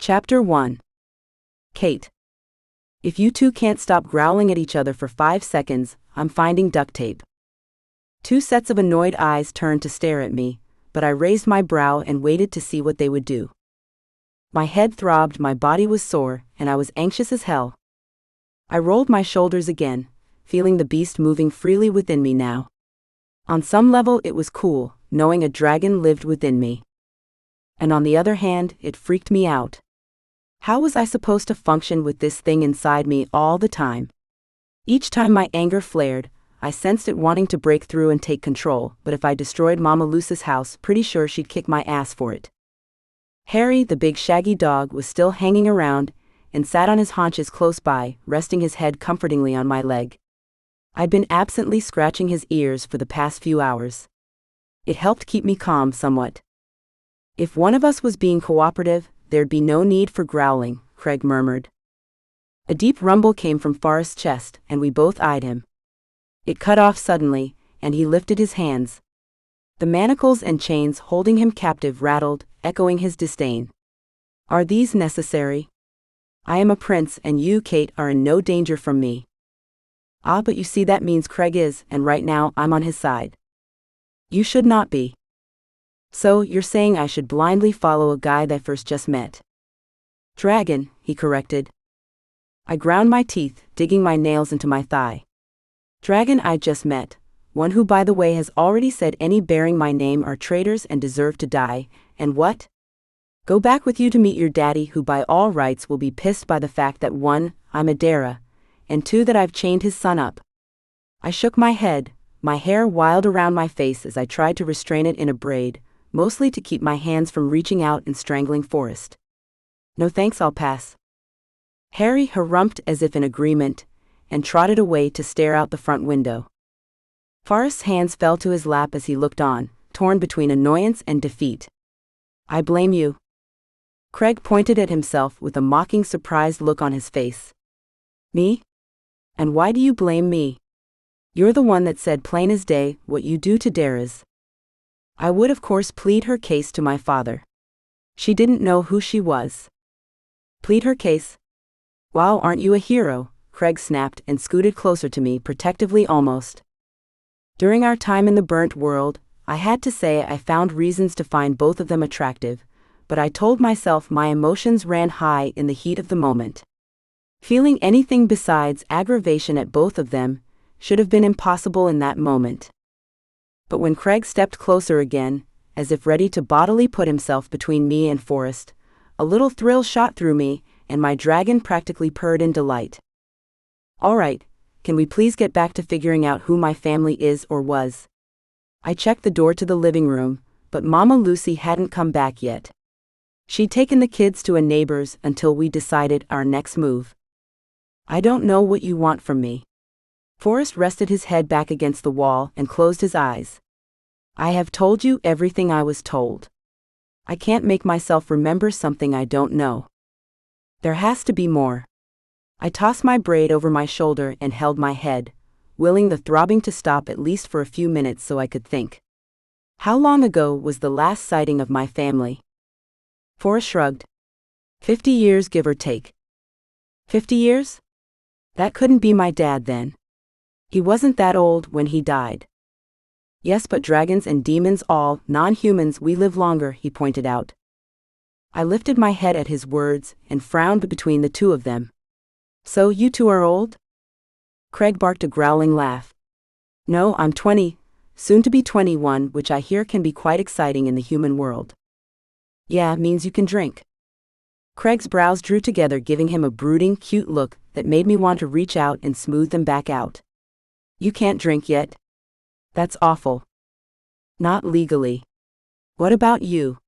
Chapter 1. Kate. If you two can't stop growling at each other for 5 seconds, I'm finding duct tape. 2 sets of annoyed eyes turned to stare at me, but I raised my brow and waited to see what they would do. My head throbbed, my body was sore, and I was anxious as hell. I rolled my shoulders again, feeling the beast moving freely within me now. On some level it was cool, knowing a dragon lived within me. And on the other hand, it freaked me out. How was I supposed to function with this thing inside me all the time? Each time my anger flared, I sensed it wanting to break through and take control, but if I destroyed Mama Luce's house, pretty sure she'd kick my ass for it. Harry, the big shaggy dog, was still hanging around, and sat on his haunches close by, resting his head comfortingly on my leg. I'd been absently scratching his ears for the past few hours. It helped keep me calm somewhat. If one of us was being cooperative, there'd be no need for growling, Craig murmured. A deep rumble came from Forrest's chest, and we both eyed him. It cut off suddenly, and he lifted his hands. The manacles and chains holding him captive rattled, echoing his disdain. Are these necessary? I am a prince, and you, Kate, are in no danger from me. Ah, but you see, that means Craig is, and right now I'm on his side. You should not be. So, you're saying I should blindly follow a guy that I first just met? Dragon, he corrected. I ground my teeth, digging my nails into my thigh. Dragon I just met, one who by the way has already said any bearing my name are traitors and deserve to die, and what? Go back with you to meet your daddy, who by all rights will be pissed by the fact that 1, I'm a Dara, and 2, that I've chained his son up. I shook my head, my hair wild around my face as I tried to restrain it in a braid, mostly to keep my hands from reaching out and strangling Forrest. No thanks, I'll pass. Harry harumphed as if in agreement, and trotted away to stare out the front window. Forrest's hands fell to his lap as he looked on, torn between annoyance and defeat. I blame you. Craig pointed at himself with a mocking, surprised look on his face. Me? And why do you blame me? You're the one that said plain as day what you do to Daras. I would of course plead her case to my father. She didn't know who she was. Plead her case? Wow, aren't you a hero? Craig snapped and scooted closer to me, protectively almost. During our time in the burnt world, I had to say I found reasons to find both of them attractive, but I told myself my emotions ran high in the heat of the moment. Feeling anything besides aggravation at both of them should have been impossible in that moment. But when Craig stepped closer again, as if ready to bodily put himself between me and Forrest, a little thrill shot through me, and my dragon practically purred in delight. All right, can we please get back to figuring out who my family is or was? I checked the door to the living room, but Mama Lucy hadn't come back yet. She'd taken the kids to a neighbor's until we decided our next move. I don't know what you want from me. Forrest rested his head back against the wall and closed his eyes. I have told you everything I was told. I can't make myself remember something I don't know. There has to be more. I tossed my braid over my shoulder and held my head, willing the throbbing to stop at least for a few minutes so I could think. How long ago was the last sighting of my family? Forrest shrugged. 50 years, give or take. 50 years? That couldn't be my dad then. He wasn't that old when he died. Yes, but dragons and demons, all non-humans, we live longer, he pointed out. I lifted my head at his words and frowned between the two of them. So you two are old? Craig barked a growling laugh. No, I'm 20, soon to be 21, which I hear can be quite exciting in the human world. Yeah, means you can drink. Craig's brows drew together, giving him a brooding, cute look that made me want to reach out and smooth them back out. You can't drink yet? That's awful. Not legally. What about you?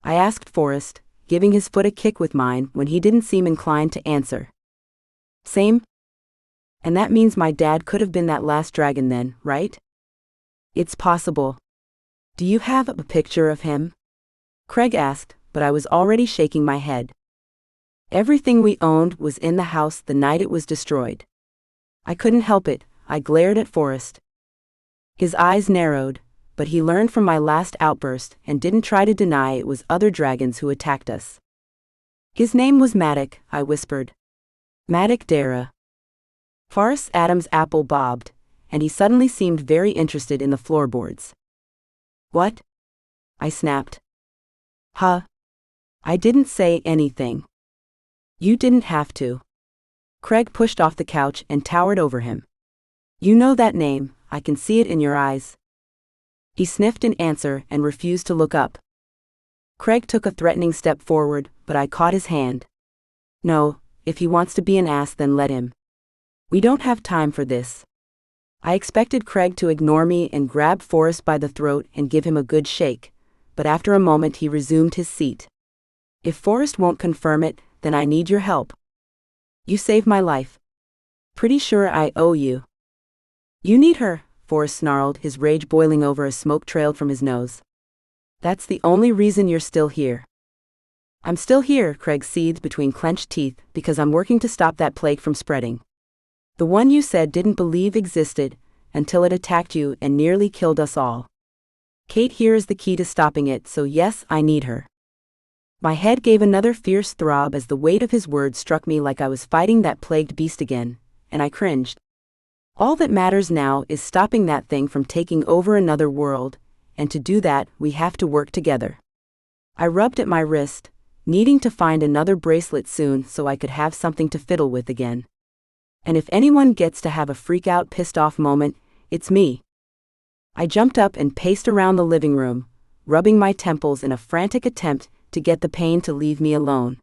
I asked Forrest, giving his foot a kick with mine when he didn't seem inclined to answer. Same? And that means my dad could have been that last dragon then, right? It's possible. Do you have a picture of him? Craig asked, but I was already shaking my head. Everything we owned was in the house the night it was destroyed. I couldn't help it, I glared at Forrest. His eyes narrowed, but he learned from my last outburst and didn't try to deny it was other dragons who attacked us. His name was Matic, I whispered. Matic Dara. Forrest Adams' apple bobbed, and he suddenly seemed very interested in the floorboards. What? I snapped. Huh? I didn't say anything. You didn't have to. Craig pushed off the couch and towered over him. You know that name, I can see it in your eyes. He sniffed in answer and refused to look up. Craig took a threatening step forward, but I caught his hand. No, if he wants to be an ass, then let him. We don't have time for this. I expected Craig to ignore me and grab Forrest by the throat and give him a good shake, but after a moment he resumed his seat. If Forrest won't confirm it, then I need your help. You saved my life. Pretty sure I owe you. You need her, Forrest snarled, his rage boiling over as smoke trailed from his nose. That's the only reason you're still here. I'm still here, Craig seethed between clenched teeth, because I'm working to stop that plague from spreading. The one you said didn't believe existed, until it attacked you and nearly killed us all. Kate here is the key to stopping it, so yes, I need her. My head gave another fierce throb as the weight of his words struck me like I was fighting that plagued beast again, and I cringed. All that matters now is stopping that thing from taking over another world, and to do that, we have to work together. I rubbed at my wrist, needing to find another bracelet soon so I could have something to fiddle with again. And if anyone gets to have a freak-out, pissed-off moment, it's me. I jumped up and paced around the living room, rubbing my temples in a frantic attempt to get the pain to leave me alone.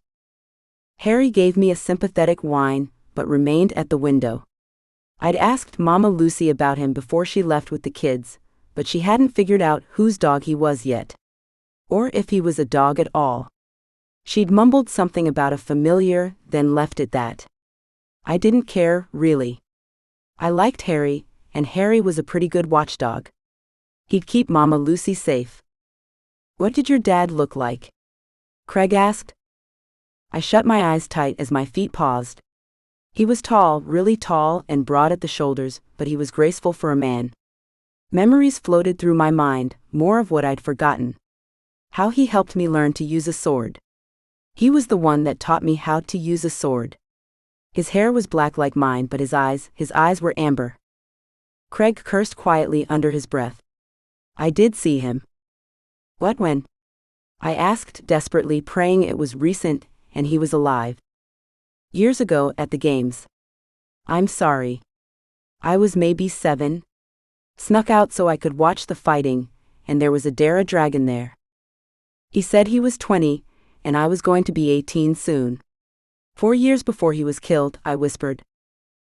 Harry gave me a sympathetic whine, but remained at the window. I'd asked Mama Lucy about him before she left with the kids, but she hadn't figured out whose dog he was yet. Or if he was a dog at all. She'd mumbled something about a familiar, then left it that. I didn't care, really. I liked Harry, and Harry was a pretty good watchdog. He'd keep Mama Lucy safe. What did your dad look like? Craig asked. I shut my eyes tight as my feet paused. He was tall, really tall and broad at the shoulders, but he was graceful for a man. Memories floated through my mind, more of what I'd forgotten. How he helped me learn to use a sword. He was the one that taught me how to use a sword. His hair was black like mine, but his eyes were amber. Craig cursed quietly under his breath. I did see him. What when? I asked desperately, praying it was recent and he was alive. Years ago at the games. I'm sorry. I was maybe 7. Snuck out so I could watch the fighting, and there was a Dara dragon there. He said he was 20, and I was going to be 18 soon. 4 years before he was killed, I whispered.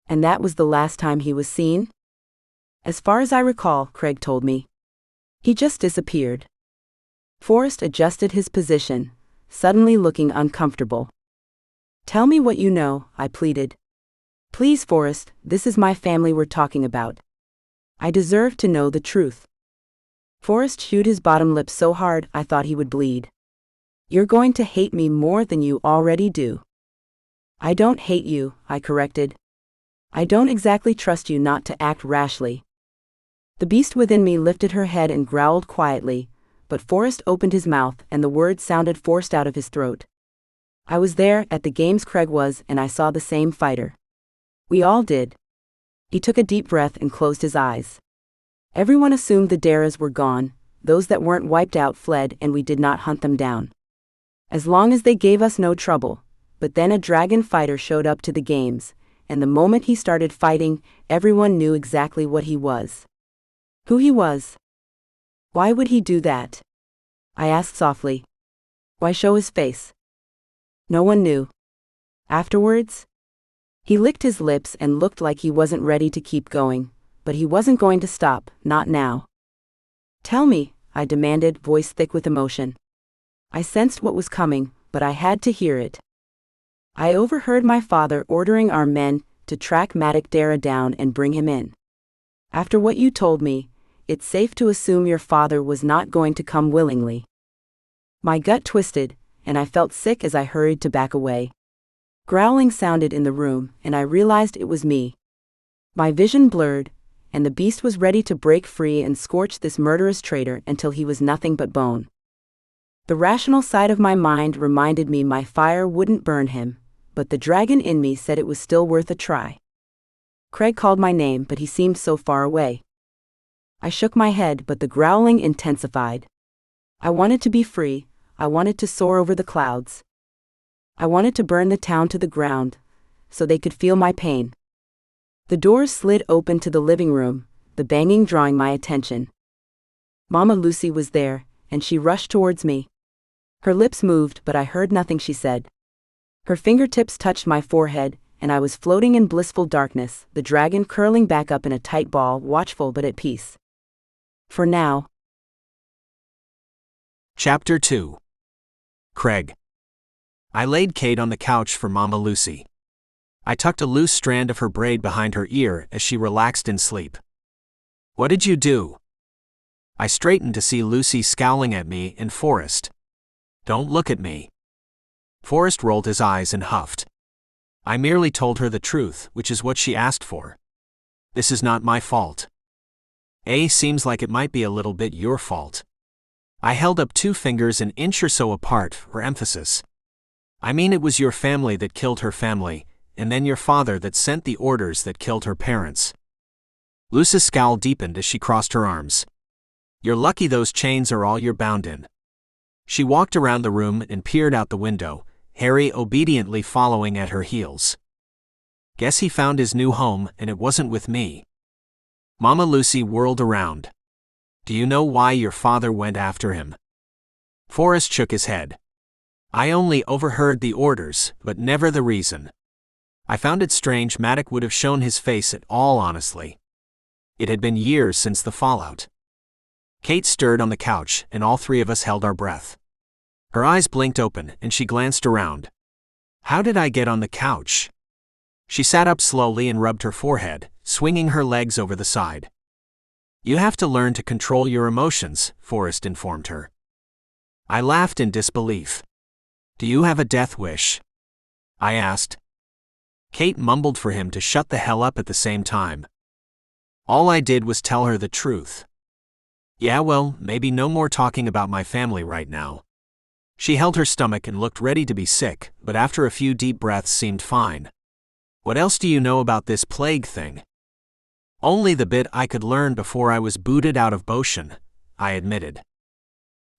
And that was the last time he was seen? As far as I recall, Craig told me. He just disappeared. Forrest adjusted his position, suddenly looking uncomfortable. Tell me what you know, I pleaded. Please, Forrest, this is my family we're talking about. I deserve to know the truth. Forrest chewed his bottom lip so hard I thought he would bleed. You're going to hate me more than you already do. I don't hate you, I corrected. I don't exactly trust you not to act rashly. The beast within me lifted her head and growled quietly, but Forrest opened his mouth and the words sounded forced out of his throat. I was there at the games Craig was, and I saw the same fighter. We all did. He took a deep breath and closed his eyes. Everyone assumed the Daras were gone, those that weren't wiped out fled, and we did not hunt them down. As long as they gave us no trouble. But then a dragon fighter showed up to the games, and the moment he started fighting, everyone knew exactly what he was. Who he was. Why would he do that? I asked softly. Why show his face? No one knew. Afterwards? He licked his lips and looked like he wasn't ready to keep going, but he wasn't going to stop, not now. Tell me, I demanded, voice thick with emotion. I sensed what was coming, but I had to hear it. I overheard my father ordering our men to track Matic Dara down and bring him in. After what you told me, it's safe to assume your father was not going to come willingly. My gut twisted, and I felt sick as I hurried to back away. Growling sounded in the room, and I realized it was me. My vision blurred, and the beast was ready to break free and scorch this murderous traitor until he was nothing but bone. The rational side of my mind reminded me my fire wouldn't burn him, but the dragon in me said it was still worth a try. Craig called my name, but he seemed so far away. I shook my head, but the growling intensified. I wanted to be free. I wanted to soar over the clouds. I wanted to burn the town to the ground, so they could feel my pain. The doors slid open to the living room, the banging drawing my attention. Mama Lucy was there, and she rushed towards me. Her lips moved, but I heard nothing she said. Her fingertips touched my forehead, and I was floating in blissful darkness, the dragon curling back up in a tight ball, watchful but at peace. For now. Chapter 2. Craig. I laid Kate on the couch for Mama Lucy. I tucked a loose strand of her braid behind her ear as she relaxed in sleep. "What did you do?" I straightened to see Lucy scowling at me and Forrest. "Don't look at me." Forrest rolled his eyes and huffed. "I merely told her the truth, which is what she asked for. This is not my fault." Seems like it might be a little bit your fault." I held up 2 fingers an inch or so apart for emphasis. "I mean, it was your family that killed her family, and then your father that sent the orders that killed her parents." Lucy's scowl deepened as she crossed her arms. "You're lucky those chains are all you're bound in." She walked around the room and peered out the window, Harry obediently following at her heels. "Guess he found his new home, and it wasn't with me." Mama Lucy whirled around. "Do you know why your father went after him?" Forrest shook his head. "I only overheard the orders, but never the reason." I found it strange Maddox would have shown his face at all, honestly. It had been years since the fallout. Kate stirred on the couch, and all 3 of us held our breath. Her eyes blinked open, and she glanced around. "How did I get on the couch?" She sat up slowly and rubbed her forehead, swinging her legs over the side. "You have to learn to control your emotions," Forrest informed her. I laughed in disbelief. "Do you have a death wish?" I asked. Kate mumbled for him to shut the hell up at the same time. All I did was tell her the truth. "Yeah, well, maybe no more talking about my family right now." She held her stomach and looked ready to be sick, but after a few deep breaths seemed fine. "What else do you know about this plague thing?" "Only the bit I could learn before I was booted out of Boshan," I admitted.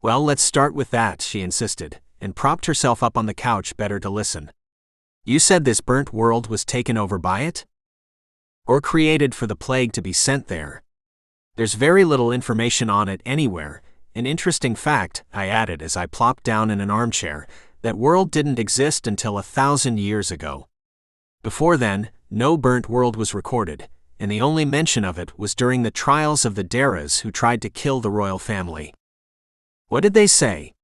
"Well, let's start with that," she insisted, and propped herself up on the couch better to listen. "You said this burnt world was taken over by it? Or created for the plague to be sent there? There's very little information on it anywhere. An interesting fact," I added as I plopped down in an armchair, "that world didn't exist until 1,000 years ago. Before then, no burnt world was recorded, and the only mention of it was during the trials of the Daras who tried to kill the royal family." "What did they say?"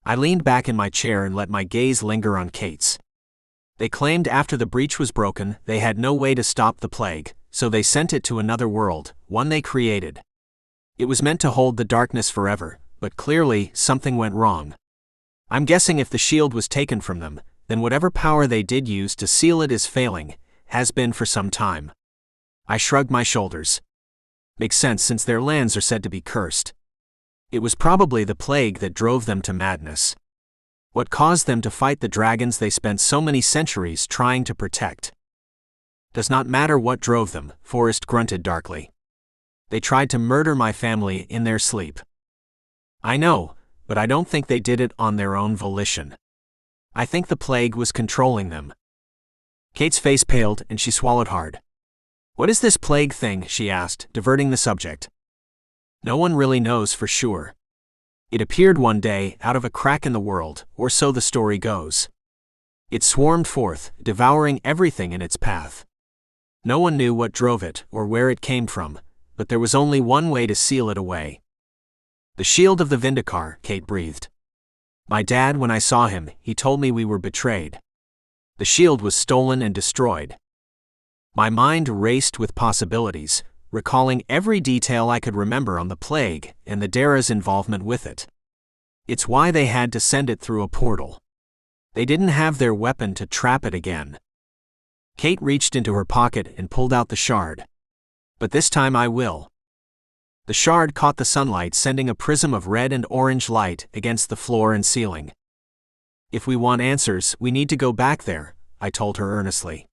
I leaned back in my chair and let my gaze linger on Kate's. "They claimed after the breach was broken, they had no way to stop the plague, so they sent it to another world, one they created. It was meant to hold the darkness forever, but clearly, something went wrong. I'm guessing if the shield was taken from them, then whatever power they did use to seal it is failing, has been for some time." I shrugged my shoulders. Makes sense since their lands are said to be cursed. It was probably the plague that drove them to madness. What caused them to fight the dragons they spent so many centuries trying to protect? "Does not matter what drove them," Forrest grunted darkly. "They tried to murder my family in their sleep." "I know, but I don't think they did it on their own volition. I think the plague was controlling them." Kate's face paled and she swallowed hard. "What is this plague thing?" she asked, diverting the subject. "No one really knows for sure. It appeared one day out of a crack in the world, or so the story goes. It swarmed forth, devouring everything in its path. No one knew what drove it or where it came from, but there was only one way to seal it away." "The shield of the Vindicar," Kate breathed. "My dad, when I saw him, he told me we were betrayed. The shield was stolen and destroyed." My mind raced with possibilities, recalling every detail I could remember on the plague and the Dara's involvement with it. It's why they had to send it through a portal. They didn't have their weapon to trap it again. Kate reached into her pocket and pulled out the shard. "But this time I will." The shard caught the sunlight, sending a prism of red and orange light against the floor and ceiling. If we want answers, we need to go back there, I told her earnestly.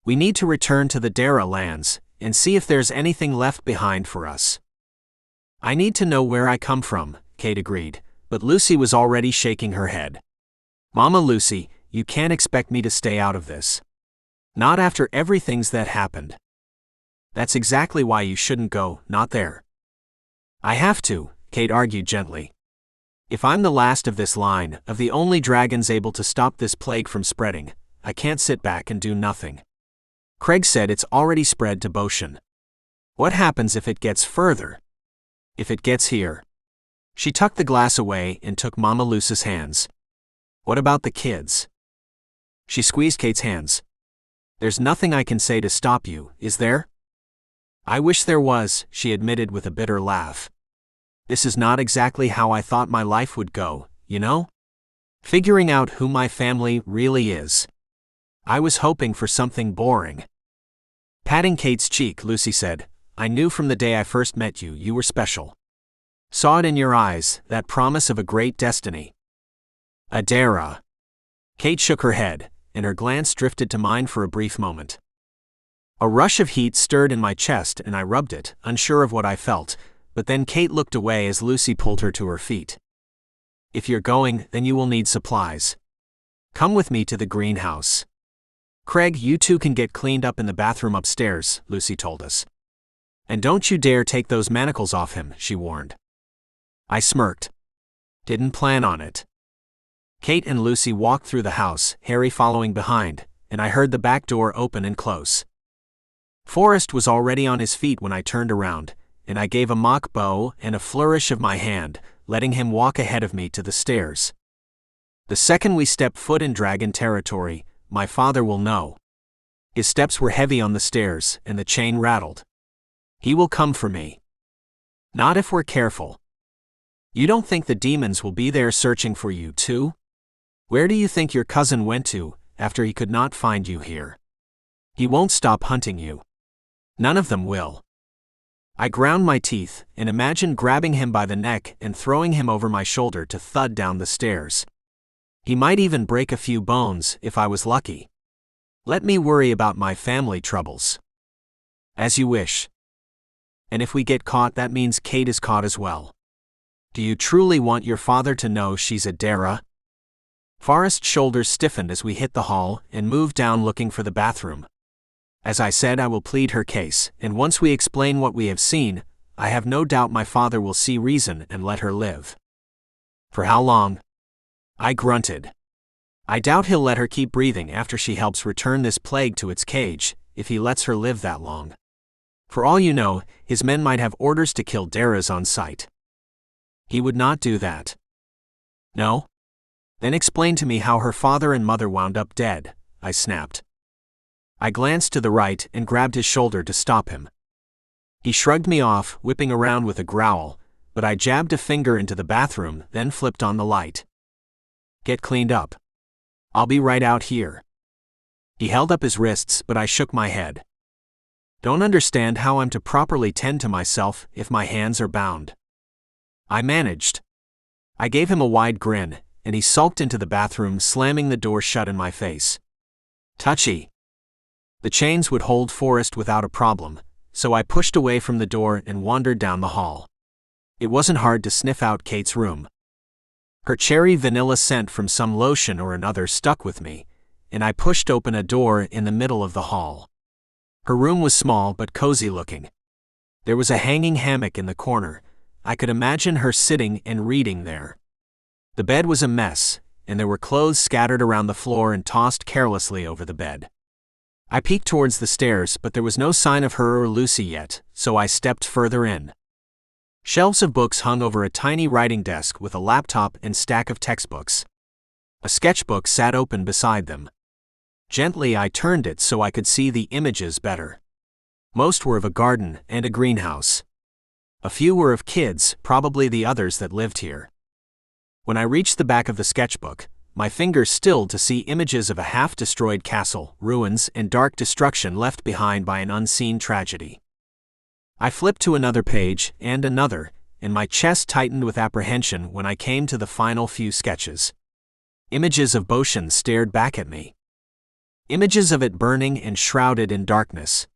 We need to return to the Dara lands and see if there's anything left behind for us. I need to know where I come from, Kate agreed, but Lucy was already shaking her head. Mama Lucy, you can't expect me to stay out of this. Not after everything's that happened. That's exactly why you shouldn't go, not there. I have to, Kate argued gently. If I'm the last of this line, of the only dragons able to stop this plague from spreading, I can't sit back and do nothing. Craig said it's already spread to Boshan. What happens if it gets further? If it gets here? She tucked the glass away and took Mama Lucy's hands. What about the kids? She squeezed Kate's hands. There's nothing I can say to stop you, is there? I wish there was, she admitted with a bitter laugh. This is not exactly how I thought my life would go, you know? Figuring out who my family really is. I was hoping for something boring. Patting Kate's cheek, Lucy said, I knew from the day I first met you, you were special. Saw it in your eyes, that promise of a great destiny. Adara. Kate shook her head, and her glance drifted to mine for a brief moment. A rush of heat stirred in my chest and I rubbed it, unsure of what I felt, but then Kate looked away as Lucy pulled her to her feet. If you're going, then you will need supplies. Come with me to the greenhouse. Craig, you two can get cleaned up in the bathroom upstairs, Lucy told us. And don't you dare take those manacles off him, she warned. I smirked. Didn't plan on it. Kate and Lucy walked through the house, Harry following behind, and I heard the back door open and close. Forrest was already on his feet when I turned around, and I gave a mock bow and a flourish of my hand, letting him walk ahead of me to the stairs. The second we step foot in dragon territory, my father will know. His steps were heavy on the stairs, and the chain rattled. He will come for me. Not if we're careful. You don't think the demons will be there searching for you too? Where do you think your cousin went to, after he could not find you here? He won't stop hunting you. None of them will. I ground my teeth and imagined grabbing him by the neck and throwing him over my shoulder to thud down the stairs. He might even break a few bones if I was lucky. Let me worry about my family troubles. As you wish. And if we get caught, that means Kate is caught as well. Do you truly want your father to know she's a Dara? Forrest's shoulders stiffened as we hit the hall and moved down looking for the bathroom. As I said, I will plead her case, and once we explain what we have seen, I have no doubt my father will see reason and let her live. For how long? I grunted. I doubt he'll let her keep breathing after she helps return this plague to its cage, if he lets her live that long. For all you know, his men might have orders to kill Daras on sight. He would not do that. No? Then explain to me how her father and mother wound up dead, I snapped. I glanced to the right and grabbed his shoulder to stop him. He shrugged me off, whipping around with a growl, but I jabbed a finger into the bathroom, then flipped on the light. Get cleaned up. I'll be right out here. He held up his wrists, but I shook my head. Don't understand how I'm to properly tend to myself if my hands are bound. I managed. I gave him a wide grin, and he sulked into the bathroom, slamming the door shut in my face. Touchy. The chains would hold Forrest without a problem, so I pushed away from the door and wandered down the hall. It wasn't hard to sniff out Kate's room. Her cherry vanilla scent from some lotion or another stuck with me, and I pushed open a door in the middle of the hall. Her room was small but cozy looking. There was a hanging hammock in the corner. I could imagine her sitting and reading there. The bed was a mess, and there were clothes scattered around the floor and tossed carelessly over the bed. I peeked towards the stairs, but there was no sign of her or Lucy yet, so I stepped further in. Shelves of books hung over a tiny writing desk with a laptop and stack of textbooks. A sketchbook sat open beside them. Gently I turned it so I could see the images better. Most were of a garden and a greenhouse. A few were of kids, probably the others that lived here. When I reached the back of the sketchbook, my fingers stilled to see images of a half-destroyed castle, ruins, and dark destruction left behind by an unseen tragedy. I flipped to another page, and another, and my chest tightened with apprehension when I came to the final few sketches. Images of Boshin stared back at me. Images of it burning and shrouded in darkness.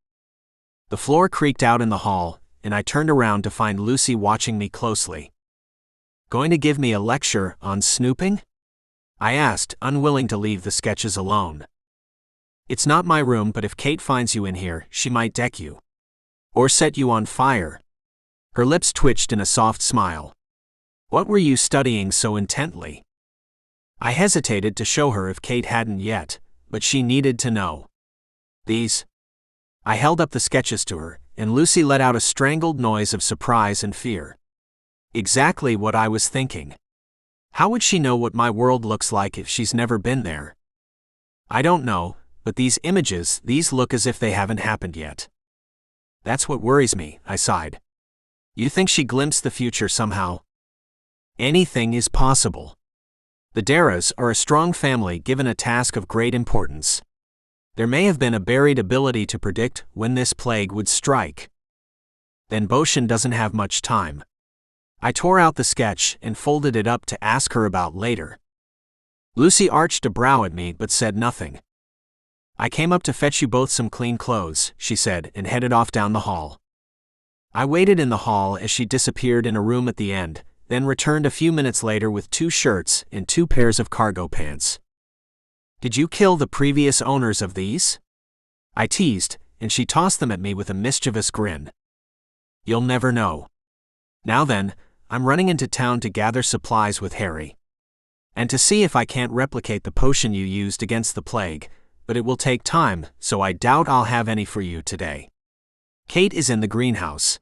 The floor creaked out in the hall, and I turned around to find Lucy watching me closely. "Going to give me a lecture on snooping?" I asked, unwilling to leave the sketches alone. "It's not my room, but if Kate finds you in here, she might deck you. Or set you on fire." Her lips twitched in a soft smile. "What were you studying so intently?" I hesitated to show her if Kate hadn't yet, but she needed to know. "These?" I held up the sketches to her, and Lucy let out a strangled noise of surprise and fear. Exactly what I was thinking. How would she know what my world looks like if she's never been there? "I don't know, but these images, these look as if they haven't happened yet." "That's what worries me," I sighed. "You think she glimpsed the future somehow?" "Anything is possible. The Daras are a strong family given a task of great importance. There may have been a buried ability to predict when this plague would strike. Then Boshin doesn't have much time." I tore out the sketch and folded it up to ask her about later. Lucy arched a brow at me but said nothing. "I came up to fetch you both some clean clothes," she said, and headed off down the hall. I waited in the hall as she disappeared in a room at the end, then returned a few minutes later with 2 shirts and 2 pairs of cargo pants. "Did you kill the previous owners of these?" I teased, and she tossed them at me with a mischievous grin. "You'll never know. Now then, I'm running into town to gather supplies with Harry. And to see if I can't replicate the potion you used against the plague, but it will take time, so I doubt I'll have any for you today. Kate is in the greenhouse.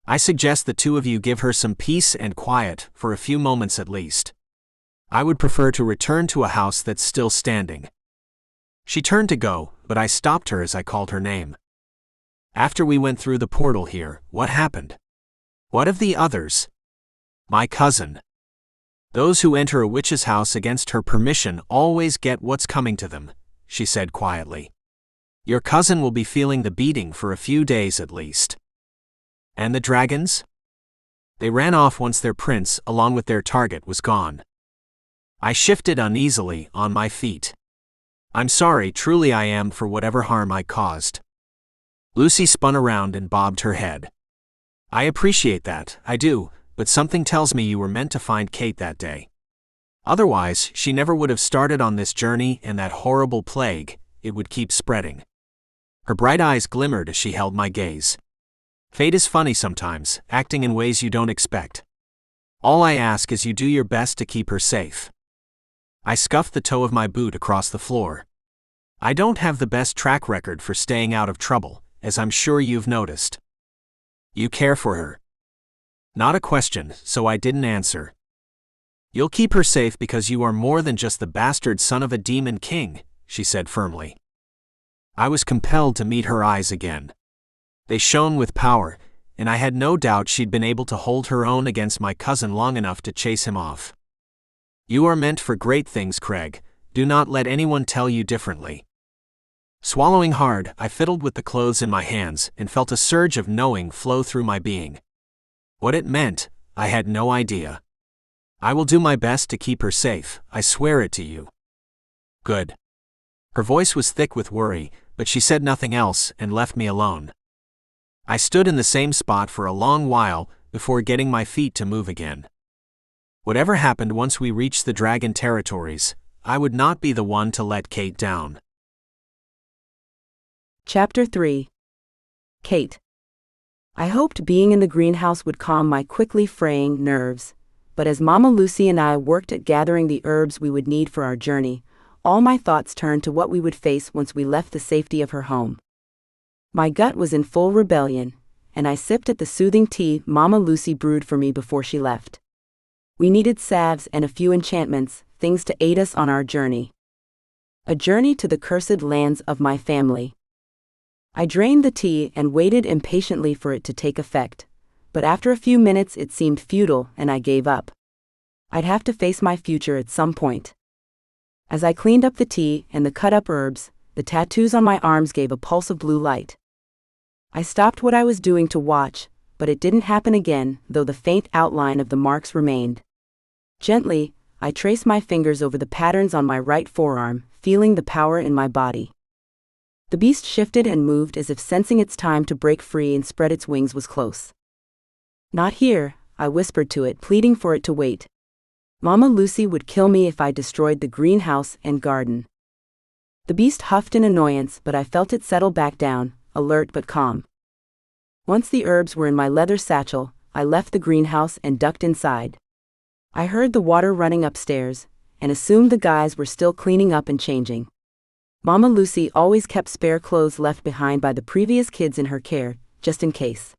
I suggest the 2 of you give her some peace and quiet, for a few moments at least. I would prefer to return to a house that's still standing." She turned to go, but I stopped her as I called her name. "After we went through the portal here, what happened? What of the others?" "My cousin. Those who enter a witch's house against her permission always get what's coming to them," she said quietly. "Your cousin will be feeling the beating for a few days at least." "And the dragons?" "They ran off once their prince, along with their target, was gone." I shifted uneasily on my feet. "I'm sorry, truly I am, for whatever harm I caused." Lucy spun around and bobbed her head. "I appreciate that, I do, but something tells me you were meant to find Kate that day. Otherwise, she never would have started on this journey, and that horrible plague, it would keep spreading." Her bright eyes glimmered as she held my gaze. "Fate is funny sometimes, acting in ways you don't expect. All I ask is you do your best to keep her safe." I scuffed the toe of my boot across the floor. "I don't have the best track record for staying out of trouble, as I'm sure you've noticed." "You care for her?" Not a question, so I didn't answer. "You'll keep her safe because you are more than just the bastard son of a demon king," she said firmly. I was compelled to meet her eyes again. They shone with power, and I had no doubt she'd been able to hold her own against my cousin long enough to chase him off. "You are meant for great things, Craig. Do not let anyone tell you differently." Swallowing hard, I fiddled with the clothes in my hands and felt a surge of knowing flow through my being. What it meant, I had no idea. "I will do my best to keep her safe, I swear it to you." "Good." Her voice was thick with worry, but she said nothing else and left me alone. I stood in the same spot for a long while before getting my feet to move again. Whatever happened once we reached the dragon territories, I would not be the one to let Kate down. Chapter 3. Kate. I hoped being in the greenhouse would calm my quickly fraying nerves, but as Mama Lucy and I worked at gathering the herbs we would need for our journey, all my thoughts turned to what we would face once we left the safety of her home. My gut was in full rebellion, and I sipped at the soothing tea Mama Lucy brewed for me before she left. We needed salves and a few enchantments, things to aid us on our journey. A journey to the cursed lands of my family. I drained the tea and waited impatiently for it to take effect, but after a few minutes it seemed futile and I gave up. I'd have to face my future at some point. As I cleaned up the tea and the cut-up herbs, the tattoos on my arms gave a pulse of blue light. I stopped what I was doing to watch, but it didn't happen again, though the faint outline of the marks remained. Gently, I traced my fingers over the patterns on my right forearm, feeling the power in my body. The beast shifted and moved as if sensing its time to break free and spread its wings was close. "Not here," I whispered to it, pleading for it to wait. Mama Lucy would kill me if I destroyed the greenhouse and garden. The beast huffed in annoyance, but I felt it settle back down, alert but calm. Once the herbs were in my leather satchel, I left the greenhouse and ducked inside. I heard the water running upstairs, and assumed the guys were still cleaning up and changing. Mama Lucy always kept spare clothes left behind by the previous kids in her care, just in case.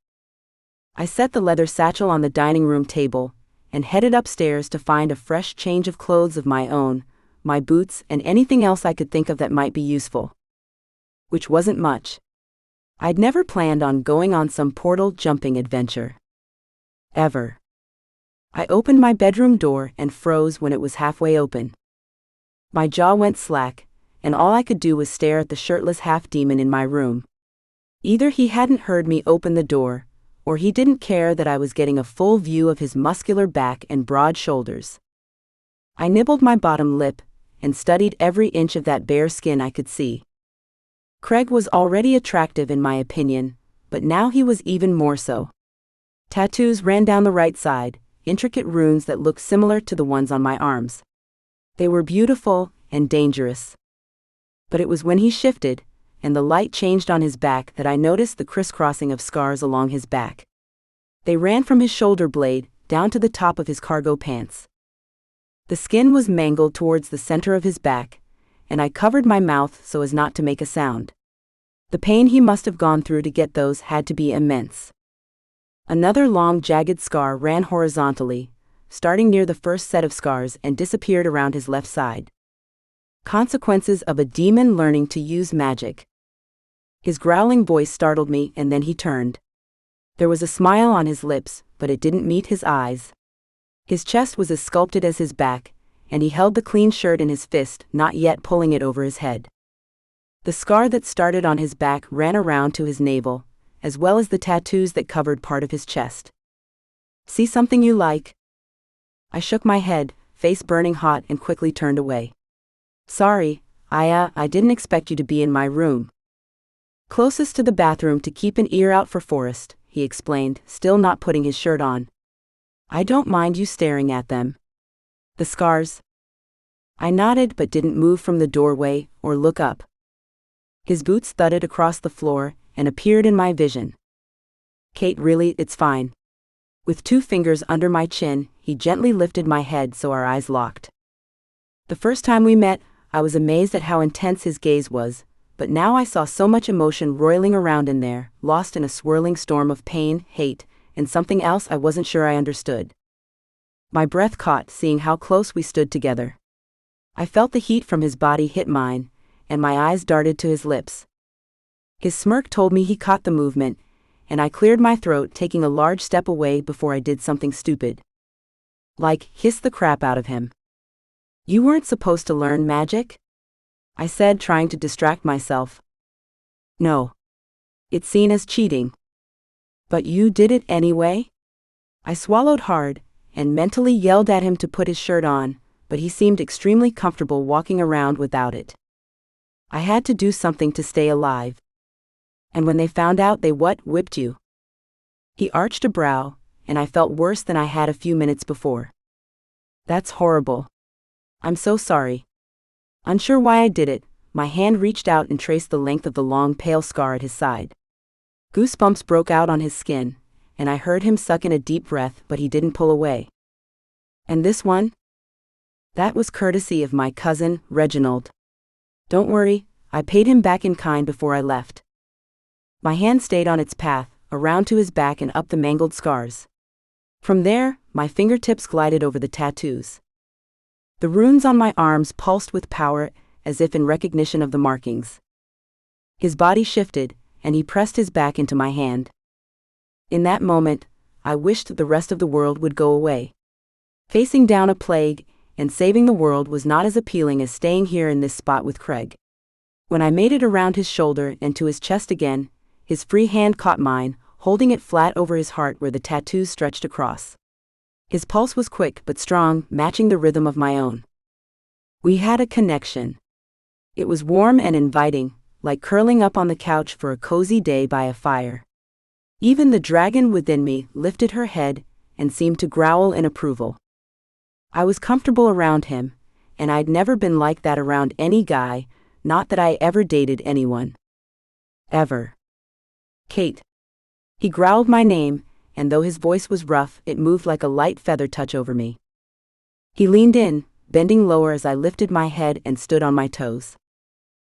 I set the leather satchel on the dining room table, and headed upstairs to find a fresh change of clothes of my own, my boots and anything else I could think of that might be useful. Which wasn't much. I'd never planned on going on some portal jumping adventure. Ever. I opened my bedroom door and froze when it was halfway open. My jaw went slack, and all I could do was stare at the shirtless half-demon in my room. Either he hadn't heard me open the door, or he didn't care that I was getting a full view of his muscular back and broad shoulders. I nibbled my bottom lip, and studied every inch of that bare skin I could see. Craig was already attractive in my opinion, but now he was even more so. Tattoos ran down the right side, intricate runes that looked similar to the ones on my arms. They were beautiful and dangerous. But it was when he shifted, and the light changed on his back, that I noticed the crisscrossing of scars along his back. They ran from his shoulder blade down to the top of his cargo pants. The skin was mangled towards the center of his back, and I covered my mouth so as not to make a sound. The pain he must have gone through to get those had to be immense. Another long jagged scar ran horizontally, starting near the first set of scars and disappeared around his left side. Consequences of a demon learning to use magic. His growling voice startled me, and then he turned. There was a smile on his lips, but it didn't meet his eyes. His chest was as sculpted as his back, and he held the clean shirt in his fist, not yet pulling it over his head. The scar that started on his back ran around to his navel, as well as the tattoos that covered part of his chest. "See something you like?" I shook my head, face burning hot, and quickly turned away. "Sorry, I didn't expect you to be in my room." "Closest to the bathroom to keep an ear out for Forrest," he explained, still not putting his shirt on. "I don't mind you staring at them." "The scars?" I nodded but didn't move from the doorway or look up. His boots thudded across the floor and appeared in my vision. "Kate, really, it's fine." With 2 fingers under my chin, he gently lifted my head so our eyes locked. The first time we met, I was amazed at how intense his gaze was, but now I saw so much emotion roiling around in there, lost in a swirling storm of pain, hate, and something else I wasn't sure I understood. My breath caught seeing how close we stood together. I felt the heat from his body hit mine, and my eyes darted to his lips. His smirk told me he caught the movement, and I cleared my throat, taking a large step away before I did something stupid. Like, hiss the crap out of him. "You weren't supposed to learn magic?" I said, trying to distract myself. "No. It's seen as cheating." "But you did it anyway?" I swallowed hard, and mentally yelled at him to put his shirt on, but he seemed extremely comfortable walking around without it. I had to do something to stay alive. "And when they found out, they whipped you?" He arched a brow, and I felt worse than I had a few minutes before. "That's horrible. I'm so sorry." Unsure why I did it, my hand reached out and traced the length of the long pale scar at his side. Goosebumps broke out on his skin, and I heard him suck in a deep breath, but he didn't pull away. "And this one?" "That was courtesy of my cousin, Reginald. Don't worry, I paid him back in kind before I left." My hand stayed on its path, around to his back and up the mangled scars. From there, my fingertips glided over the tattoos. The runes on my arms pulsed with power, as if in recognition of the markings. His body shifted, and he pressed his back into my hand. In that moment, I wished the rest of the world would go away. Facing down a plague and saving the world was not as appealing as staying here in this spot with Craig. When I made it around his shoulder and to his chest again, His free hand caught mine, holding it flat over his heart where the tattoos stretched across. His pulse was quick but strong, matching the rhythm of my own. We had a connection. It was warm and inviting, like curling up on the couch for a cozy day by a fire. Even the dragon within me lifted her head and seemed to growl in approval. I was comfortable around him, and I'd never been like that around any guy, not that I ever dated anyone. Ever. Kate. He growled my name, and though his voice was rough, it moved like a light feather touch over me. He leaned in, bending lower as I lifted my head and stood on my toes.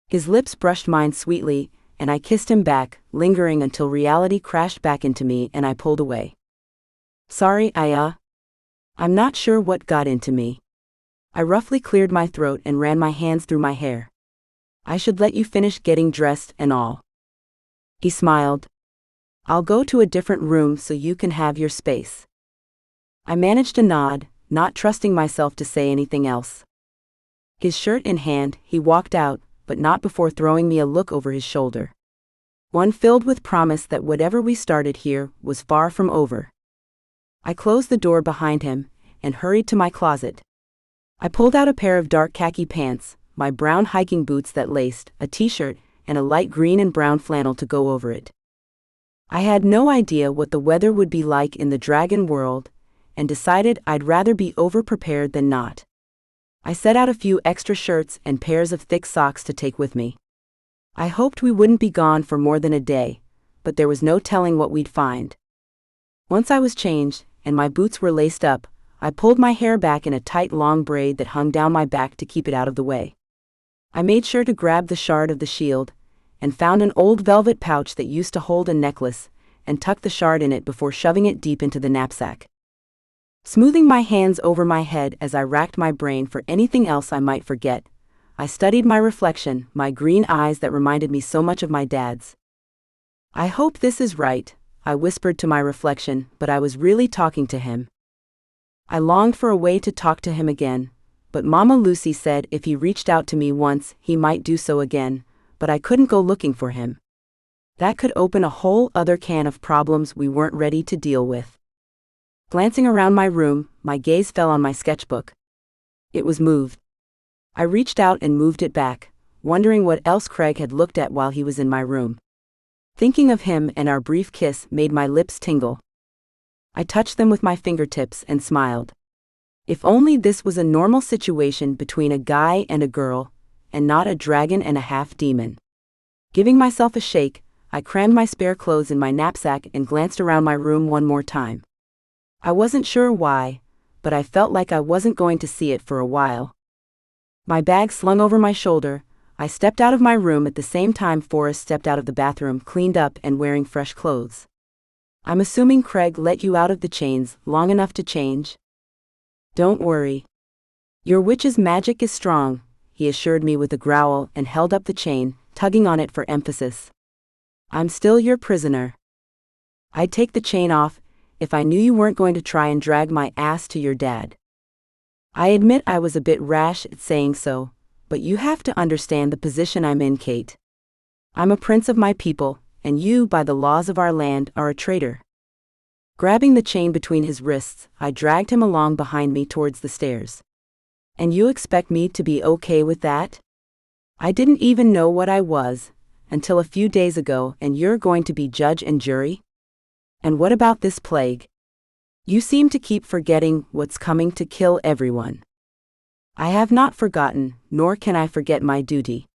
His lips brushed mine sweetly, and I kissed him back, lingering until reality crashed back into me and I pulled away. Sorry, I'm not sure what got into me. I roughly cleared my throat and ran my hands through my hair. I should let you finish getting dressed and all. He smiled. I'll go to a different room so you can have your space. I managed a nod, not trusting myself to say anything else. His shirt in hand, he walked out, but not before throwing me a look over his shoulder. One filled with promise that whatever we started here was far from over. I closed the door behind him and hurried to my closet. I pulled out a pair of dark khaki pants, my brown hiking boots that laced, a t-shirt, and a light green and brown flannel to go over it. I had no idea what the weather would be like in the dragon world, and decided I'd rather be over-prepared than not. I set out a few extra shirts and pairs of thick socks to take with me. I hoped we wouldn't be gone for more than a day, but there was no telling what we'd find. Once I was changed, and my boots were laced up, I pulled my hair back in a tight long braid that hung down my back to keep it out of the way. I made sure to grab the shard of the shield, and found an old velvet pouch that used to hold a necklace, and tucked the shard in it before shoving it deep into the knapsack. Smoothing my hands over my head as I racked my brain for anything else I might forget, I studied my reflection, my green eyes that reminded me so much of my dad's. I hope this is right, I whispered to my reflection, but I was really talking to him. I longed for a way to talk to him again, but Mama Lucy said if he reached out to me once, he might do so again, but I couldn't go looking for him. That could open a whole other can of problems we weren't ready to deal with. Glancing around my room, my gaze fell on my sketchbook. It was moved. I reached out and moved it back, wondering what else Craig had looked at while he was in my room. Thinking of him and our brief kiss made my lips tingle. I touched them with my fingertips and smiled. If only this was a normal situation between a guy and a girl, and not a dragon and a half-demon. Giving myself a shake, I crammed my spare clothes in my knapsack and glanced around my room one more time. I wasn't sure why, but I felt like I wasn't going to see it for a while. My bag slung over my shoulder, I stepped out of my room at the same time Forrest stepped out of the bathroom, cleaned up and wearing fresh clothes. I'm assuming Craig let you out of the chains long enough to change? Don't worry. Your witch's magic is strong, he assured me with a growl and held up the chain, tugging on it for emphasis. I'm still your prisoner. I'd take the chain off if I knew you weren't going to try and drag my ass to your dad. I admit I was a bit rash at saying so, but you have to understand the position I'm in, Kate. I'm a prince of my people, and you, by the laws of our land, are a traitor. Grabbing the chain between his wrists, I dragged him along behind me towards the stairs. And you expect me to be okay with that? I didn't even know what I was, until a few days ago, and you're going to be judge and jury? And what about this plague? You seem to keep forgetting what's coming to kill everyone. I have not forgotten, nor can I forget my duty.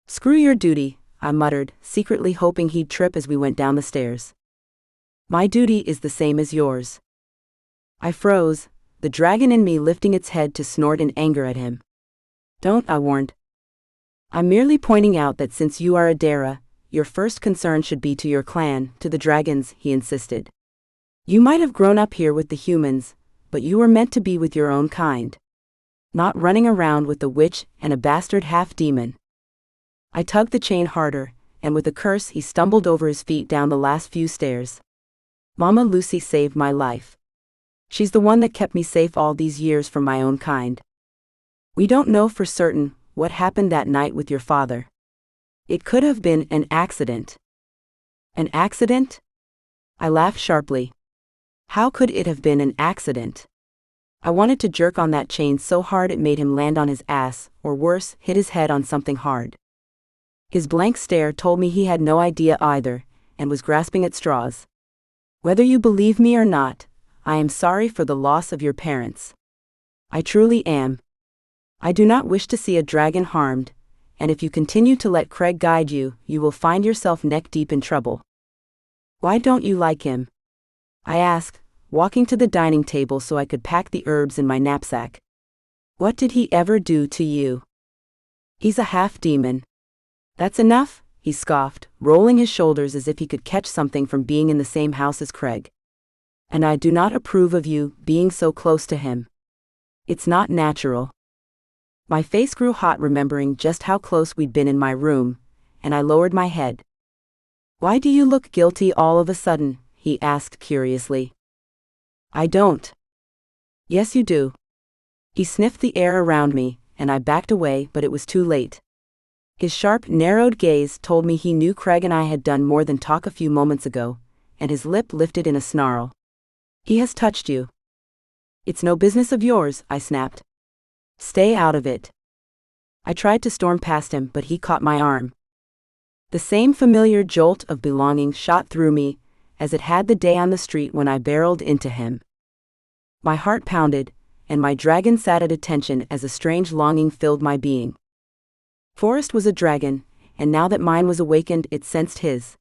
Screw your duty, I muttered, secretly hoping he'd trip as we went down the stairs. My duty is the same as yours. I froze, the dragon in me lifting its head to snort in anger at him. Don't, I warned. I'm merely pointing out that since you are a Dara, your first concern should be to your clan, to the dragons, he insisted. You might have grown up here with the humans, but you were meant to be with your own kind. Not running around with a witch and a bastard half-demon. I tugged the chain harder, and with a curse he stumbled over his feet down the last few stairs. Mama Lucy saved my life. She's the one that kept me safe all these years from my own kind. We don't know for certain what happened that night with your father. It could have been an accident. An accident? I laughed sharply. How could it have been an accident? I wanted to jerk on that chain so hard it made him land on his ass, or worse, hit his head on something hard. His blank stare told me he had no idea either, and was grasping at straws. Whether you believe me or not, I am sorry for the loss of your parents. I truly am. I do not wish to see a dragon harmed, and if you continue to let Craig guide you, you will find yourself neck-deep in trouble. Why don't you like him? I asked, walking to the dining table so I could pack the herbs in my knapsack. What did he ever do to you? He's a half-demon. That's enough, he scoffed, rolling his shoulders as if he could catch something from being in the same house as Craig. And I do not approve of you being so close to him. It's not natural. My face grew hot remembering just how close we'd been in my room, and I lowered my head. Why do you look guilty all of a sudden? He asked curiously. I don't. Yes, you do. He sniffed the air around me, and I backed away, but it was too late. His sharp, narrowed gaze told me he knew Craig and I had done more than talk a few moments ago, and his lip lifted in a snarl. He has touched you. It's no business of yours, I snapped. Stay out of it. I tried to storm past him, but he caught my arm. The same familiar jolt of belonging shot through me, as it had the day on the street when I barreled into him. My heart pounded, and my dragon sat at attention as a strange longing filled my being. Forrest was a dragon, and now that mine was awakened, it sensed his.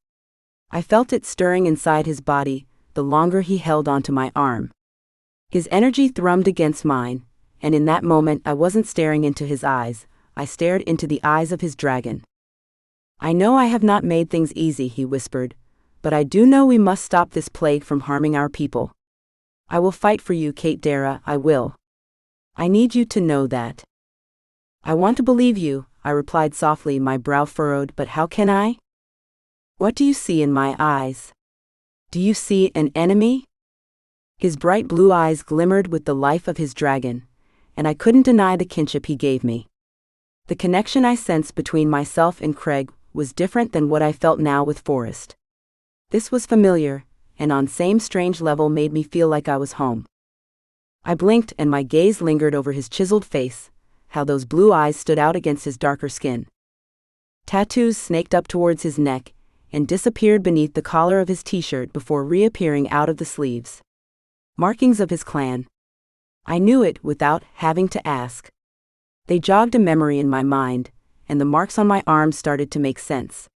I felt it stirring inside his body, the longer he held onto my arm. His energy thrummed against mine, and in that moment I wasn't staring into his eyes, I stared into the eyes of his dragon. I know I have not made things easy, he whispered, but I do know we must stop this plague from harming our people. I will fight for you, Kate Dara, I will. I need you to know that. I want to believe you, I replied softly, my brow furrowed, but how can I? What do you see in my eyes? Do you see an enemy? His bright blue eyes glimmered with the life of his dragon, and I couldn't deny the kinship he gave me. The connection I sensed between myself and Craig was different than what I felt now with Forrest. This was familiar, and on same strange level made me feel like I was home. I blinked and my gaze lingered over his chiseled face, how those blue eyes stood out against his darker skin. Tattoos snaked up towards his neck and disappeared beneath the collar of his t-shirt before reappearing out of the sleeves. Markings of his clan. I knew it without having to ask. They jogged a memory in my mind, and the marks on my arms started to make sense.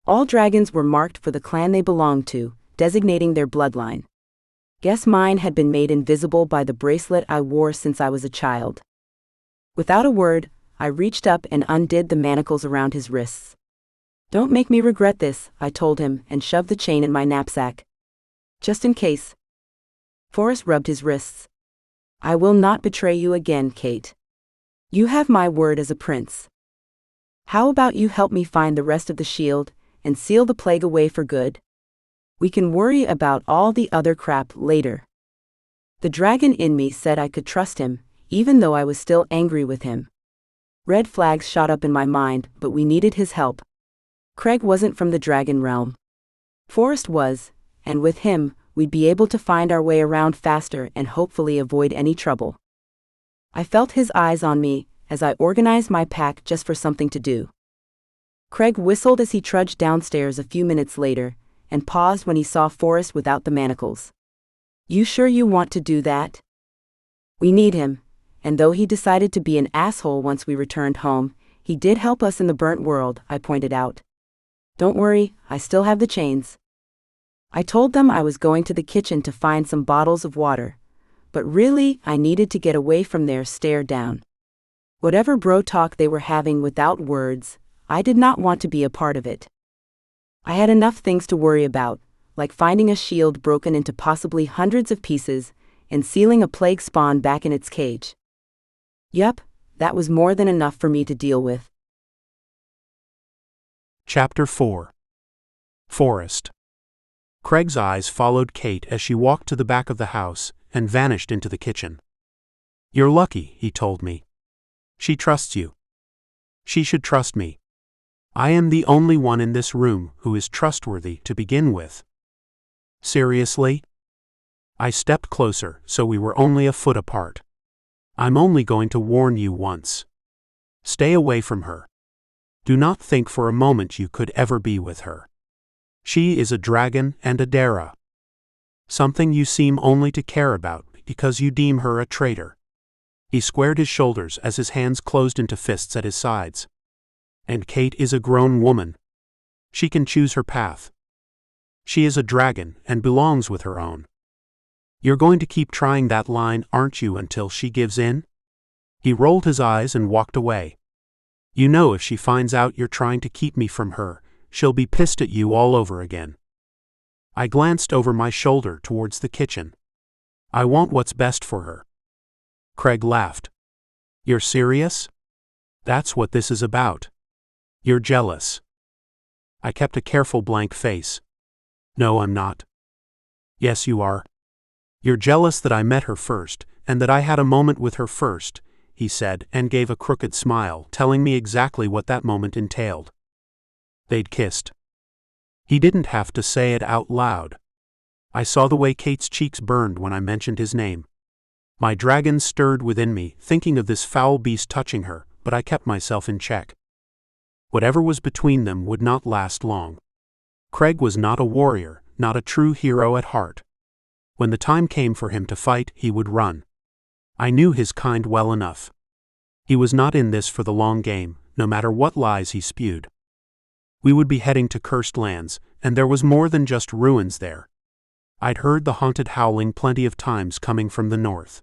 All dragons were marked for the clan they belonged to, designating their bloodline. Guess mine had been made invisible by the bracelet I wore since I was a child. Without a word, I reached up and undid the manacles around his wrists. Don't make me regret this, I told him, and shoved the chain in my knapsack. Just in case. Forrest rubbed his wrists. I will not betray you again, Kate. You have my word as a prince. How about you help me find the rest of the shield, and seal the plague away for good? We can worry about all the other crap later. The dragon in me said I could trust him, even though I was still angry with him. Red flags shot up in my mind, but we needed his help. Craig wasn't from the dragon realm. Forrest was, and with him, we'd be able to find our way around faster and hopefully avoid any trouble. I felt his eyes on me as I organized my pack just for something to do. Craig whistled as he trudged downstairs a few minutes later, and paused when he saw Forrest without the manacles. You sure you want to do that? We need him. And though he decided to be an asshole once we returned home, he did help us in the burnt world, I pointed out. Don't worry, I still have the chains. I told them I was going to the kitchen to find some bottles of water, but really, I needed to get away from their stare down. Whatever bro talk they were having without words, I did not want to be a part of it. I had enough things to worry about, like finding a shield broken into possibly hundreds of pieces, and sealing a plague spawn back in its cage. Yup, that was more than enough for me to deal with. Chapter 4. Forrest. Craig's eyes followed Kate as she walked to the back of the house and vanished into the kitchen. You're lucky, he told me. She trusts you. She should trust me. I am the only one in this room who is trustworthy to begin with. Seriously? I stepped closer, so we were only a foot apart. I'm only going to warn you once. Stay away from her. Do not think for a moment you could ever be with her. She is a dragon and a Dara. Something you seem only to care about because you deem her a traitor. He squared his shoulders as his hands closed into fists at his sides. And Kate is a grown woman. She can choose her path. She is a dragon and belongs with her own. You're going to keep trying that line, aren't you, until she gives in? He rolled his eyes and walked away. You know, if she finds out you're trying to keep me from her, she'll be pissed at you all over again. I glanced over my shoulder towards the kitchen. I want what's best for her. Craig laughed. You're serious? That's what this is about. You're jealous. I kept a careful blank face. No, I'm not. Yes, you are. You're jealous that I met her first, and that I had a moment with her first, he said, and gave a crooked smile, telling me exactly what that moment entailed. They'd kissed. He didn't have to say it out loud. I saw the way Kate's cheeks burned when I mentioned his name. My dragon stirred within me, thinking of this foul beast touching her, but I kept myself in check. Whatever was between them would not last long. Craig was not a warrior, not a true hero at heart. When the time came for him to fight, he would run. I knew his kind well enough. He was not in this for the long game, no matter what lies he spewed. We would be heading to cursed lands, and there was more than just ruins there. I'd heard the haunted howling plenty of times coming from the north.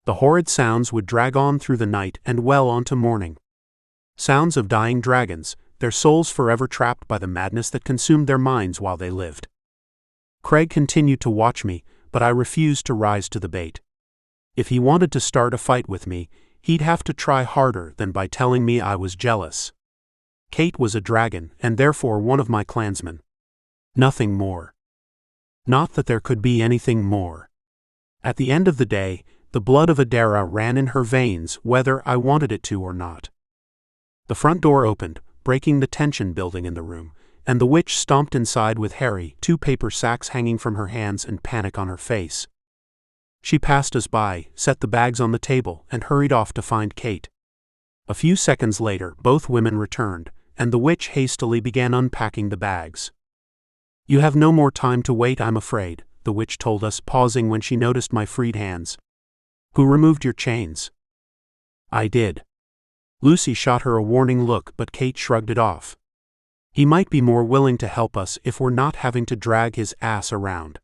The horrid sounds would drag on through the night and well onto morning. Sounds of dying dragons, their souls forever trapped by the madness that consumed their minds while they lived. Craig continued to watch me, but I refused to rise to the bait. If he wanted to start a fight with me, he'd have to try harder than by telling me I was jealous. Kate was a dragon, and therefore one of my clansmen. Nothing more. Not that there could be anything more. At the end of the day, the blood of Adara ran in her veins whether I wanted it to or not. The front door opened, breaking the tension building in the room, and the witch stomped inside with Harry, 2 paper sacks hanging from her hands and panic on her face. She passed us by, set the bags on the table, and hurried off to find Kate. A few seconds later, both women returned, and the witch hastily began unpacking the bags. You have no more time to wait, I'm afraid, the witch told us, pausing when she noticed my freed hands. Who removed your chains? I did. Lucy shot her a warning look, but Kate shrugged it off. He might be more willing to help us if we're not having to drag his ass around.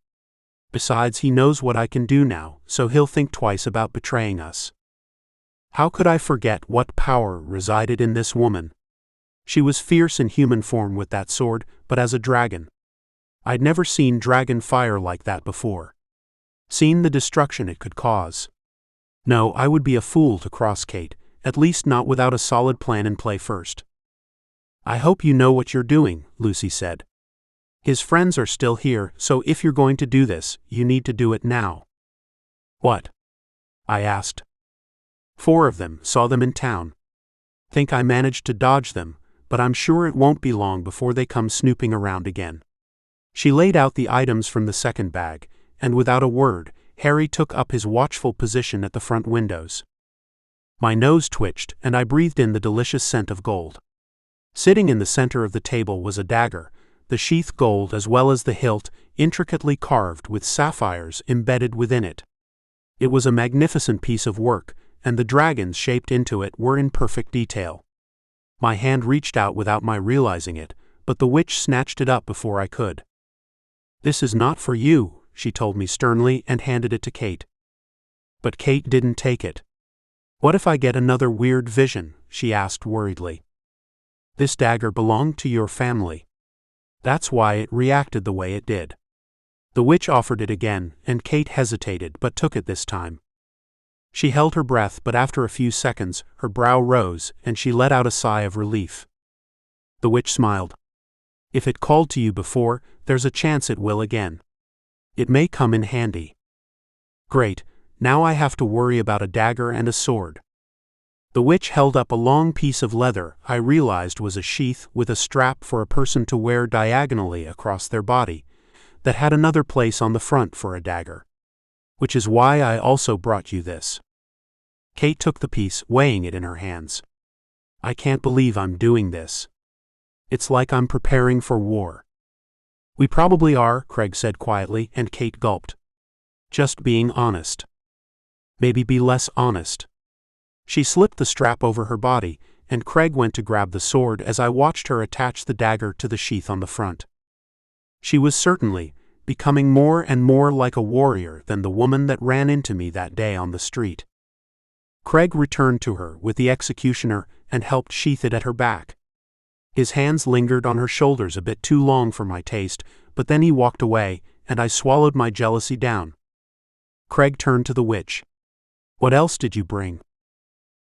Besides, he knows what I can do now, so he'll think twice about betraying us. How could I forget what power resided in this woman? She was fierce in human form with that sword, but as a dragon. I'd never seen dragon fire like that before. Seen the destruction it could cause. No, I would be a fool to cross Kate, at least not without a solid plan in play first. I hope you know what you're doing, Lucy said. His friends are still here, so if you're going to do this, you need to do it now. What? I asked. 4 of them, saw them in town. Think I managed to dodge them, but I'm sure it won't be long before they come snooping around again. She laid out the items from the second bag, and without a word, Harry took up his watchful position at the front windows. My nose twitched, and I breathed in the delicious scent of gold. Sitting in the center of the table was a dagger, the sheath gold as well as the hilt, intricately carved with sapphires embedded within it. It was a magnificent piece of work, and the dragons shaped into it were in perfect detail. My hand reached out without my realizing it, but the witch snatched it up before I could. This is not for you, she told me sternly and handed it to Kate. But Kate didn't take it. What if I get another weird vision? She asked worriedly. This dagger belonged to your family. That's why it reacted the way it did. The witch offered it again, and Kate hesitated but took it this time. She held her breath, but after a few seconds, her brow rose, and she let out a sigh of relief. The witch smiled. If it called to you before, there's a chance it will again. It may come in handy. Great, now I have to worry about a dagger and a sword. The witch held up a long piece of leather I realized was a sheath with a strap for a person to wear diagonally across their body, that had another place on the front for a dagger. Which is why I also brought you this. Kate took the piece, weighing it in her hands. I can't believe I'm doing this. It's like I'm preparing for war. We probably are, Craig said quietly, and Kate gulped. Just being honest. Maybe be less honest. She slipped the strap over her body, and Craig went to grab the sword as I watched her attach the dagger to the sheath on the front. She was certainly becoming more and more like a warrior than the woman that ran into me that day on the street. Craig returned to her with the executioner and helped sheath it at her back. His hands lingered on her shoulders a bit too long for my taste, but then he walked away, and I swallowed my jealousy down. Craig turned to the witch. What else did you bring?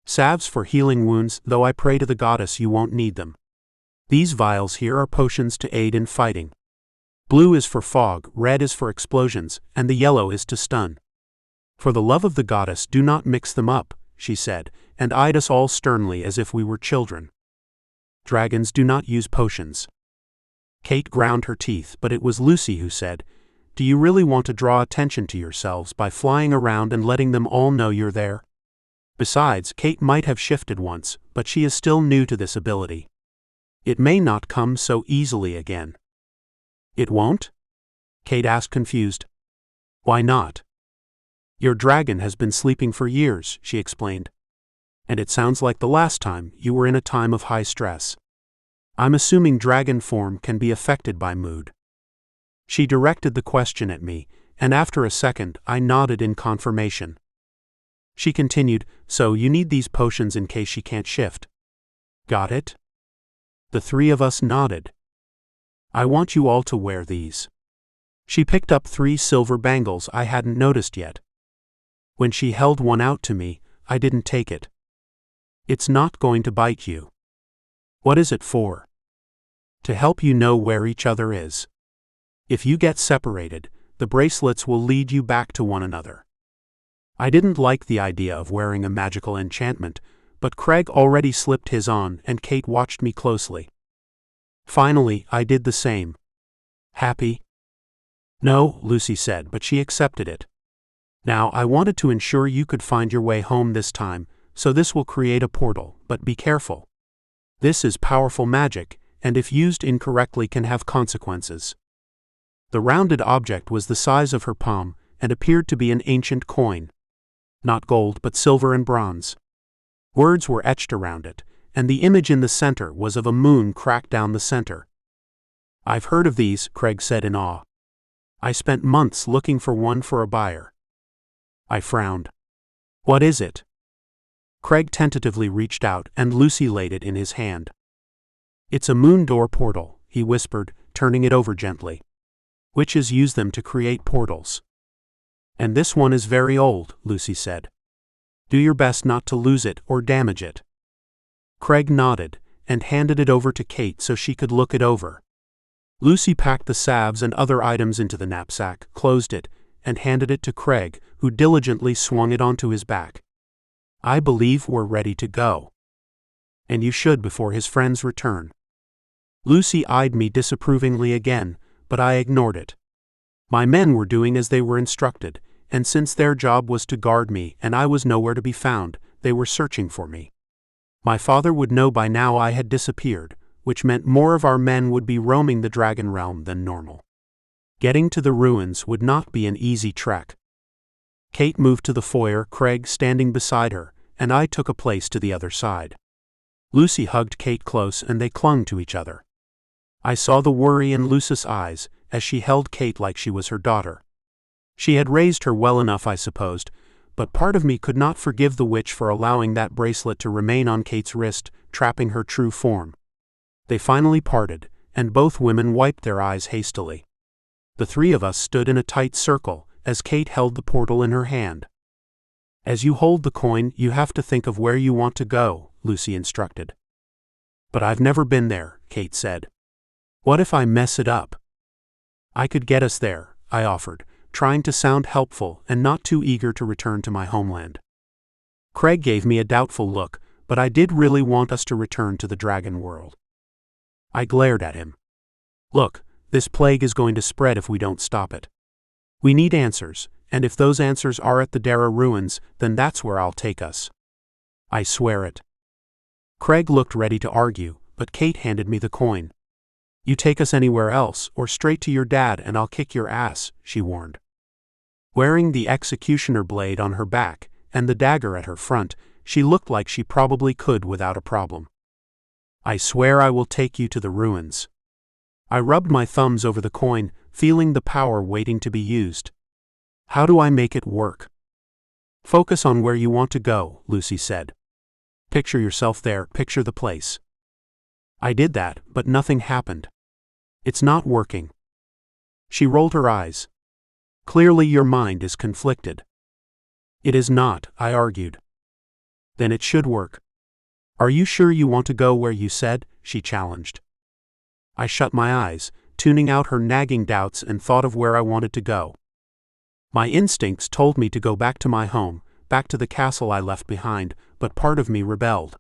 Salves for healing wounds, though I pray to the goddess you won't need them. These vials here are potions to aid in fighting. Blue is for fog, red is for explosions, and the yellow is to stun. For the love of the goddess, do not mix them up, she said, and eyed us all sternly as if we were children. Dragons do not use potions. Kate ground her teeth, but it was Lucy who said, Do you really want to draw attention to yourselves by flying around and letting them all know you're there? Besides, Kate might have shifted once, but she is still new to this ability. It may not come so easily again. It won't? Kate asked confused. Why not? Your dragon has been sleeping for years, she explained. And it sounds like the last time you were in a time of high stress. I'm assuming dragon form can be affected by mood. She directed the question at me, and after a second I nodded in confirmation. She continued, So you need these potions in case she can't shift. Got it? The three of us nodded. I want you all to wear these. She picked up 3 silver bangles I hadn't noticed yet. When she held one out to me, I didn't take it. It's not going to bite you. What is it for? To help you know where each other is. If you get separated, the bracelets will lead you back to one another. I didn't like the idea of wearing a magical enchantment, but Craig already slipped his on and Kate watched me closely. Finally, I did the same. Happy? No, Lucy said, but she accepted it. Now, I wanted to ensure you could find your way home this time, so this will create a portal, but be careful. This is powerful magic, and if used incorrectly can have consequences. The rounded object was the size of her palm, and appeared to be an ancient coin. Not gold, but silver and bronze. Words were etched around it, and the image in the center was of a moon cracked down the center. I've heard of these, Craig said in awe. I spent months looking for one for a buyer. I frowned. What is it? Craig tentatively reached out, and Lucy laid it in his hand. It's a moon door portal, he whispered, turning it over gently. Witches use them to create portals. And this one is very old, Lucy said. Do your best not to lose it or damage it. Craig nodded, and handed it over to Kate so she could look it over. Lucy packed the salves and other items into the knapsack, closed it, and handed it to Craig, who diligently swung it onto his back. I believe we're ready to go. And you should before his friends return. Lucy eyed me disapprovingly again, but I ignored it. My men were doing as they were instructed, and since their job was to guard me and I was nowhere to be found, they were searching for me. My father would know by now I had disappeared, which meant more of our men would be roaming the Dragon Realm than normal. Getting to the ruins would not be an easy trek. Kate moved to the foyer, Craig standing beside her, and I took a place to the other side. Lucy hugged Kate close and they clung to each other. I saw the worry in Lucy's eyes as she held Kate like she was her daughter. She had raised her well enough, I supposed, but part of me could not forgive the witch for allowing that bracelet to remain on Kate's wrist, trapping her true form. They finally parted, and both women wiped their eyes hastily. The three of us stood in a tight circle, as Kate held the portal in her hand. As you hold the coin, you have to think of where you want to go, Lucy instructed. But I've never been there, Kate said. What if I mess it up? I could get us there, I offered, trying to sound helpful and not too eager to return to my homeland. Craig gave me a doubtful look, but I did really want us to return to the dragon world. I glared at him. Look, this plague is going to spread if we don't stop it. We need answers, and if those answers are at the Dara ruins, then that's where I'll take us. I swear it. Craig looked ready to argue, but Kate handed me the coin. You take us anywhere else, or straight to your dad and I'll kick your ass, she warned. Wearing the executioner blade on her back, and the dagger at her front, she looked like she probably could without a problem. I swear I will take you to the ruins. I rubbed my thumbs over the coin, feeling the power waiting to be used. How do I make it work? Focus on where you want to go, Lucy said. Picture yourself there, picture the place. I did that, but nothing happened. It's not working. She rolled her eyes. Clearly your mind is conflicted. It is not, I argued. Then it should work. Are you sure you want to go where you said? She challenged. I shut my eyes, tuning out her nagging doubts, and thought of where I wanted to go. My instincts told me to go back to my home, back to the castle I left behind, but part of me rebelled.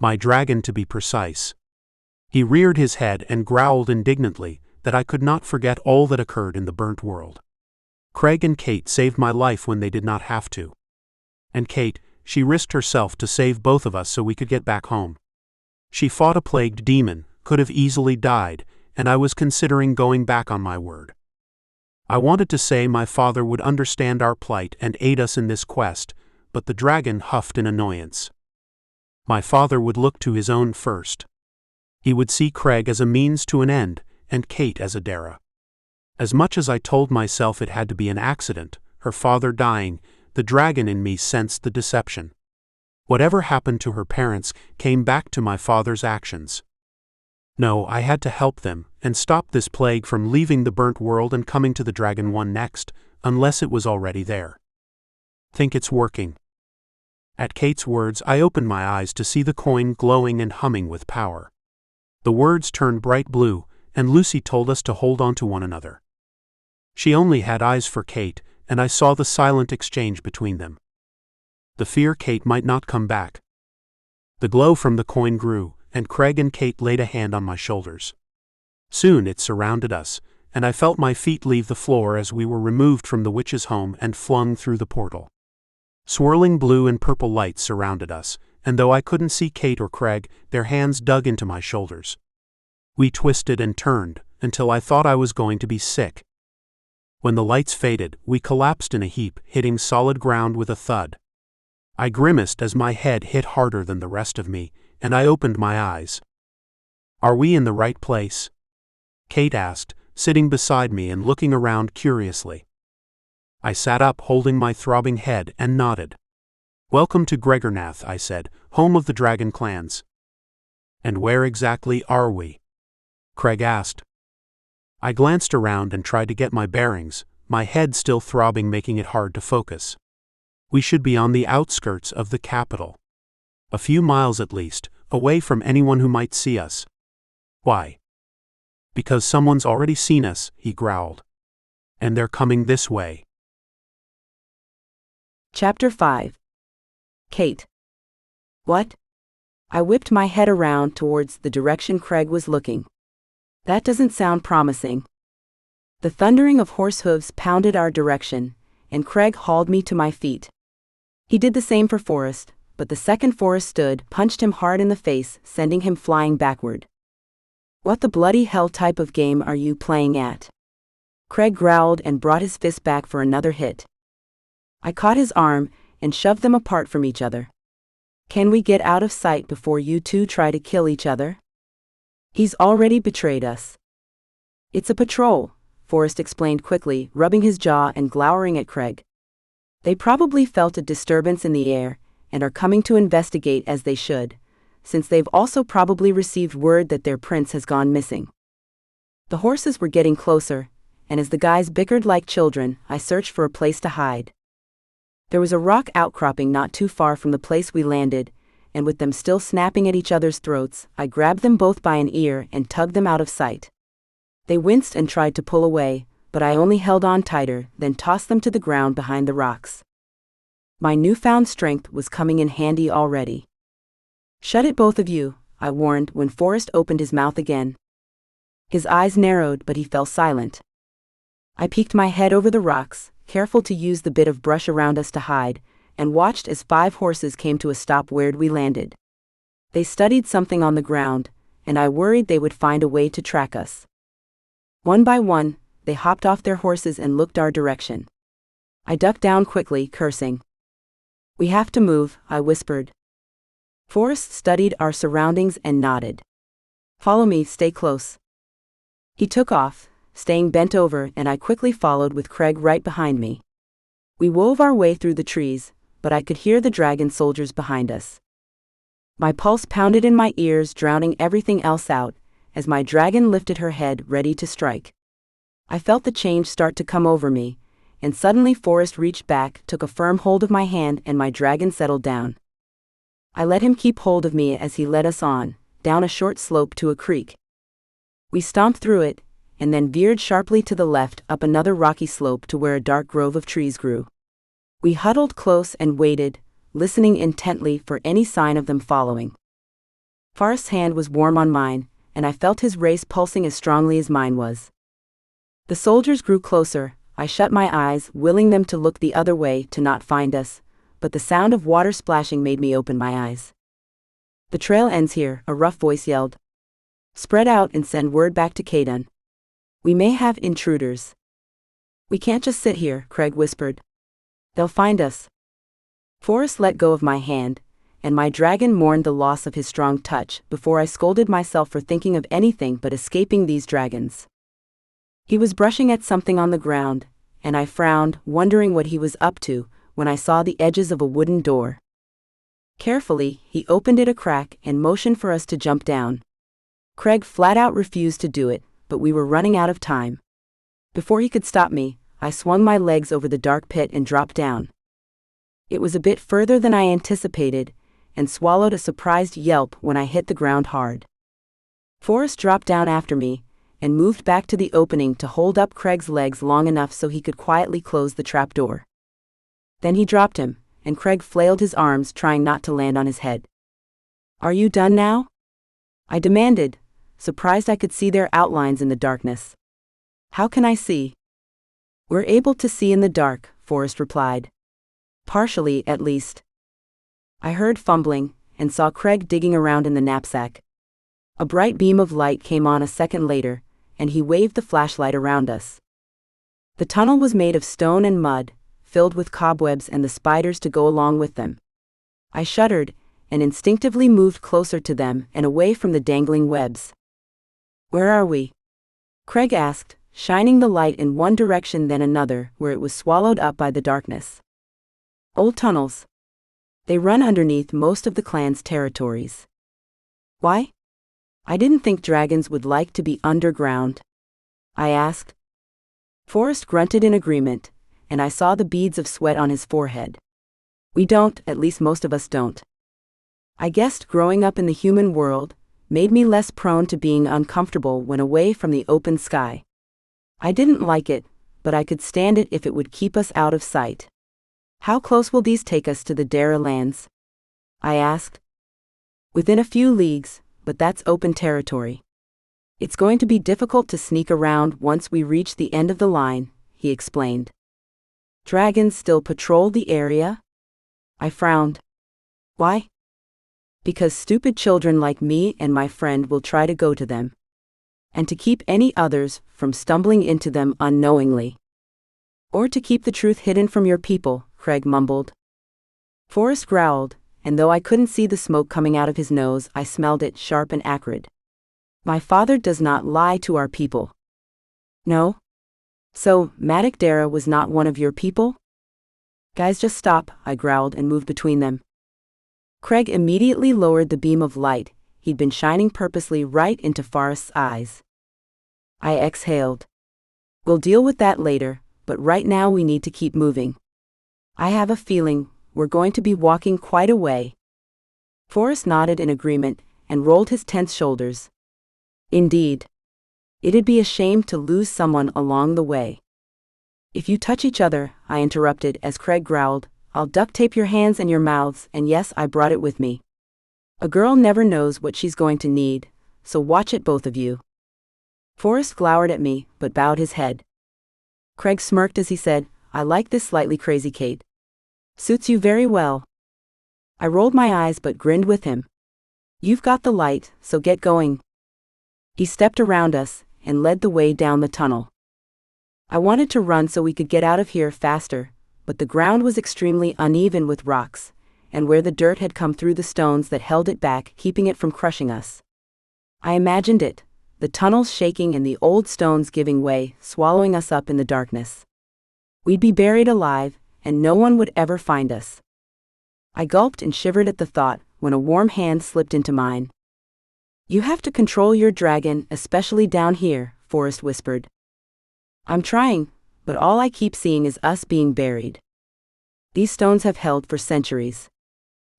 My dragon, to be precise. He reared his head and growled indignantly that I could not forget all that occurred in the burnt world. Craig and Kate saved my life when they did not have to. And Kate, she risked herself to save both of us so we could get back home. She fought a plagued demon, could have easily died, and I was considering going back on my word. I wanted to say my father would understand our plight and aid us in this quest, but the dragon huffed in annoyance. My father would look to his own first. He would see Craig as a means to an end, and Kate as a Dara. As much as I told myself it had to be an accident, her father dying, the dragon in me sensed the deception. Whatever happened to her parents came back to my father's actions. No, I had to help them, and stop this plague from leaving the burnt world and coming to the Dragon One next, unless it was already there. Think it's working. At Kate's words, I opened my eyes to see the coin glowing and humming with power. The words turned bright blue, and Lucy told us to hold on to one another. She only had eyes for Kate, and I saw the silent exchange between them. The fear Kate might not come back. The glow from the coin grew, and Craig and Kate laid a hand on my shoulders. Soon it surrounded us, and I felt my feet leave the floor as we were removed from the witch's home and flung through the portal. Swirling blue and purple lights surrounded us, and though I couldn't see Kate or Craig, their hands dug into my shoulders. We twisted and turned, until I thought I was going to be sick. When the lights faded, we collapsed in a heap, hitting solid ground with a thud. I grimaced as my head hit harder than the rest of me, and I opened my eyes. Are we in the right place? Kate asked, sitting beside me and looking around curiously. I sat up, holding my throbbing head, and nodded. Welcome to Gregornath, I said, home of the dragon clans. And where exactly are we? Craig asked. I glanced around and tried to get my bearings, my head still throbbing, making it hard to focus. We should be on the outskirts of the capital. A few miles at least, away from anyone who might see us. Why? Because someone's already seen us, he growled. And they're coming this way. Chapter 5. Kate. What? I whipped my head around towards the direction Craig was looking. That doesn't sound promising. The thundering of horse hooves pounded our direction, and Craig hauled me to my feet. He did the same for Forrest, but the second Forrest stood, punched him hard in the face, sending him flying backward. What the bloody hell type of game are you playing at? Craig growled and brought his fist back for another hit. I caught his arm and shoved them apart from each other. Can we get out of sight before you two try to kill each other? He's already betrayed us. It's a patrol, Forrest explained quickly, rubbing his jaw and glowering at Craig. They probably felt a disturbance in the air and are coming to investigate, as they should, since they've also probably received word that their prince has gone missing. The horses were getting closer, and as the guys bickered like children, I searched for a place to hide. There was a rock outcropping not too far from the place we landed, and with them still snapping at each other's throats, I grabbed them both by an ear and tugged them out of sight. They winced and tried to pull away, but I only held on tighter, then tossed them to the ground behind the rocks. My newfound strength was coming in handy already. Shut it, both of you, I warned when Forrest opened his mouth again. His eyes narrowed, but he fell silent. I peeked my head over the rocks, careful to use the bit of brush around us to hide, and watched as 5 horses came to a stop where we landed. They studied something on the ground, and I worried they would find a way to track us. One by one, they hopped off their horses and looked our direction. I ducked down quickly, cursing. We have to move, I whispered. Forrest studied our surroundings and nodded. Follow me, stay close. He took off, staying bent over, and I quickly followed with Craig right behind me. We wove our way through the trees, but I could hear the dragon soldiers behind us. My pulse pounded in my ears, drowning everything else out, as my dragon lifted her head, ready to strike. I felt the change start to come over me, and suddenly Forrest reached back, took a firm hold of my hand, and my dragon settled down. I let him keep hold of me as he led us on, down a short slope to a creek. We stomped through it, and then veered sharply to the left up another rocky slope to where a dark grove of trees grew. We huddled close and waited, listening intently for any sign of them following. Forrest's hand was warm on mine, and I felt his race pulsing as strongly as mine was. The soldiers grew closer. I shut my eyes, willing them to look the other way to not find us, but the sound of water splashing made me open my eyes. The trail ends here, a rough voice yelled. Spread out and send word back to Kaden. We may have intruders. We can't just sit here, Craig whispered. They'll find us. Forrest let go of my hand, and my dragon mourned the loss of his strong touch before I scolded myself for thinking of anything but escaping these dragons. He was brushing at something on the ground, and I frowned, wondering what he was up to, when I saw the edges of a wooden door. Carefully, he opened it a crack and motioned for us to jump down. Craig flat out refused to do it, but we were running out of time. Before he could stop me, I swung my legs over the dark pit and dropped down. It was a bit further than I anticipated, and swallowed a surprised yelp when I hit the ground hard. Forrest dropped down after me, and moved back to the opening to hold up Craig's legs long enough so he could quietly close the trapdoor. Then he dropped him, and Craig flailed his arms, trying not to land on his head. Are you done now? I demanded, surprised I could see their outlines in the darkness. How can I see? We're able to see in the dark, Forrest replied. Partially, at least. I heard fumbling, and saw Craig digging around in the knapsack. A bright beam of light came on a second later, and he waved the flashlight around us. The tunnel was made of stone and mud, filled with cobwebs and the spiders to go along with them. I shuddered, and instinctively moved closer to them and away from the dangling webs. Where are we? Craig asked, shining the light in one direction then another, where it was swallowed up by the darkness. Old tunnels. They run underneath most of the clan's territories. Why? I didn't think dragons would like to be underground. I asked. Forrest grunted in agreement, and I saw the beads of sweat on his forehead. We don't, at least most of us don't. I guessed growing up in the human world made me less prone to being uncomfortable when away from the open sky. I didn't like it, but I could stand it if it would keep us out of sight. How close will these take us to the Dara lands? I asked. Within a few leagues, but that's open territory. It's going to be difficult to sneak around once we reach the end of the line, he explained. Dragons still patrol the area? I frowned. Why? Because stupid children like me and my friend will try to go to them. And to keep any others from stumbling into them unknowingly. Or to keep the truth hidden from your people, Craig mumbled. Forrest growled, and though I couldn't see the smoke coming out of his nose, I smelled it, sharp and acrid. My father does not lie to our people. No? So, Matic Dara was not one of your people? Guys, just stop, I growled and moved between them. Craig immediately lowered the beam of light he'd been shining purposely right into Forrest's eyes. I exhaled. We'll deal with that later, but right now we need to keep moving. I have a feeling we're going to be walking quite a way. Forrest nodded in agreement and rolled his tense shoulders. Indeed. It'd be a shame to lose someone along the way. If you touch each other, I interrupted as Craig growled, I'll duct tape your hands and your mouths, and yes, I brought it with me. A girl never knows what she's going to need, so watch it, both of you. Forrest glowered at me, but bowed his head. Craig smirked as he said, I like this slightly crazy Kate. Suits you very well. I rolled my eyes but grinned with him. You've got the light, so get going. He stepped around us and led the way down the tunnel. I wanted to run so we could get out of here faster, but the ground was extremely uneven with rocks, and where the dirt had come through the stones that held it back, keeping it from crushing us. I imagined it, the tunnels shaking and the old stones giving way, swallowing us up in the darkness. We'd be buried alive, and no one would ever find us. I gulped and shivered at the thought when a warm hand slipped into mine. You have to control your dragon, especially down here, Forrest whispered. I'm trying, but all I keep seeing is us being buried. These stones have held for centuries.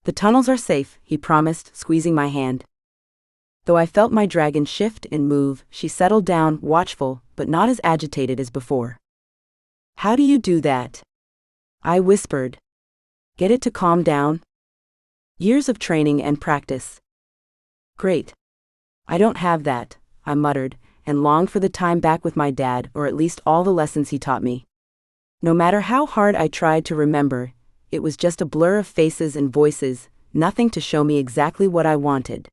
The tunnels are safe, he promised, squeezing my hand. Though I felt my dragon shift and move, she settled down, watchful, but not as agitated as before. How do you do that? I whispered. Get it to calm down? Years of training and practice. Great. I don't have that, I muttered, and longed for the time back with my dad, or at least all the lessons he taught me. No matter how hard I tried to remember, it was just a blur of faces and voices, nothing to show me exactly what I wanted.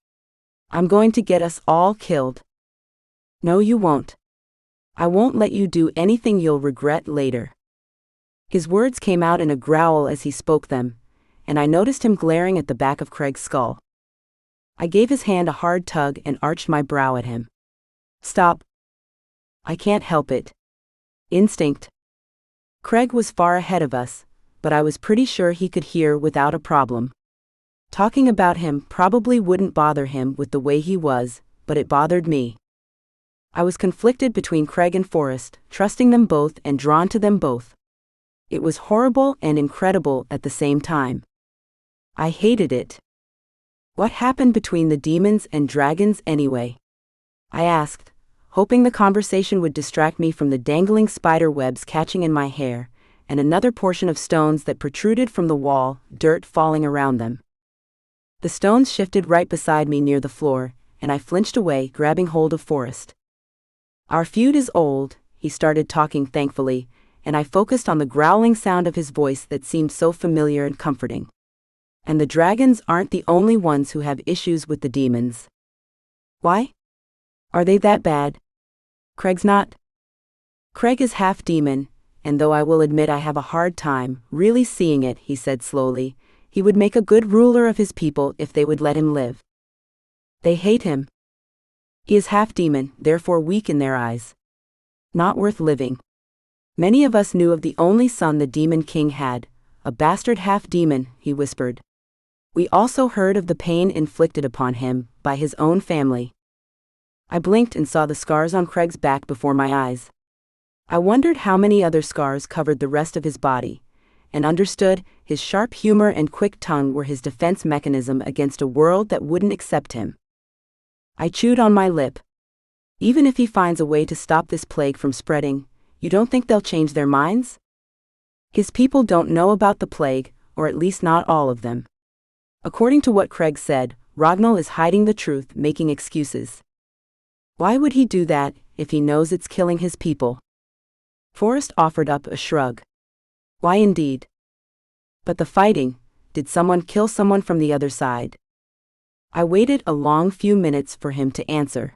I'm going to get us all killed. No, you won't. I won't let you do anything you'll regret later. His words came out in a growl as he spoke them, and I noticed him glaring at the back of Craig's skull. I gave his hand a hard tug and arched my brow at him. Stop. I can't help it. Instinct. Craig was far ahead of us, but I was pretty sure he could hear without a problem. Talking about him probably wouldn't bother him with the way he was, but it bothered me. I was conflicted between Craig and Forrest, trusting them both and drawn to them both. It was horrible and incredible at the same time. I hated it. What happened between the demons and dragons anyway? I asked, hoping the conversation would distract me from the dangling spider webs catching in my hair, and another portion of stones that protruded from the wall, dirt falling around them. The stones shifted right beside me near the floor, and I flinched away, grabbing hold of Forrest. Our feud is old, he started talking thankfully, and I focused on the growling sound of his voice that seemed so familiar and comforting. And the dragons aren't the only ones who have issues with the demons. Why? Are they that bad? Craig's not. Craig is half demon, and though I will admit I have a hard time really seeing it, he said slowly, he would make a good ruler of his people if they would let him live. They hate him. He is half demon, therefore weak in their eyes. Not worth living. Many of us knew of the only son the Demon King had, a bastard half-demon, he whispered. We also heard of the pain inflicted upon him by his own family. I blinked and saw the scars on Craig's back before my eyes. I wondered how many other scars covered the rest of his body, and understood his sharp humor and quick tongue were his defense mechanism against a world that wouldn't accept him. I chewed on my lip. Even if he finds a way to stop this plague from spreading, you don't think they'll change their minds? His people don't know about the plague, or at least not all of them. According to what Craig said, Ragnall is hiding the truth, making excuses. Why would he do that if he knows it's killing his people? Forrest offered up a shrug. Why indeed? But the fighting, did someone kill someone from the other side? I waited a long few minutes for him to answer.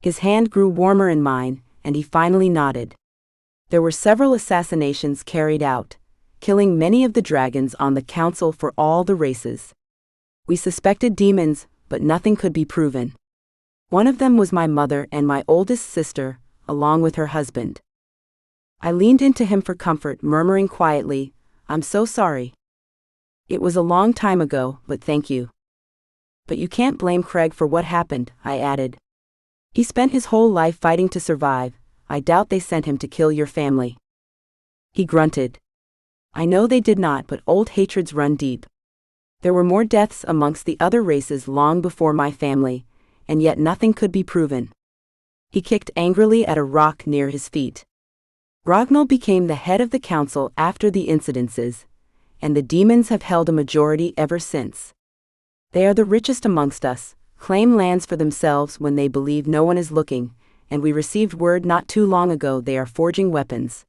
His hand grew warmer in mine, and he finally nodded. There were several assassinations carried out, killing many of the dragons on the council for all the races. We suspected demons, but nothing could be proven. One of them was my mother and my oldest sister, along with her husband. I leaned into him for comfort, murmuring quietly, I'm so sorry. It was a long time ago, but thank you. But you can't blame Craig for what happened, I added. He spent his whole life fighting to survive. I doubt they sent him to kill your family. He grunted. I know they did not, but old hatreds run deep. There were more deaths amongst the other races long before my family, and yet nothing could be proven. He kicked angrily at a rock near his feet. Ragnall became the head of the council after the incidences, and the demons have held a majority ever since. They are the richest amongst us, claim lands for themselves when they believe no one is looking, and we received word not too long ago they are forging weapons.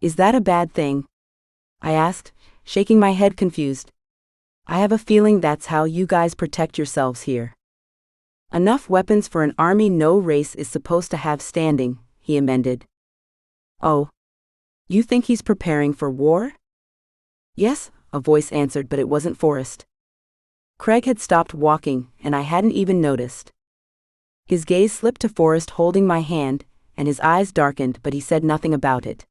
Is that a bad thing? I asked, shaking my head confused. I have a feeling that's how you guys protect yourselves here. Enough weapons for an army no race is supposed to have standing, he amended. Oh. You think he's preparing for war? Yes, a voice answered, but it wasn't Forrest. Craig had stopped walking, and I hadn't even noticed. His gaze slipped to Forrest holding my hand, and his eyes darkened, but he said nothing about it.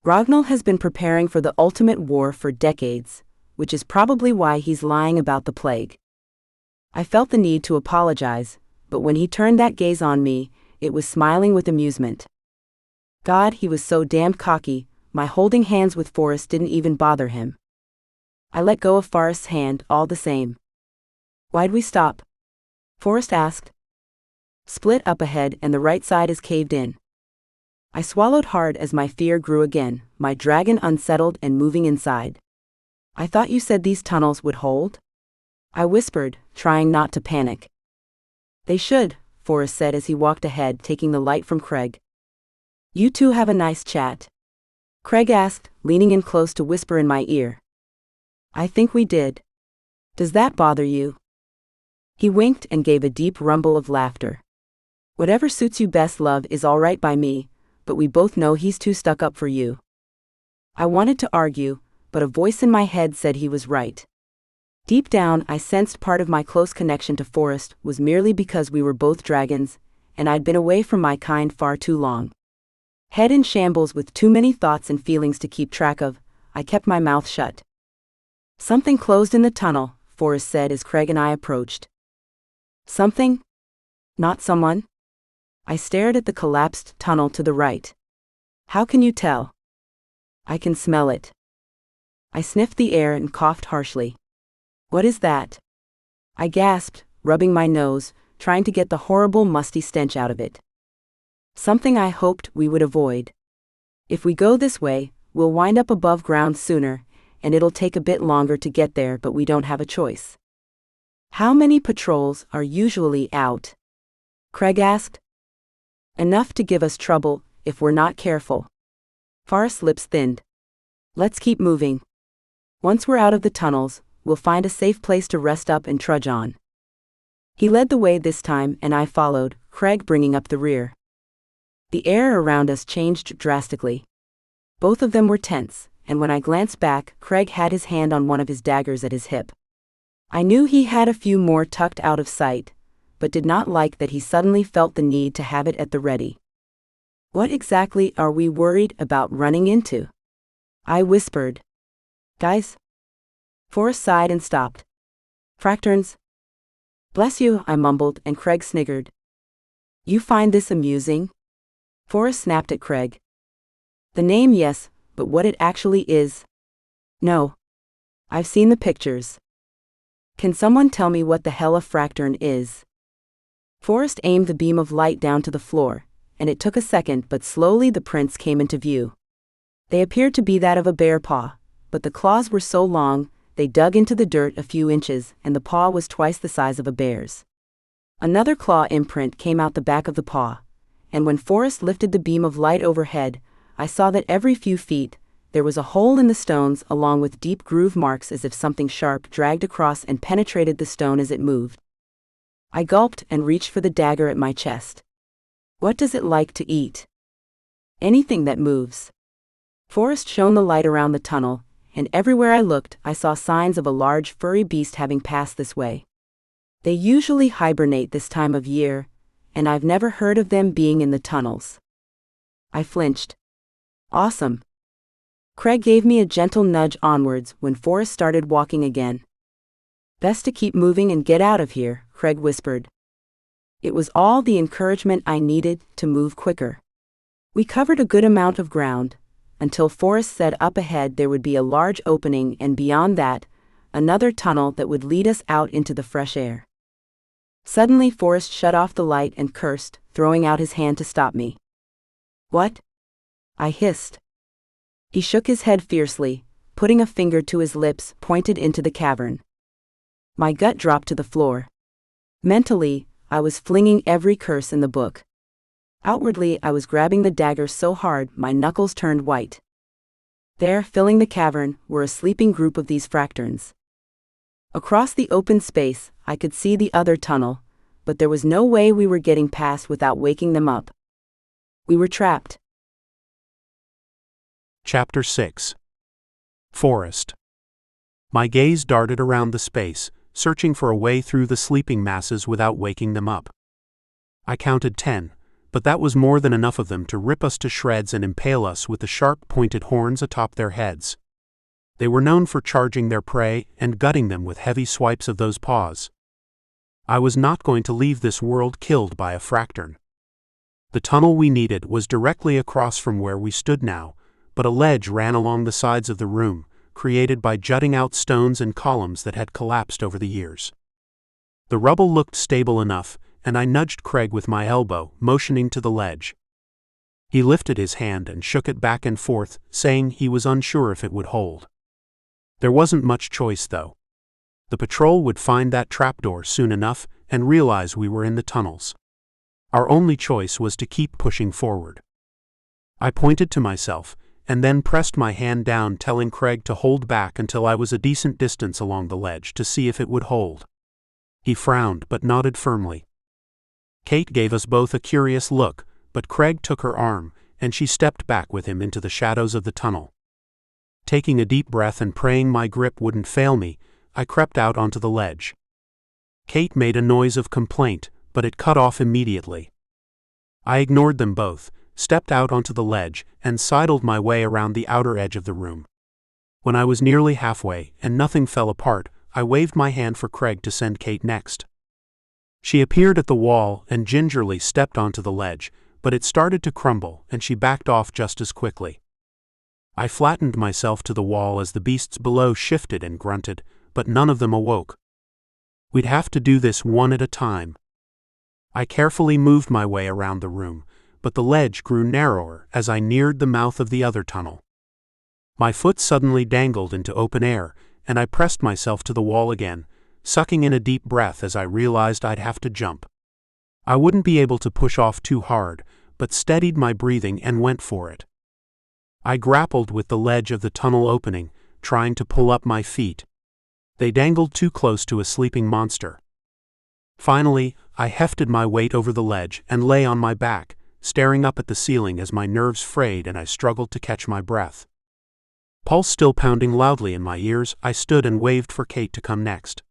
Ragnall has been preparing for the ultimate war for decades, which is probably why he's lying about the plague. I felt the need to apologize, but when he turned that gaze on me, it was smiling with amusement. God, he was so damned cocky, my holding hands with Forrest didn't even bother him. I let go of Forrest's hand all the same. Why'd we stop? Forrest asked. Split up ahead and the right side is caved in. I swallowed hard as my fear grew again, my dragon unsettled and moving inside. I thought you said these tunnels would hold? I whispered, trying not to panic. They should, Forrest said as he walked ahead, taking the light from Craig. You two have a nice chat? Craig asked, leaning in close to whisper in my ear. I think we did. Does that bother you? He winked and gave a deep rumble of laughter. Whatever suits you best, love, is all right by me, but we both know he's too stuck up for you. I wanted to argue, but a voice in my head said he was right. Deep down, I sensed part of my close connection to Forrest was merely because we were both dragons, and I'd been away from my kind far too long. Head in shambles with too many thoughts and feelings to keep track of, I kept my mouth shut. Something closed in the tunnel, Forrest said as Craig and I approached. Something? Not someone? I stared at the collapsed tunnel to the right. How can you tell? I can smell it. I sniffed the air and coughed harshly. What is that? I gasped, rubbing my nose, trying to get the horrible musty stench out of it. Something I hoped we would avoid. If we go this way, we'll wind up above ground sooner, and it'll take a bit longer to get there, but we don't have a choice. How many patrols are usually out? Craig asked. Enough to give us trouble, if we're not careful. Forrest's lips thinned. Let's keep moving. Once we're out of the tunnels, we'll find a safe place to rest up and trudge on. He led the way this time and I followed, Craig bringing up the rear. The air around us changed drastically. Both of them were tense, and when I glanced back, Craig had his hand on one of his daggers at his hip. I knew he had a few more tucked out of sight, but did not like that he suddenly felt the need to have it at the ready. What exactly are we worried about running into? I whispered. Guys? Forrest sighed and stopped. Fracturns? Bless you, I mumbled, and Craig sniggered. You find this amusing? Forrest snapped at Craig. The name, yes, but what it actually is? No. I've seen the pictures. Can someone tell me what the hell a fracturn is? Forrest aimed the beam of light down to the floor, and it took a second, but slowly the prints came into view. They appeared to be that of a bear paw, but the claws were so long, they dug into the dirt a few inches, and the paw was twice the size of a bear's. Another claw imprint came out the back of the paw, and when Forrest lifted the beam of light overhead, I saw that every few feet, there was a hole in the stones along with deep groove marks as if something sharp dragged across and penetrated the stone as it moved. I gulped and reached for the dagger at my chest. What does it like to eat? Anything that moves. Forrest shone the light around the tunnel, and everywhere I looked, I saw signs of a large furry beast having passed this way. They usually hibernate this time of year, and I've never heard of them being in the tunnels. I flinched. Awesome. Craig gave me a gentle nudge onwards when Forrest started walking again. Best to keep moving and get out of here, Craig whispered. It was all the encouragement I needed to move quicker. We covered a good amount of ground, until Forrest said up ahead there would be a large opening and beyond that, another tunnel that would lead us out into the fresh air. Suddenly Forrest shut off the light and cursed, throwing out his hand to stop me. What? I hissed. He shook his head fiercely, putting a finger to his lips, pointed into the cavern. My gut dropped to the floor. Mentally, I was flinging every curse in the book. Outwardly, I was grabbing the dagger so hard my knuckles turned white. There, filling the cavern, were a sleeping group of these fracturns. Across the open space, I could see the other tunnel, but there was no way we were getting past without waking them up. We were trapped. Chapter 6. Forrest. My gaze darted around the space, searching for a way through the sleeping masses without waking them up. I counted 10, but that was more than enough of them to rip us to shreds and impale us with the sharp-pointed horns atop their heads. They were known for charging their prey and gutting them with heavy swipes of those paws. I was not going to leave this world killed by a fracturn. The tunnel we needed was directly across from where we stood now, but a ledge ran along the sides of the room, created by jutting out stones and columns that had collapsed over the years. The rubble looked stable enough, and I nudged Craig with my elbow, motioning to the ledge. He lifted his hand and shook it back and forth, saying he was unsure if it would hold. There wasn't much choice, though. The patrol would find that trapdoor soon enough and realize we were in the tunnels. Our only choice was to keep pushing forward. I pointed to myself, and then pressed my hand down, telling Craig to hold back until I was a decent distance along the ledge to see if it would hold. He frowned but nodded firmly. Kate gave us both a curious look, but Craig took her arm, and she stepped back with him into the shadows of the tunnel. Taking a deep breath and praying my grip wouldn't fail me, I crept out onto the ledge. Kate made a noise of complaint, but it cut off immediately. I ignored them both, stepped out onto the ledge, and sidled my way around the outer edge of the room. When I was nearly halfway, and nothing fell apart, I waved my hand for Craig to send Kate next. She appeared at the wall and gingerly stepped onto the ledge, but it started to crumble, and she backed off just as quickly. I flattened myself to the wall as the beasts below shifted and grunted, but none of them awoke. We'd have to do this one at a time. I carefully moved my way around the room, but the ledge grew narrower as I neared the mouth of the other tunnel. My foot suddenly dangled into open air, and I pressed myself to the wall again, sucking in a deep breath as I realized I'd have to jump. I wouldn't be able to push off too hard, but steadied my breathing and went for it. I grappled with the ledge of the tunnel opening, trying to pull up my feet. They dangled too close to a sleeping monster. Finally, I hefted my weight over the ledge and lay on my back, staring up at the ceiling as my nerves frayed and I struggled to catch my breath. Pulse still pounding loudly in my ears, I stood and waved for Kate to come next.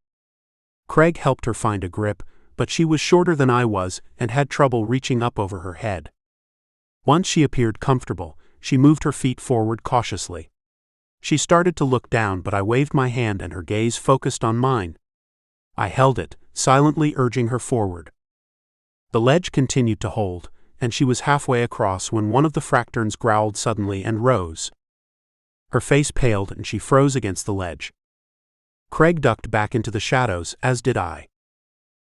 Craig helped her find a grip, but she was shorter than I was and had trouble reaching up over her head. Once she appeared comfortable, she moved her feet forward cautiously. She started to look down, but I waved my hand and her gaze focused on mine. I held it, silently urging her forward. The ledge continued to hold, and she was halfway across when one of the fracturns growled suddenly and rose. Her face paled and she froze against the ledge. Craig ducked back into the shadows, as did I.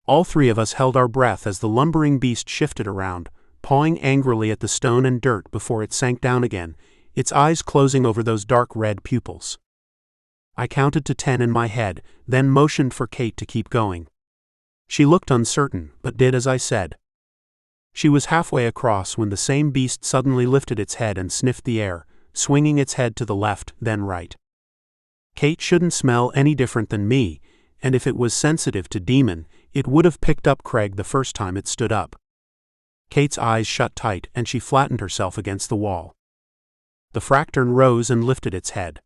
All three of us held our breath as the lumbering beast shifted around, pawing angrily at the stone and dirt before it sank down again, its eyes closing over those dark red pupils. I counted to 10 in my head, then motioned for Kate to keep going. She looked uncertain, but did as I said. She was halfway across when the same beast suddenly lifted its head and sniffed the air, swinging its head to the left, then right. Kate shouldn't smell any different than me, and if it was sensitive to demon, it would have picked up Craig the first time it stood up. Kate's eyes shut tight and she flattened herself against the wall. The fracturn rose and lifted its head.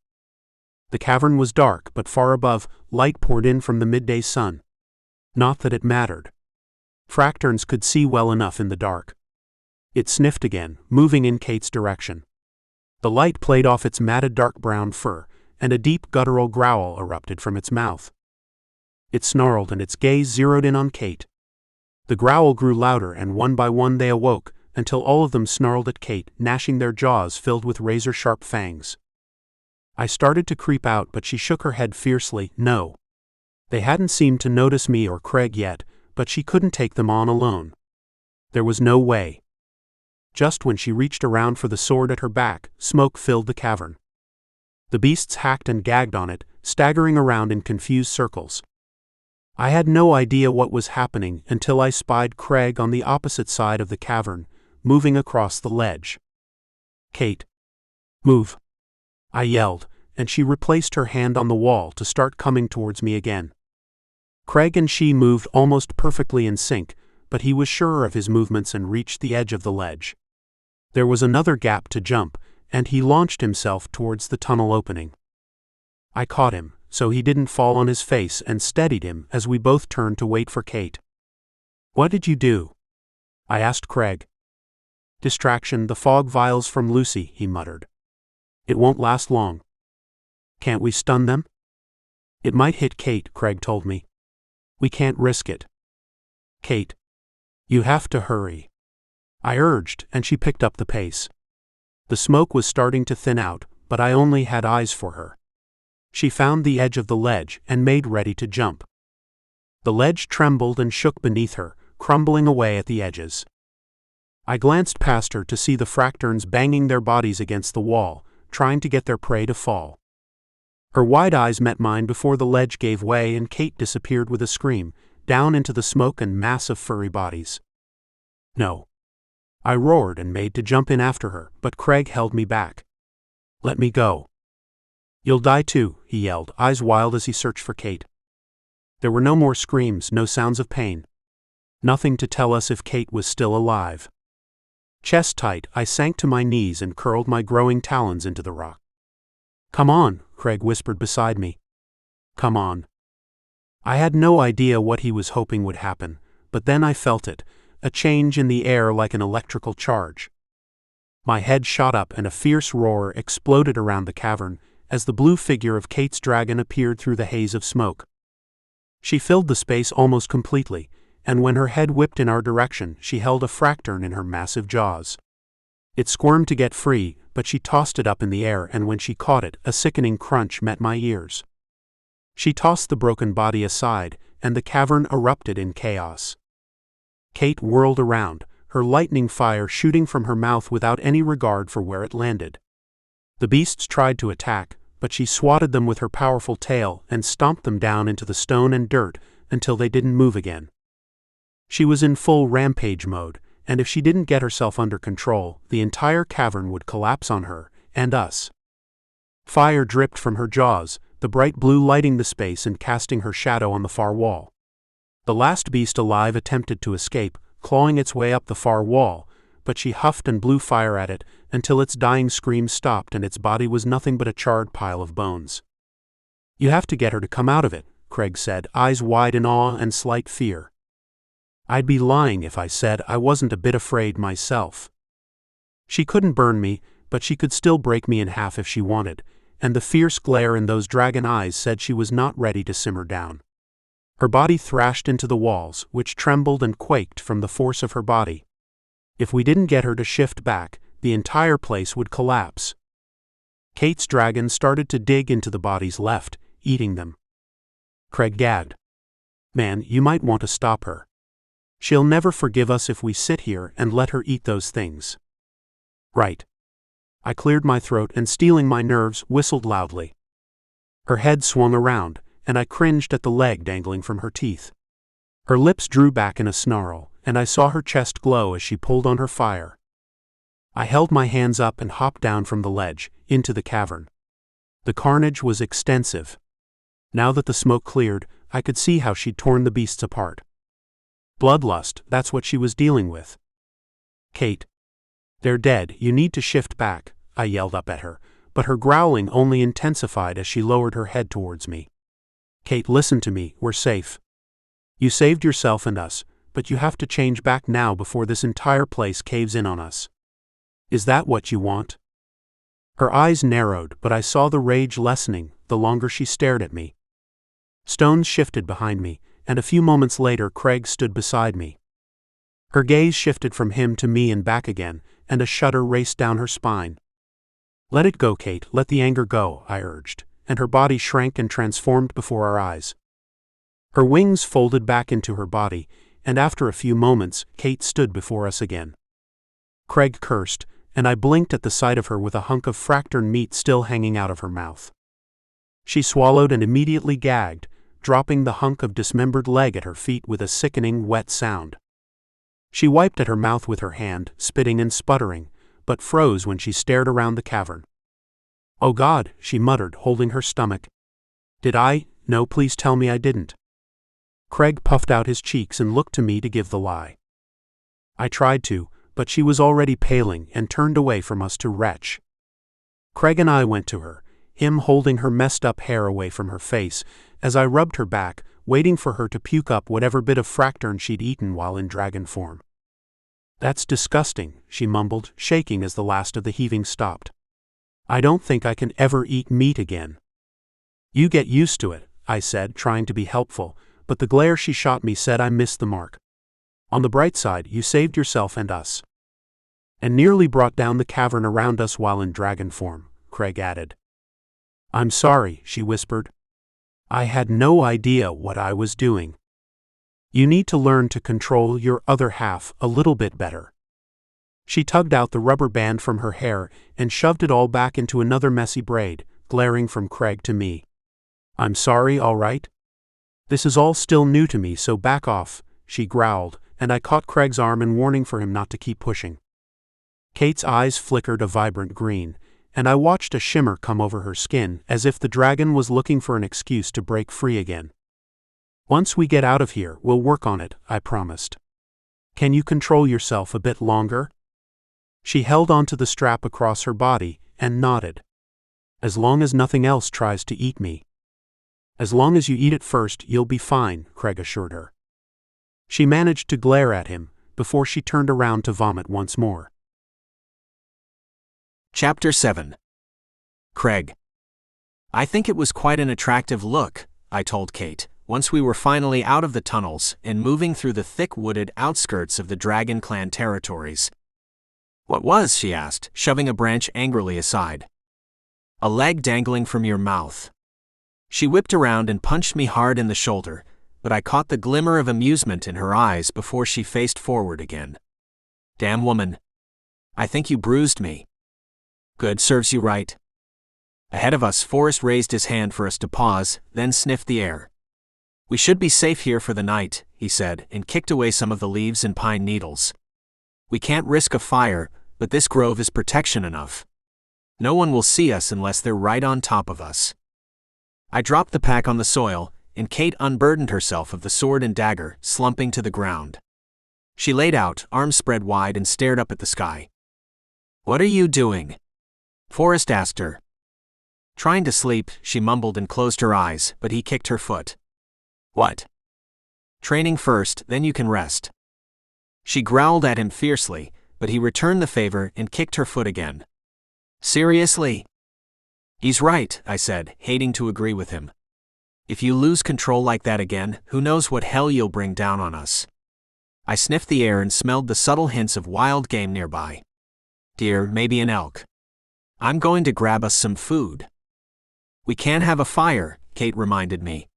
The cavern was dark, but far above, light poured in from the midday sun. Not that it mattered. Fracturns could see well enough in the dark. It sniffed again, moving in Kate's direction. The light played off its matted dark brown fur, and a deep guttural growl erupted from its mouth. It snarled and its gaze zeroed in on Kate. The growl grew louder and one by one they awoke, until all of them snarled at Kate, gnashing their jaws filled with razor-sharp fangs. I started to creep out, but she shook her head fiercely, no. They hadn't seemed to notice me or Craig yet, but she couldn't take them on alone. There was no way. Just when she reached around for the sword at her back, smoke filled the cavern. The beasts hacked and gagged on it, staggering around in confused circles. I had no idea what was happening until I spied Craig on the opposite side of the cavern, moving across the ledge. "Kate, move," I yelled, and she replaced her hand on the wall to start coming towards me again. Craig and she moved almost perfectly in sync, but he was sure of his movements and reached the edge of the ledge. There was another gap to jump, and he launched himself towards the tunnel opening. I caught him, so he didn't fall on his face, and steadied him as we both turned to wait for Kate. "What did you do?" I asked Craig. "Distraction, the fog vials from Lucy," he muttered. "It won't last long." "Can't we stun them?" "It might hit Kate," Craig told me. "We can't risk it." "Kate, you have to hurry," I urged, and she picked up the pace. The smoke was starting to thin out, but I only had eyes for her. She found the edge of the ledge and made ready to jump. The ledge trembled and shook beneath her, crumbling away at the edges. I glanced past her to see the fracturns banging their bodies against the wall, trying to get their prey to fall. Her wide eyes met mine before the ledge gave way and Kate disappeared with a scream, down into the smoke and mass of furry bodies. "No." I roared and made to jump in after her, but Craig held me back. "Let me go." "You'll die too," he yelled, eyes wild as he searched for Kate. There were no more screams, no sounds of pain. Nothing to tell us if Kate was still alive. Chest tight, I sank to my knees and curled my growing talons into the rock. "Come on," Craig whispered beside me. "Come on." I had no idea what he was hoping would happen, but then I felt it, a change in the air like an electrical charge. My head shot up and a fierce roar exploded around the cavern as the blue figure of Kate's dragon appeared through the haze of smoke. She filled the space almost completely, and when her head whipped in our direction, she held a fracturn in her massive jaws. It squirmed to get free, but she tossed it up in the air, and when she caught it, a sickening crunch met my ears. She tossed the broken body aside, and the cavern erupted in chaos. Kate whirled around, her lightning fire shooting from her mouth without any regard for where it landed. The beasts tried to attack, but she swatted them with her powerful tail and stomped them down into the stone and dirt until they didn't move again. She was in full rampage mode, and if she didn't get herself under control, the entire cavern would collapse on her, and us. Fire dripped from her jaws, the bright blue lighting the space and casting her shadow on the far wall. The last beast alive attempted to escape, clawing its way up the far wall, but she huffed and blew fire at it until its dying screams stopped and its body was nothing but a charred pile of bones. "You have to get her to come out of it," Craig said, eyes wide in awe and slight fear. I'd be lying if I said I wasn't a bit afraid myself. She couldn't burn me, but she could still break me in half if she wanted, and the fierce glare in those dragon eyes said she was not ready to simmer down. Her body thrashed into the walls, which trembled and quaked from the force of her body. If we didn't get her to shift back, the entire place would collapse. Kate's dragon started to dig into the bodies left, eating them. Craig gagged. "Man, you might want to stop her. She'll never forgive us if we sit here and let her eat those things." "Right." I cleared my throat and, steeling my nerves, whistled loudly. Her head swung around, and I cringed at the leg dangling from her teeth. Her lips drew back in a snarl, and I saw her chest glow as she pulled on her fire. I held my hands up and hopped down from the ledge, into the cavern. The carnage was extensive. Now that the smoke cleared, I could see how she'd torn the beasts apart. Bloodlust, that's what she was dealing with. "Kate, they're dead, you need to shift back," I yelled up at her, but her growling only intensified as she lowered her head towards me. "Kate, listen to me, we're safe. You saved yourself and us, but you have to change back now before this entire place caves in on us. Is that what you want?" Her eyes narrowed, but I saw the rage lessening the longer she stared at me. Stones shifted behind me, and a few moments later Craig stood beside me. Her gaze shifted from him to me and back again, and a shudder raced down her spine. "Let it go, Kate, let the anger go," I urged, and her body shrank and transformed before our eyes. Her wings folded back into her body, and after a few moments, Kate stood before us again. Craig cursed, and I blinked at the sight of her with a hunk of fractured meat still hanging out of her mouth. She swallowed and immediately gagged, dropping the hunk of dismembered leg at her feet with a sickening wet sound. She wiped at her mouth with her hand, spitting and sputtering, but froze when she stared around the cavern. "Oh God," she muttered, holding her stomach. "Did I? No, please tell me I didn't." Craig puffed out his cheeks and looked to me to give the lie. I tried to, but she was already paling and turned away from us to retch. Craig and I went to her, him holding her messed up hair away from her face, as I rubbed her back, waiting for her to puke up whatever bit of fractern she'd eaten while in dragon form. "That's disgusting," she mumbled, shaking as the last of the heaving stopped. "I don't think I can ever eat meat again." "You get used to it," I said, trying to be helpful, but the glare she shot me said I missed the mark. "On the bright side, you saved yourself and us." "And nearly brought down the cavern around us while in dragon form," Craig added. "I'm sorry," she whispered. "I had no idea what I was doing. You need to learn to control your other half a little bit better." She tugged out the rubber band from her hair and shoved it all back into another messy braid, glaring from Craig to me. "I'm sorry, all right? This is all still new to me, so back off," she growled, and I caught Craig's arm in warning for him not to keep pushing. Kate's eyes flickered a vibrant green, and I watched a shimmer come over her skin as if the dragon was looking for an excuse to break free again. "Once we get out of here, we'll work on it," I promised. "Can you control yourself a bit longer?" She held onto the strap across her body and nodded. "As long as nothing else tries to eat me." "As long as you eat it first, you'll be fine," Craig assured her. She managed to glare at him before she turned around to vomit once more. Chapter 7. Craig. "I think it was quite an attractive look," I told Kate, once we were finally out of the tunnels and moving through the thick wooded outskirts of the Dragon Clan territories. "What was?" she asked, shoving a branch angrily aside. "A leg dangling from your mouth." She whipped around and punched me hard in the shoulder, but I caught the glimmer of amusement in her eyes before she faced forward again. "Damn woman. I think you bruised me." "Good, serves you right." Ahead of us, Forrest raised his hand for us to pause, then sniffed the air. "We should be safe here for the night," he said, and kicked away some of the leaves and pine needles. "We can't risk a fire, but this grove is protection enough. No one will see us unless they're right on top of us." I dropped the pack on the soil, and Kate unburdened herself of the sword and dagger, slumping to the ground. She laid out, arms spread wide, and stared up at the sky. "What are you doing?" Forrest asked her. "Trying to sleep," she mumbled and closed her eyes, but he kicked her foot. "What?" "Training first, then you can rest." She growled at him fiercely, but he returned the favor and kicked her foot again. "Seriously?" "He's right," I said, hating to agree with him. "If you lose control like that again, who knows what hell you'll bring down on us." I sniffed the air and smelled the subtle hints of wild game nearby. Deer, maybe an elk. "I'm going to grab us some food." "We can't have a fire," Kate reminded me.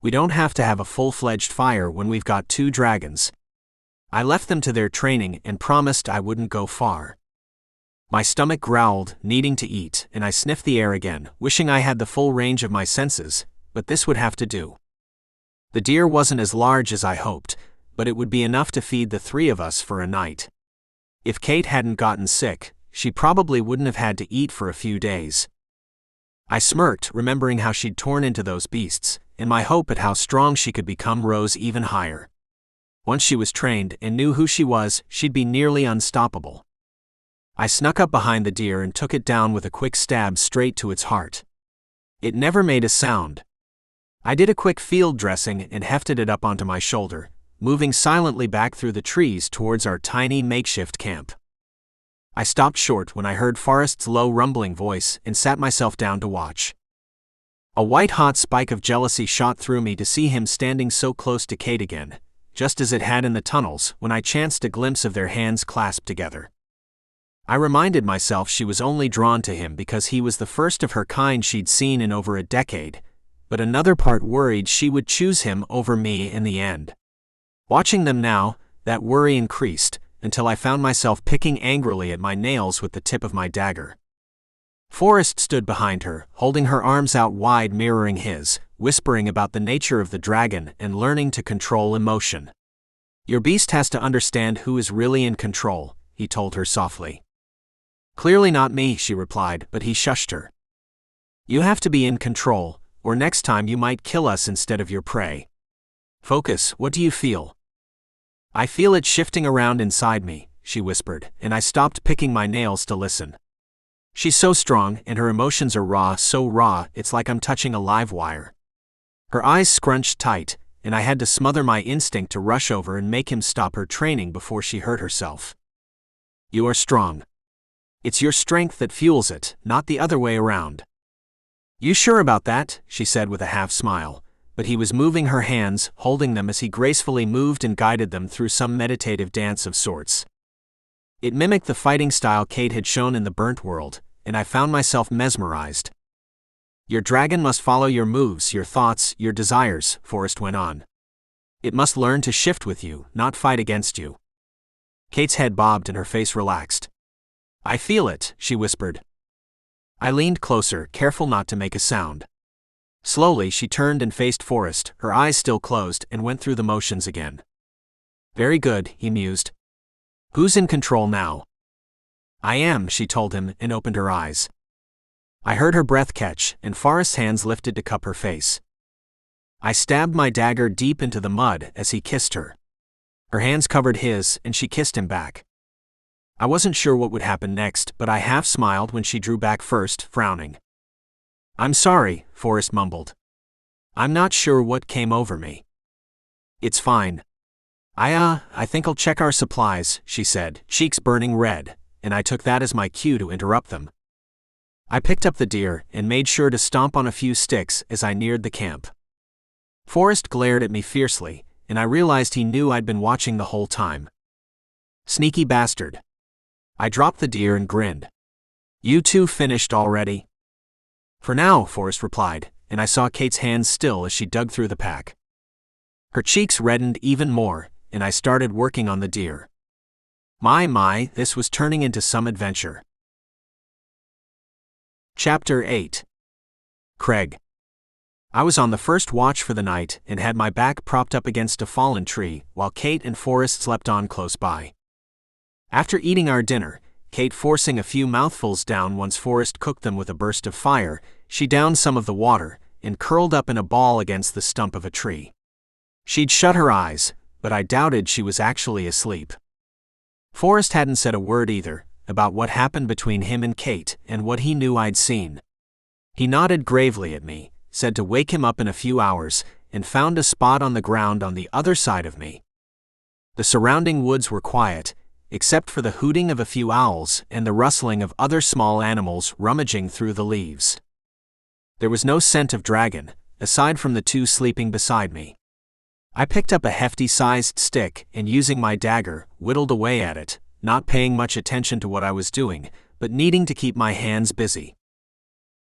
"We don't have to have a full-fledged fire when we've got 2 dragons." I left them to their training and promised I wouldn't go far. My stomach growled, needing to eat, and I sniffed the air again, wishing I had the full range of my senses, but this would have to do. The deer wasn't as large as I hoped, but it would be enough to feed the 3 of us for a night. If Kate hadn't gotten sick, she probably wouldn't have had to eat for a few days. I smirked, remembering how she'd torn into those beasts, and my hope at how strong she could become rose even higher. Once she was trained and knew who she was, she'd be nearly unstoppable. I snuck up behind the deer and took it down with a quick stab straight to its heart. It never made a sound. I did a quick field dressing and hefted it up onto my shoulder, moving silently back through the trees towards our tiny makeshift camp. I stopped short when I heard Forrest's low rumbling voice and sat myself down to watch. A white-hot spike of jealousy shot through me to see him standing so close to Kate again, just as it had in the tunnels when I chanced a glimpse of their hands clasped together. I reminded myself she was only drawn to him because he was the first of her kind she'd seen in over a decade, but another part worried she would choose him over me in the end. Watching them now, that worry increased, until I found myself picking angrily at my nails with the tip of my dagger. Forrest stood behind her, holding her arms out wide mirroring his, whispering about the nature of the dragon and learning to control emotion. Your beast has to understand who is really in control, he told her softly. Clearly not me, she replied, but he shushed her. You have to be in control, or next time you might kill us instead of your prey. Focus, what do you feel? I feel it shifting around inside me, she whispered, and I stopped picking my nails to listen. She's so strong, and her emotions are raw, so raw, it's like I'm touching a live wire. Her eyes scrunched tight, and I had to smother my instinct to rush over and make him stop her training before she hurt herself. You are strong. It's your strength that fuels it, not the other way around. You sure about that? She said with a half smile, but he was moving her hands, holding them as he gracefully moved and guided them through some meditative dance of sorts. It mimicked the fighting style Kate had shown in the Burnt World, and I found myself mesmerized. Your dragon must follow your moves, your thoughts, your desires, Forrest went on. It must learn to shift with you, not fight against you. Kate's head bobbed and her face relaxed. I feel it, she whispered. I leaned closer, careful not to make a sound. Slowly she turned and faced Forrest, her eyes still closed, and went through the motions again. Very good, he mused. Who's in control now? I am, she told him, and opened her eyes. I heard her breath catch, and Forrest's hands lifted to cup her face. I stabbed my dagger deep into the mud as he kissed her. Her hands covered his, and she kissed him back. I wasn't sure what would happen next, but I half smiled when she drew back first, frowning. I'm sorry, Forrest mumbled. I'm not sure what came over me. It's fine. I think I'll check our supplies, she said, cheeks burning red, and I took that as my cue to interrupt them. I picked up the deer and made sure to stomp on a few sticks as I neared the camp. Forrest glared at me fiercely, and I realized he knew I'd been watching the whole time. Sneaky bastard. I dropped the deer and grinned. You two finished already? For now, Forrest replied, and I saw Kate's hands still as she dug through the pack. Her cheeks reddened even more, and I started working on the deer. My, this was turning into some adventure. Chapter 8. Craig. I was on the first watch for the night and had my back propped up against a fallen tree while Kate and Forrest slept on close by. After eating our dinner, Kate forcing a few mouthfuls down once Forrest cooked them with a burst of fire, she downed some of the water and curled up in a ball against the stump of a tree. She'd shut her eyes, but I doubted she was actually asleep. Forrest hadn't said a word either about what happened between him and Kate and what he knew I'd seen. He nodded gravely at me, said to wake him up in a few hours, and found a spot on the ground on the other side of me. The surrounding woods were quiet, except for the hooting of a few owls and the rustling of other small animals rummaging through the leaves. There was no scent of dragon, aside from the two sleeping beside me. I picked up a hefty-sized stick and using my dagger, whittled away at it, not paying much attention to what I was doing, but needing to keep my hands busy.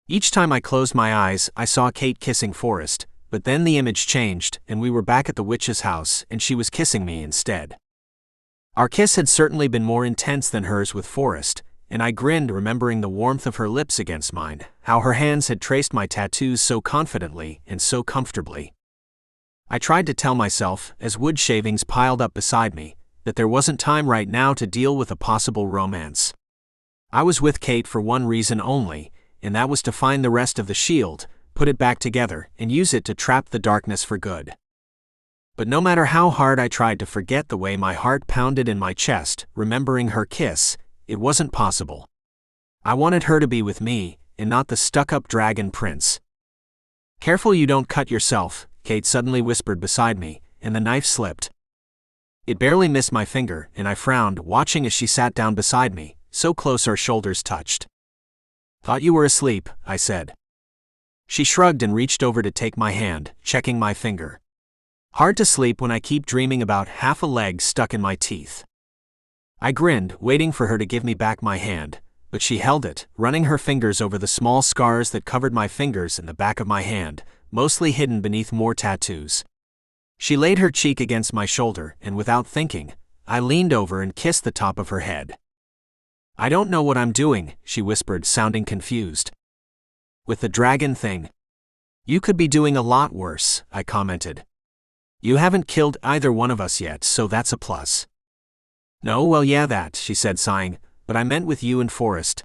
Each time I closed my eyes, I saw Kate kissing Forrest, but then the image changed and we were back at the witch's house and she was kissing me instead. Our kiss had certainly been more intense than hers with Forrest, and I grinned remembering the warmth of her lips against mine, how her hands had traced my tattoos so confidently and so comfortably. I tried to tell myself, as wood shavings piled up beside me, that there wasn't time right now to deal with a possible romance. I was with Kate for one reason only, and that was to find the rest of the shield, put it back together, and use it to trap the darkness for good. But no matter how hard I tried to forget the way my heart pounded in my chest, remembering her kiss, it wasn't possible. I wanted her to be with me, and not the stuck-up dragon prince. Careful you don't cut yourself, Kate suddenly whispered beside me, and the knife slipped. It barely missed my finger, and I frowned, watching as she sat down beside me, so close our shoulders touched. Thought you were asleep, I said. She shrugged and reached over to take my hand, checking my finger. Hard to sleep when I keep dreaming about half a leg stuck in my teeth. I grinned, waiting for her to give me back my hand, but she held it, running her fingers over the small scars that covered my fingers and the back of my hand, mostly hidden beneath more tattoos. She laid her cheek against my shoulder, and without thinking, I leaned over and kissed the top of her head. I don't know what I'm doing, she whispered, sounding confused. With the dragon thing? You could be doing a lot worse, I commented. You haven't killed either one of us yet, so that's a plus. No, well yeah that, she said sighing, but I meant with you and Forrest.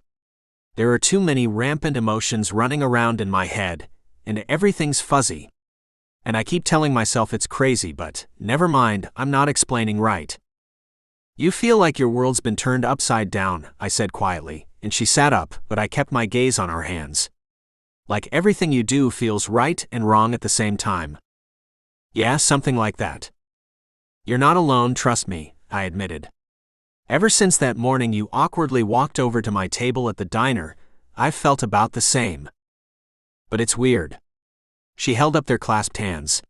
There are too many rampant emotions running around in my head, and everything's fuzzy. And I keep telling myself it's crazy, but never mind, I'm not explaining right. You feel like your world's been turned upside down, I said quietly, and she sat up, but I kept my gaze on our hands. Like everything you do feels right and wrong at the same time. Yeah, something like that. You're not alone, trust me, I admitted. Ever since that morning you awkwardly walked over to my table at the diner, I've felt about the same. But it's weird. She held up their clasped hands.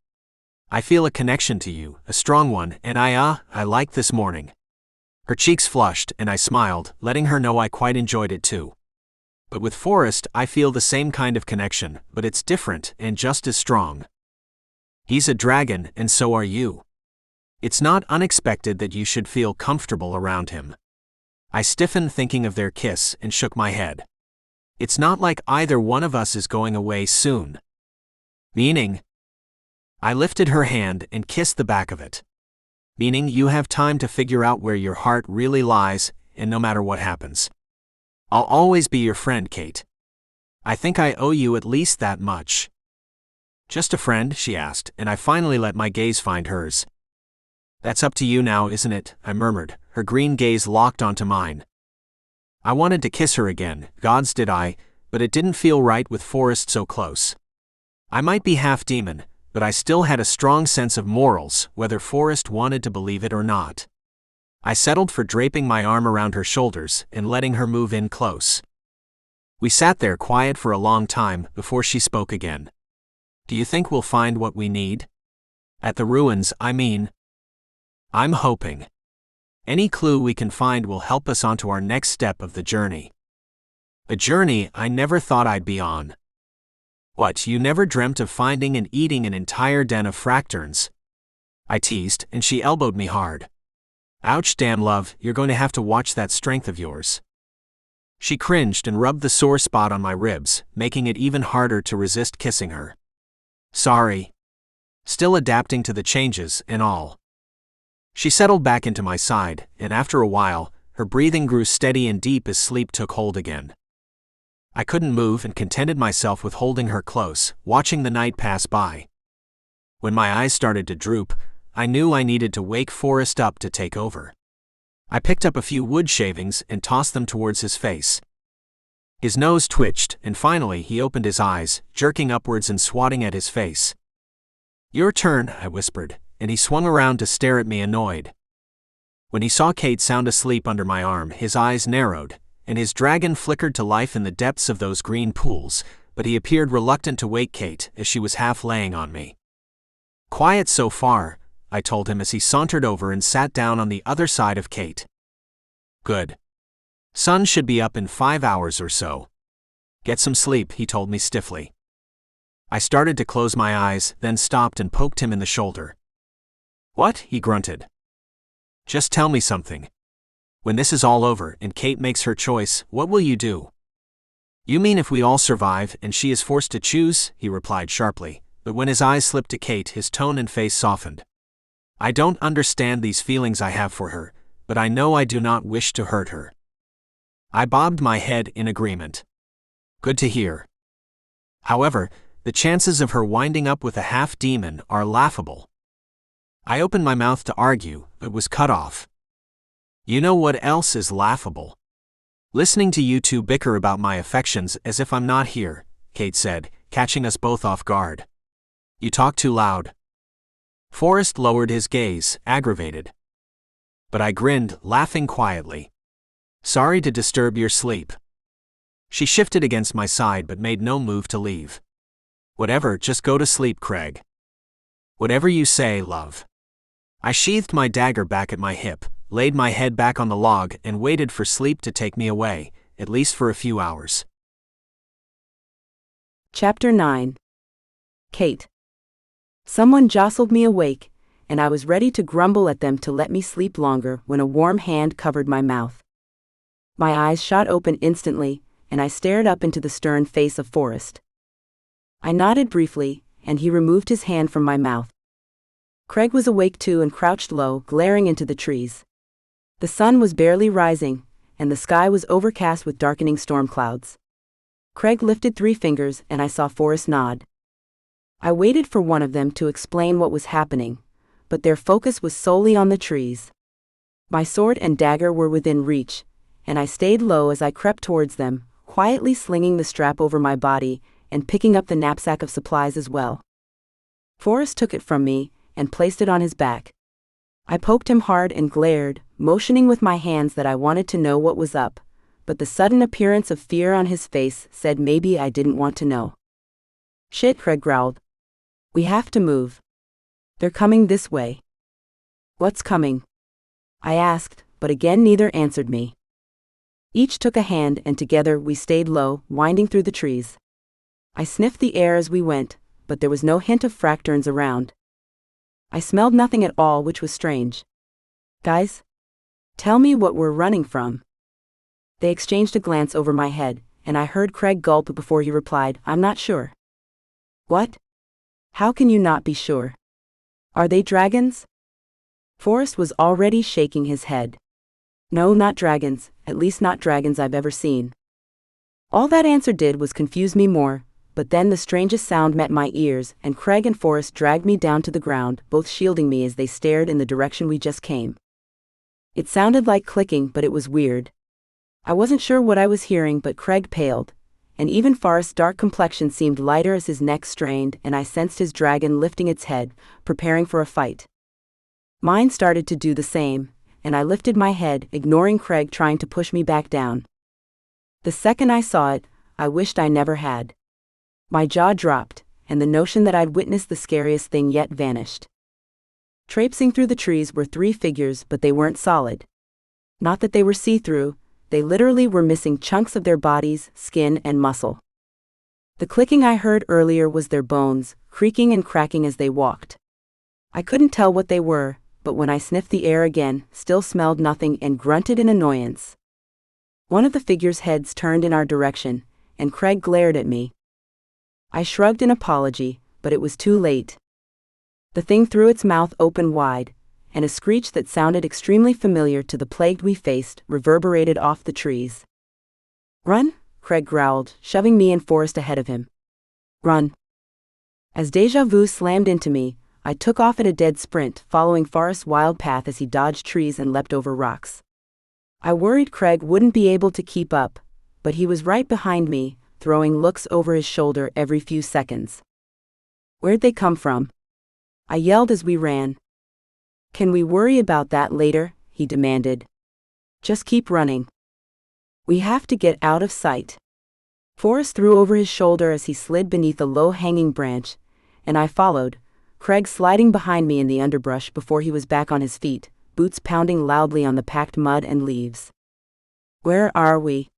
I feel a connection to you, a strong one, and I like this morning. Her cheeks flushed, and I smiled, letting her know I quite enjoyed it too. But with Forrest, I feel the same kind of connection, but it's different and just as strong. He's a dragon, and so are you. It's not unexpected that you should feel comfortable around him. I stiffened thinking of their kiss and shook my head. It's not like either one of us is going away soon. Meaning? I lifted her hand and kissed the back of it. Meaning you have time to figure out where your heart really lies, and no matter what happens. I'll always be your friend, Kate. I think I owe you at least that much. Just a friend, she asked, and I finally let my gaze find hers. That's up to you now, isn't it? I murmured, her green gaze locked onto mine. I wanted to kiss her again, gods did I, but it didn't feel right with Forrest so close. I might be half demon, but I still had a strong sense of morals, whether Forrest wanted to believe it or not. I settled for draping my arm around her shoulders and letting her move in close. We sat there quiet for a long time before she spoke again. Do you think we'll find what we need? At the ruins, I mean. I'm hoping. Any clue we can find will help us onto our next step of the journey. A journey I never thought I'd be on. What, you never dreamt of finding and eating an entire den of fracturns? I teased, and she elbowed me hard. Ouch, damn love, you're going to have to watch that strength of yours. She cringed and rubbed the sore spot on my ribs, making it even harder to resist kissing her. Sorry. Still adapting to the changes and all. She settled back into my side, and after a while, her breathing grew steady and deep as sleep took hold again. I couldn't move and contented myself with holding her close, watching the night pass by. When my eyes started to droop, I knew I needed to wake Forrest up to take over. I picked up a few wood shavings and tossed them towards his face. His nose twitched, and finally he opened his eyes, jerking upwards and swatting at his face. Your turn, I whispered, and he swung around to stare at me annoyed. When he saw Kate sound asleep under my arm, his eyes narrowed, and his dragon flickered to life in the depths of those green pools, but he appeared reluctant to wake Kate as she was half laying on me. Quiet so far, I told him as he sauntered over and sat down on the other side of Kate. Good. Sun should be up in 5 hours or so. Get some sleep, he told me stiffly. I started to close my eyes, then stopped and poked him in the shoulder. What? He grunted. Just tell me something. When this is all over and Kate makes her choice, what will you do? You mean if we all survive and she is forced to choose? He replied sharply, but when his eyes slipped to Kate, his tone and face softened. I don't understand these feelings I have for her, but I know I do not wish to hurt her. I bobbed my head in agreement. Good to hear. However, the chances of her winding up with a half-demon are laughable. I opened my mouth to argue, but was cut off. You know what else is laughable? Listening to you two bicker about my affections as if I'm not here, Kate said, catching us both off guard. You talk too loud. Forrest lowered his gaze, aggravated. But I grinned, laughing quietly. Sorry to disturb your sleep. She shifted against my side but made no move to leave. Whatever, just go to sleep, Craig. Whatever you say, love. I sheathed my dagger back at my hip, laid my head back on the log and waited for sleep to take me away, at least for a few hours. Chapter 9. Kate. Someone jostled me awake, and I was ready to grumble at them to let me sleep longer when a warm hand covered my mouth. My eyes shot open instantly, and I stared up into the stern face of Forrest. I nodded briefly, and he removed his hand from my mouth. Craig was awake too and crouched low, glaring into the trees. The sun was barely rising, and the sky was overcast with darkening storm clouds. Craig lifted 3 fingers and I saw Forrest nod. I waited for one of them to explain what was happening, but their focus was solely on the trees. My sword and dagger were within reach, and I stayed low as I crept towards them, quietly slinging the strap over my body and picking up the knapsack of supplies as well. Forrest took it from me and placed it on his back. I poked him hard and glared, motioning with my hands that I wanted to know what was up, but the sudden appearance of fear on his face said maybe I didn't want to know. "Shit," Craig growled. "We have to move. They're coming this way." "What's coming?" I asked, but again neither answered me. Each took a hand and together we stayed low, winding through the trees. I sniffed the air as we went, but there was no hint of fracturns around. I smelled nothing at all, which was strange. "Guys? Tell me what we're running from." They exchanged a glance over my head, and I heard Craig gulp before he replied, "I'm not sure." "What? How can you not be sure? Are they dragons?" Forrest was already shaking his head. "No, not dragons, at least not dragons I've ever seen." All that answer did was confuse me more, but then the strangest sound met my ears, and Craig and Forrest dragged me down to the ground, both shielding me as they stared in the direction we just came. It sounded like clicking, but it was weird. I wasn't sure what I was hearing, but Craig paled, and even Forrest's dark complexion seemed lighter as his neck strained, and I sensed his dragon lifting its head, preparing for a fight. Mine started to do the same, and I lifted my head, ignoring Craig trying to push me back down. The second I saw it, I wished I never had. My jaw dropped, and the notion that I'd witnessed the scariest thing yet vanished. Traipsing through the trees were 3 figures, but they weren't solid. Not that they were see-through, they literally were missing chunks of their bodies, skin, and muscle. The clicking I heard earlier was their bones, creaking and cracking as they walked. I couldn't tell what they were, but when I sniffed the air again, still smelled nothing and grunted in annoyance. One of the figures' heads turned in our direction, and Craig glared at me. I shrugged in apology, but it was too late. The thing threw its mouth open wide, and a screech that sounded extremely familiar to the plague we faced reverberated off the trees. "Run," Craig growled, shoving me and Forrest ahead of him. "Run." As déjà vu slammed into me, I took off at a dead sprint, following Forrest's wild path as he dodged trees and leapt over rocks. I worried Craig wouldn't be able to keep up, but he was right behind me, throwing looks over his shoulder every few seconds. "Where'd they come from?" I yelled as we ran. "Can we worry about that later?" he demanded. "Just keep running. We have to get out of sight." Forrest threw over his shoulder as he slid beneath a low-hanging branch, and I followed, Craig sliding behind me in the underbrush before he was back on his feet, boots pounding loudly on the packed mud and leaves. "Where are we?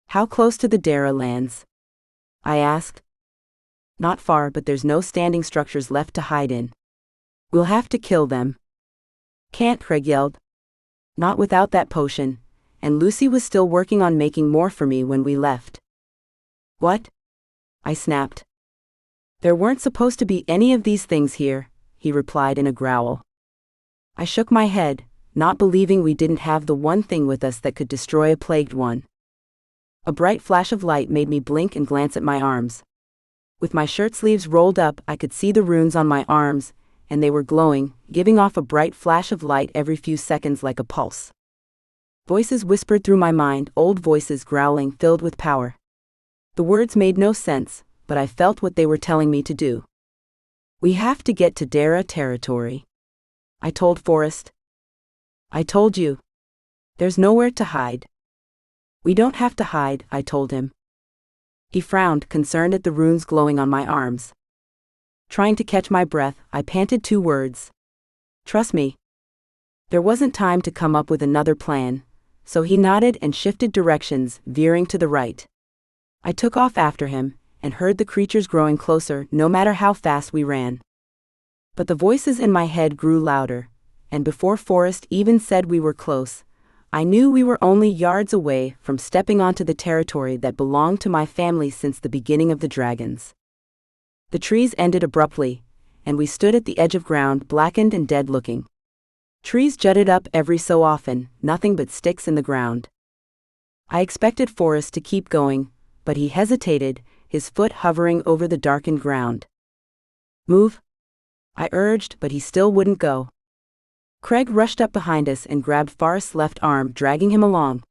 How close to the Dara lands?" I asked. "Not far, but there's no standing structures left to hide in. We'll have to kill them." "Can't," Craig yelled. "Not without that potion, and Lucy was still working on making more for me when we left." "What?" I snapped. "There weren't supposed to be any of these things here," he replied in a growl. I shook my head, not believing we didn't have the one thing with us that could destroy a plagued one. A bright flash of light made me blink and glance at my arms. With my shirt sleeves rolled up, I could see the runes on my arms, and they were glowing, giving off a bright flash of light every few seconds like a pulse. Voices whispered through my mind, old voices growling, filled with power. The words made no sense, but I felt what they were telling me to do. "We have to get to Dara territory," I told Forrest. "I told you. There's nowhere to hide." "We don't have to hide," I told him. He frowned, concerned at the runes glowing on my arms. Trying to catch my breath, I panted 2 words. "Trust me." There wasn't time to come up with another plan, so he nodded and shifted directions, veering to the right. I took off after him, and heard the creatures growing closer no matter how fast we ran. But the voices in my head grew louder, and before Forrest even said we were close, I knew we were only yards away from stepping onto the territory that belonged to my family since the beginning of the dragons. The trees ended abruptly, and we stood at the edge of ground, blackened and dead-looking. Trees jutted up every so often, nothing but sticks in the ground. I expected Forrest to keep going, but he hesitated, his foot hovering over the darkened ground. "Move," I urged, but he still wouldn't go. Craig rushed up behind us and grabbed Forrest's left arm, dragging him along.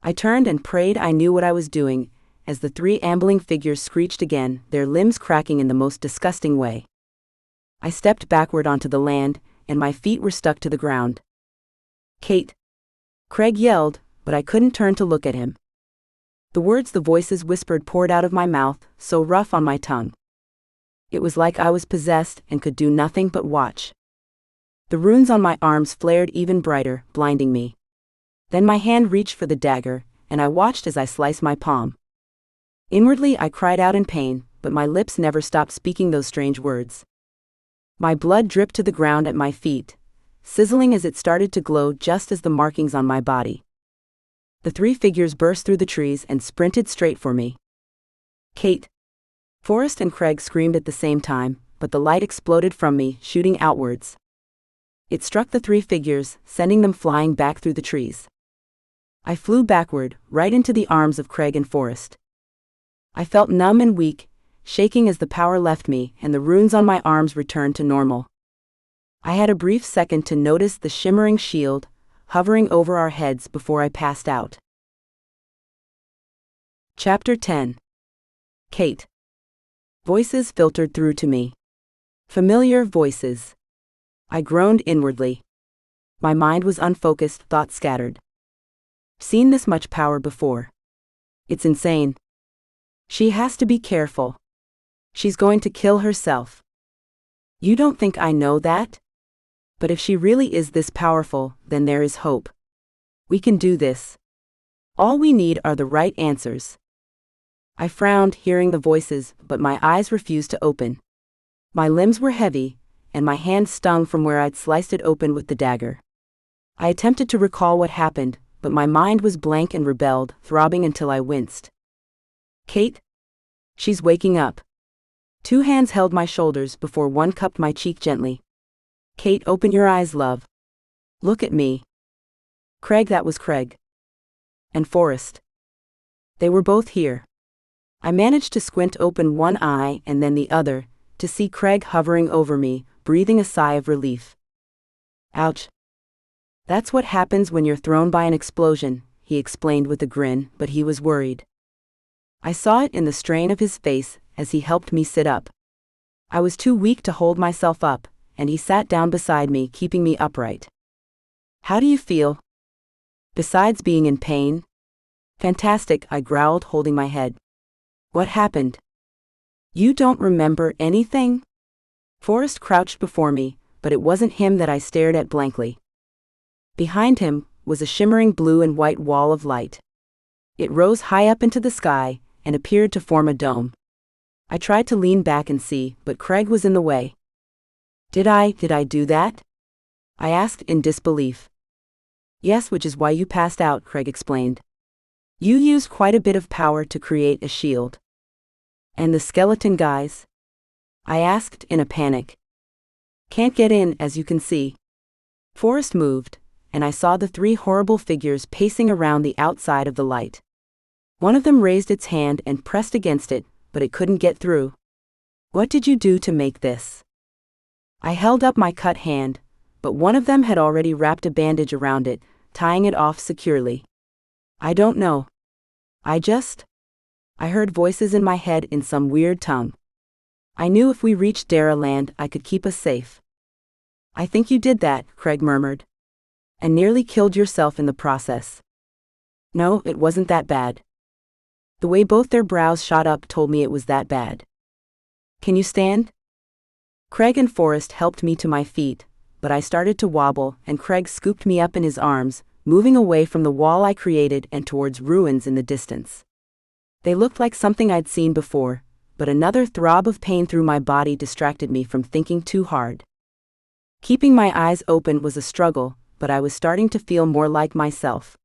I turned and prayed I knew what I was doing, as the three ambling figures screeched again, their limbs cracking in the most disgusting way. I stepped backward onto the land, and my feet were stuck to the ground. "Kate!" Craig yelled, but I couldn't turn to look at him. The words the voices whispered poured out of my mouth, so rough on my tongue. It was like I was possessed and could do nothing but watch. The runes on my arms flared even brighter, blinding me. Then my hand reached for the dagger, and I watched as I sliced my palm. Inwardly I cried out in pain, but my lips never stopped speaking those strange words. My blood dripped to the ground at my feet, sizzling as it started to glow just as the markings on my body. The three figures burst through the trees and sprinted straight for me. "Kate!" Forrest and Craig screamed at the same time, but the light exploded from me, shooting outwards. It struck the three figures, sending them flying back through the trees. I flew backward, right into the arms of Craig and Forrest. I felt numb and weak, shaking as the power left me and the runes on my arms returned to normal. I had a brief second to notice the shimmering shield, hovering over our heads before I passed out. Chapter 10. Kate. Voices filtered through to me. Familiar voices. I groaned inwardly. My mind was unfocused, thoughts scattered. Seen this much power before. It's insane. She has to be careful. She's going to kill herself. You don't think I know that? But if she really is this powerful, then there is hope. We can do this. All we need are the right answers. I frowned, hearing the voices, but my eyes refused to open. My limbs were heavy, and my hand stung from where I'd sliced it open with the dagger. I attempted to recall what happened, but my mind was blank and rebelled, throbbing until I winced. "Kate? She's waking up." Two hands held my shoulders before one cupped my cheek gently. "Kate, open your eyes, love. Look at me." Craig, that was Craig. And Forrest. They were both here. I managed to squint open one eye and then the other, to see Craig hovering over me, breathing a sigh of relief. "Ouch. That's what happens when you're thrown by an explosion," he explained with a grin, but he was worried. I saw it in the strain of his face as he helped me sit up. I was too weak to hold myself up, and he sat down beside me, keeping me upright. "How do you feel? Besides being in pain?" "Fantastic," I growled, holding my head. "What happened? You don't remember anything?" Forrest crouched before me, but it wasn't him that I stared at blankly. Behind him was a shimmering blue and white wall of light. It rose high up into the sky and appeared to form a dome. I tried to lean back and see, but Craig was in the way. Did I do that?" I asked in disbelief. "Yes, which is why you passed out," Craig explained. "You used quite a bit of power to create a shield." "And the skeleton guys?" I asked in a panic. "Can't get in, as you can see." Forrest moved, and I saw the three horrible figures pacing around the outside of the light. One of them raised its hand and pressed against it, but it couldn't get through. "What did you do to make this?" I held up my cut hand, but one of them had already wrapped a bandage around it, tying it off securely. "I don't know. I heard voices in my head in some weird tongue. I knew if we reached Dara Land I could keep us safe." "I think you did that," Craig murmured. "And nearly killed yourself in the process." "No, it wasn't that bad." The way both their brows shot up told me it was that bad. "Can you stand?" Craig and Forrest helped me to my feet, but I started to wobble and Craig scooped me up in his arms, moving away from the wall I created and towards ruins in the distance. They looked like something I'd seen before, but another throb of pain through my body distracted me from thinking too hard. Keeping my eyes open was a struggle, but I was starting to feel more like myself.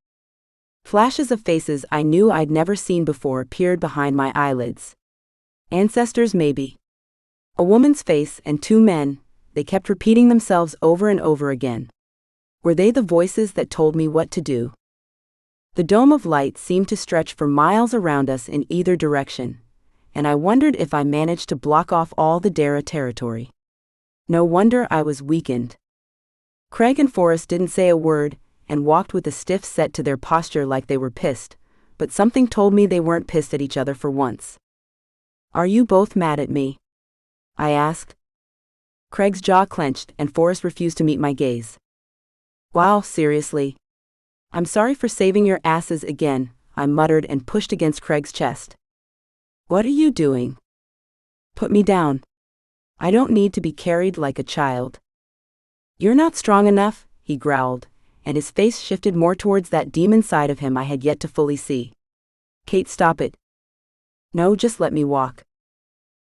Flashes of faces I knew I'd never seen before appeared behind my eyelids. Ancestors, maybe. A woman's face and two men, they kept repeating themselves over and over again. Were they the voices that told me what to do? The dome of light seemed to stretch for miles around us in either direction, and I wondered if I managed to block off all the Dara territory. No wonder I was weakened. Craig and Forrest didn't say a word, and walked with a stiff set to their posture like they were pissed, but something told me they weren't pissed at each other for once. "Are you both mad at me?" I asked. Craig's jaw clenched and Forrest refused to meet my gaze. "Wow, seriously? I'm sorry for saving your asses again," I muttered and pushed against Craig's chest. "What are you doing? Put me down. I don't need to be carried like a child." "You're not strong enough," he growled, and his face shifted more towards that demon side of him I had yet to fully see. "Kate, stop it." "No, just let me walk."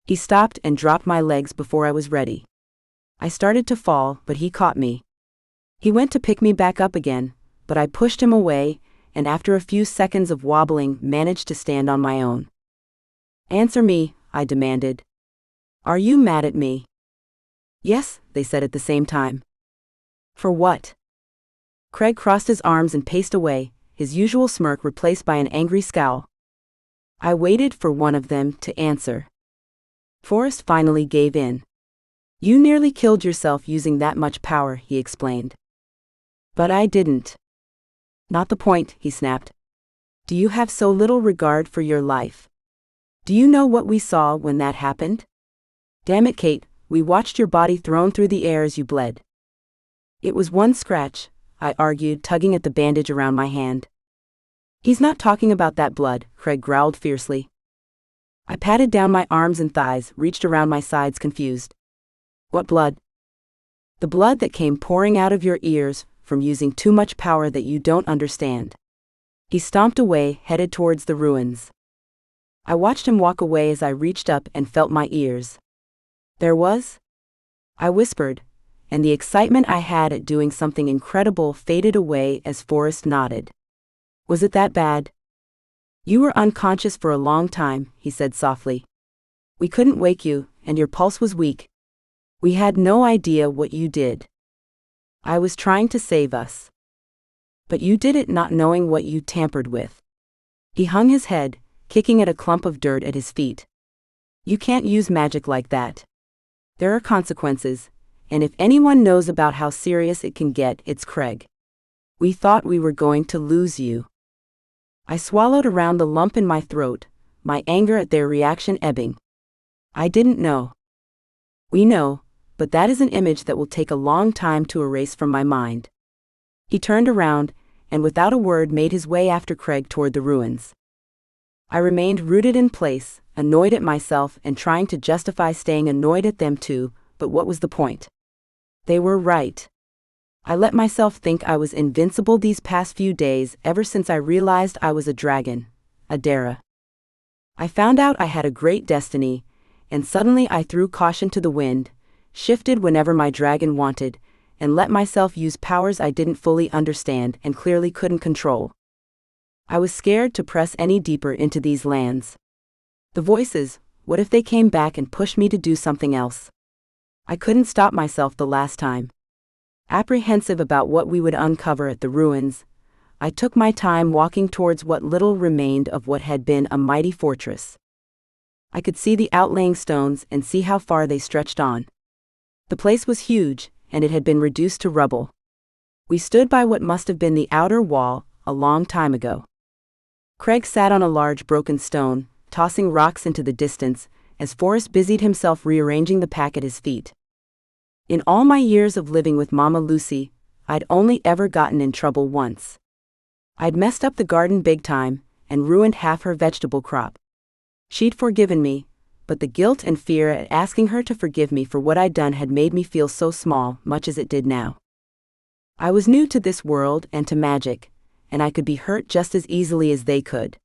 He stopped and dropped my legs before I was ready. I started to fall, but he caught me. He went to pick me back up again, but I pushed him away, and after a few seconds of wobbling, managed to stand on my own. "Answer me," I demanded. "Are you mad at me?" "Yes," they said at the same time. "For what?" Craig crossed his arms and paced away, his usual smirk replaced by an angry scowl. I waited for one of them to answer. Forrest finally gave in. "You nearly killed yourself using that much power," he explained. "But I didn't." "Not the point," he snapped. "Do you have so little regard for your life? Do you know what we saw when that happened? Damn it, Kate, we watched your body thrown through the air as you bled." "It was one scratch," I argued, tugging at the bandage around my hand. "He's not talking about that blood," Craig growled fiercely. I patted down my arms and thighs, reached around my sides confused. "What blood?" "The blood that came pouring out of your ears from using too much power that you don't understand." He stomped away, headed towards the ruins. I watched him walk away as I reached up and felt my ears. "There was?" I whispered, and the excitement I had at doing something incredible faded away as Forrest nodded. "Was it that bad?" "You were unconscious for a long time," he said softly. "We couldn't wake you, and your pulse was weak. We had no idea what you did. I was trying to save us. But you did it not knowing what you tampered with." He hung his head, kicking at a clump of dirt at his feet. "You can't use magic like that. There are consequences, and if anyone knows about how serious it can get, it's Craig. We thought we were going to lose you." I swallowed around the lump in my throat, my anger at their reaction ebbing. "I didn't know." "We know, but that is an image that will take a long time to erase from my mind." He turned around, and without a word made his way after Craig toward the ruins. I remained rooted in place, annoyed at myself and trying to justify staying annoyed at them too, but what was the point? They were right. I let myself think I was invincible these past few days ever since I realized I was a dragon, a Dara. I found out I had a great destiny, and suddenly I threw caution to the wind, shifted whenever my dragon wanted, and let myself use powers I didn't fully understand and clearly couldn't control. I was scared to press any deeper into these lands. The voices, what if they came back and pushed me to do something else? I couldn't stop myself the last time. Apprehensive about what we would uncover at the ruins, I took my time walking towards what little remained of what had been a mighty fortress. I could see the outlying stones and see how far they stretched on. The place was huge, and it had been reduced to rubble. We stood by what must have been the outer wall a long time ago. Craig sat on a large broken stone, tossing rocks into the distance, as Forrest busied himself rearranging the pack at his feet. In all my years of living with Mama Lucy, I'd only ever gotten in trouble once. I'd messed up the garden big time, and ruined half her vegetable crop. She'd forgiven me, but the guilt and fear at asking her to forgive me for what I'd done had made me feel so small, much as it did now. I was new to this world and to magic, and I could be hurt just as easily as they could.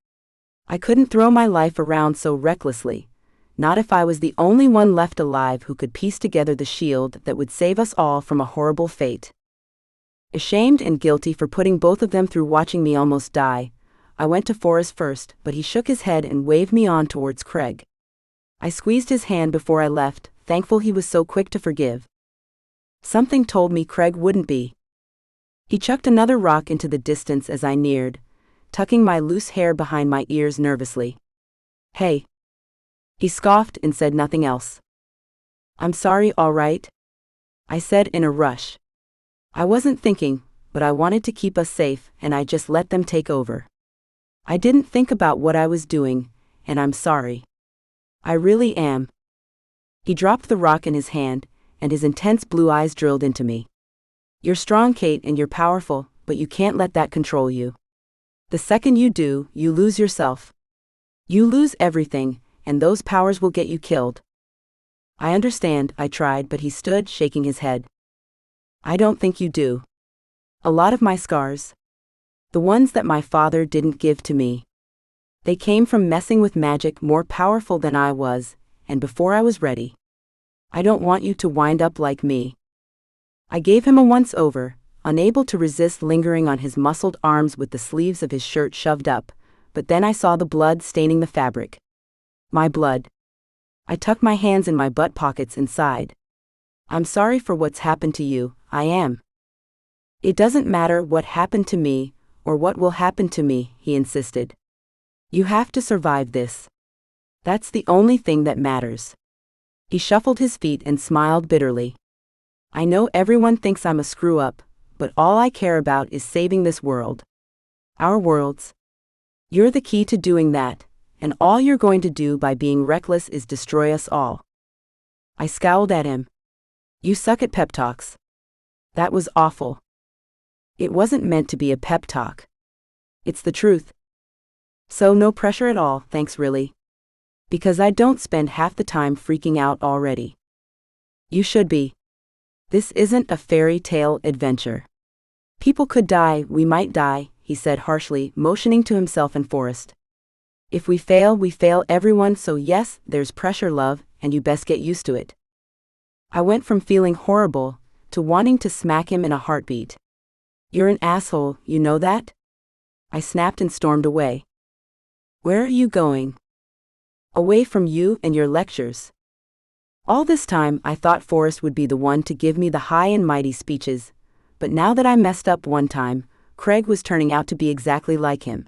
I couldn't throw my life around so recklessly, not if I was the only one left alive who could piece together the shield that would save us all from a horrible fate. Ashamed and guilty for putting both of them through watching me almost die, I went to Forrest first, but he shook his head and waved me on towards Craig. I squeezed his hand before I left, thankful he was so quick to forgive. Something told me Craig wouldn't be. He chucked another rock into the distance as I neared, tucking my loose hair behind my ears nervously. "Hey." He scoffed and said nothing else. "I'm sorry, all right?" I said in a rush. I wasn't thinking, but I wanted to keep us safe, and I just let them take over. I didn't think about what I was doing, and I'm sorry. I really am. He dropped the rock in his hand, and his intense blue eyes drilled into me. "You're strong, Kate, and you're powerful, but you can't let that control you. The second you do, you lose yourself. You lose everything, and those powers will get you killed." "I understand," I tried, but he stood, shaking his head. "I don't think you do. A lot of my scars, the ones that my father didn't give to me, they came from messing with magic more powerful than I was, and before I was ready. I don't want you to wind up like me." I gave him a once-over, unable to resist lingering on his muscled arms with the sleeves of his shirt shoved up, but then I saw the blood staining the fabric. My blood. I tucked my hands in my butt pockets and sighed. "I'm sorry for what's happened to you, I am." "It doesn't matter what happened to me, or what will happen to me," he insisted. "You have to survive this. That's the only thing that matters." He shuffled his feet and smiled bitterly. "I know everyone thinks I'm a screw-up, but all I care about is saving this world. Our worlds. You're the key to doing that, and all you're going to do by being reckless is destroy us all." I scowled at him. "You suck at pep talks." That was awful. It wasn't meant to be a pep talk. It's the truth. So no pressure at all, thanks really. Because I don't spend half the time freaking out already. You should be. This isn't a fairy tale adventure. People could die, we might die, he said harshly, motioning to himself and Forrest. If we fail everyone, so yes, there's pressure, love, and you best get used to it. I went from feeling horrible to wanting to smack him in a heartbeat. "You're an asshole, you know that?" I snapped and stormed away. "Where are you going?" "Away from you and your lectures." All this time I thought Forrest would be the one to give me the high and mighty speeches, but now that I messed up one time, Craig was turning out to be exactly like him.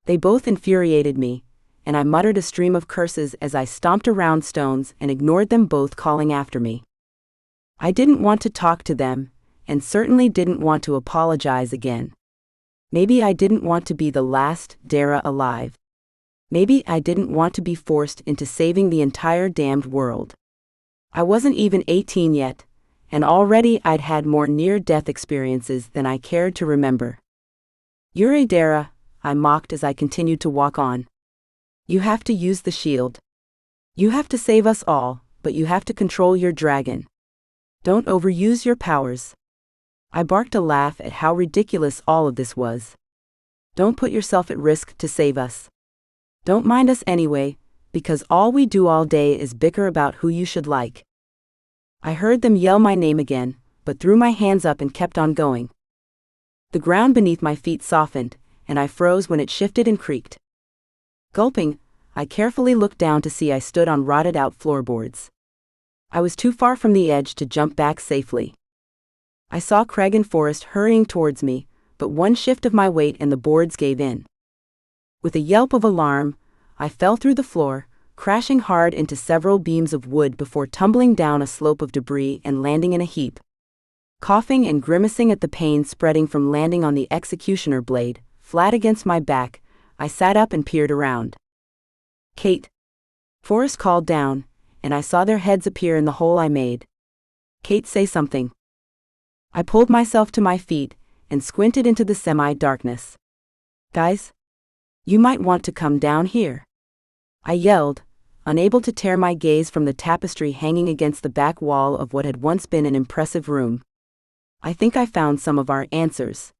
They both infuriated me, and I muttered a stream of curses as I stomped around stones and ignored them both calling after me. I didn't want to talk to them, and certainly didn't want to apologize again. Maybe I didn't want to be the last Dara alive. Maybe I didn't want to be forced into saving the entire damned world. I wasn't even 18 yet, and already I'd had more near-death experiences than I cared to remember. "You're a Dara," I mocked as I continued to walk on. "You have to use the shield. You have to save us all, but you have to control your dragon. Don't overuse your powers." I barked a laugh at how ridiculous all of this was. "Don't put yourself at risk to save us. Don't mind us anyway, because all we do all day is bicker about who you should like." I heard them yell my name again, but threw my hands up and kept on going. The ground beneath my feet softened, and I froze when it shifted and creaked. Gulping, I carefully looked down to see I stood on rotted-out floorboards. I was too far from the edge to jump back safely. I saw Craig and Forrest hurrying towards me, but one shift of my weight and the boards gave in. With a yelp of alarm, I fell through the floor, crashing hard into several beams of wood before tumbling down a slope of debris and landing in a heap. Coughing and grimacing at the pain spreading from landing on the executioner blade, flat against my back, I sat up and peered around. "Kate." Forrest called down, and I saw their heads appear in the hole I made. "Kate, say something." I pulled myself to my feet and squinted into the semi-darkness. "Guys? You might want to come down here," I yelled, unable to tear my gaze from the tapestry hanging against the back wall of what had once been an impressive room. "I think I found some of our answers."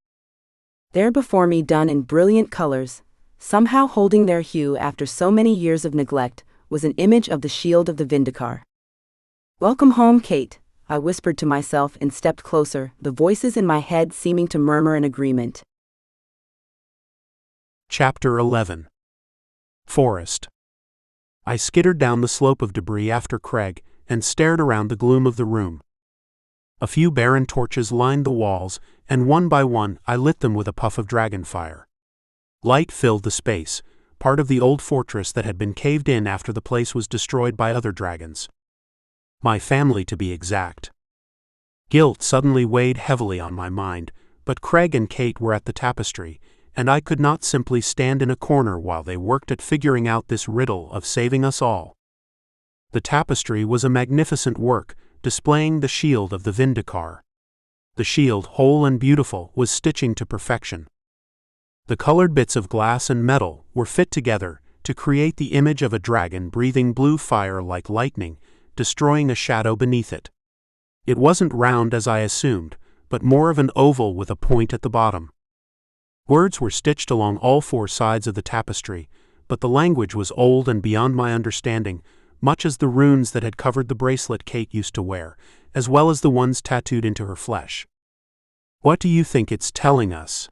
There before me, done in brilliant colors, somehow holding their hue after so many years of neglect, was an image of the shield of the Vindicar. "Welcome home, Kate," I whispered to myself and stepped closer, the voices in my head seeming to murmur in agreement. Chapter 11. Forrest. I skittered down the slope of debris after Craig, and stared around the gloom of the room. A few barren torches lined the walls, and one by one I lit them with a puff of dragon fire. Light filled the space, part of the old fortress that had been caved in after the place was destroyed by other dragons. My family, to be exact. Guilt suddenly weighed heavily on my mind, but Craig and Kate were at the tapestry, and I could not simply stand in a corner while they worked at figuring out this riddle of saving us all. The tapestry was a magnificent work, displaying the shield of the Vindicar. The shield, whole and beautiful, was stitching to perfection. The colored bits of glass and metal were fit together to create the image of a dragon breathing blue fire like lightning, destroying a shadow beneath it. It wasn't round as I assumed, but more of an oval with a point at the bottom. Words were stitched along all four sides of the tapestry, but the language was old and beyond my understanding, much as the runes that had covered the bracelet Kate used to wear, as well as the ones tattooed into her flesh. "What do you think it's telling us?"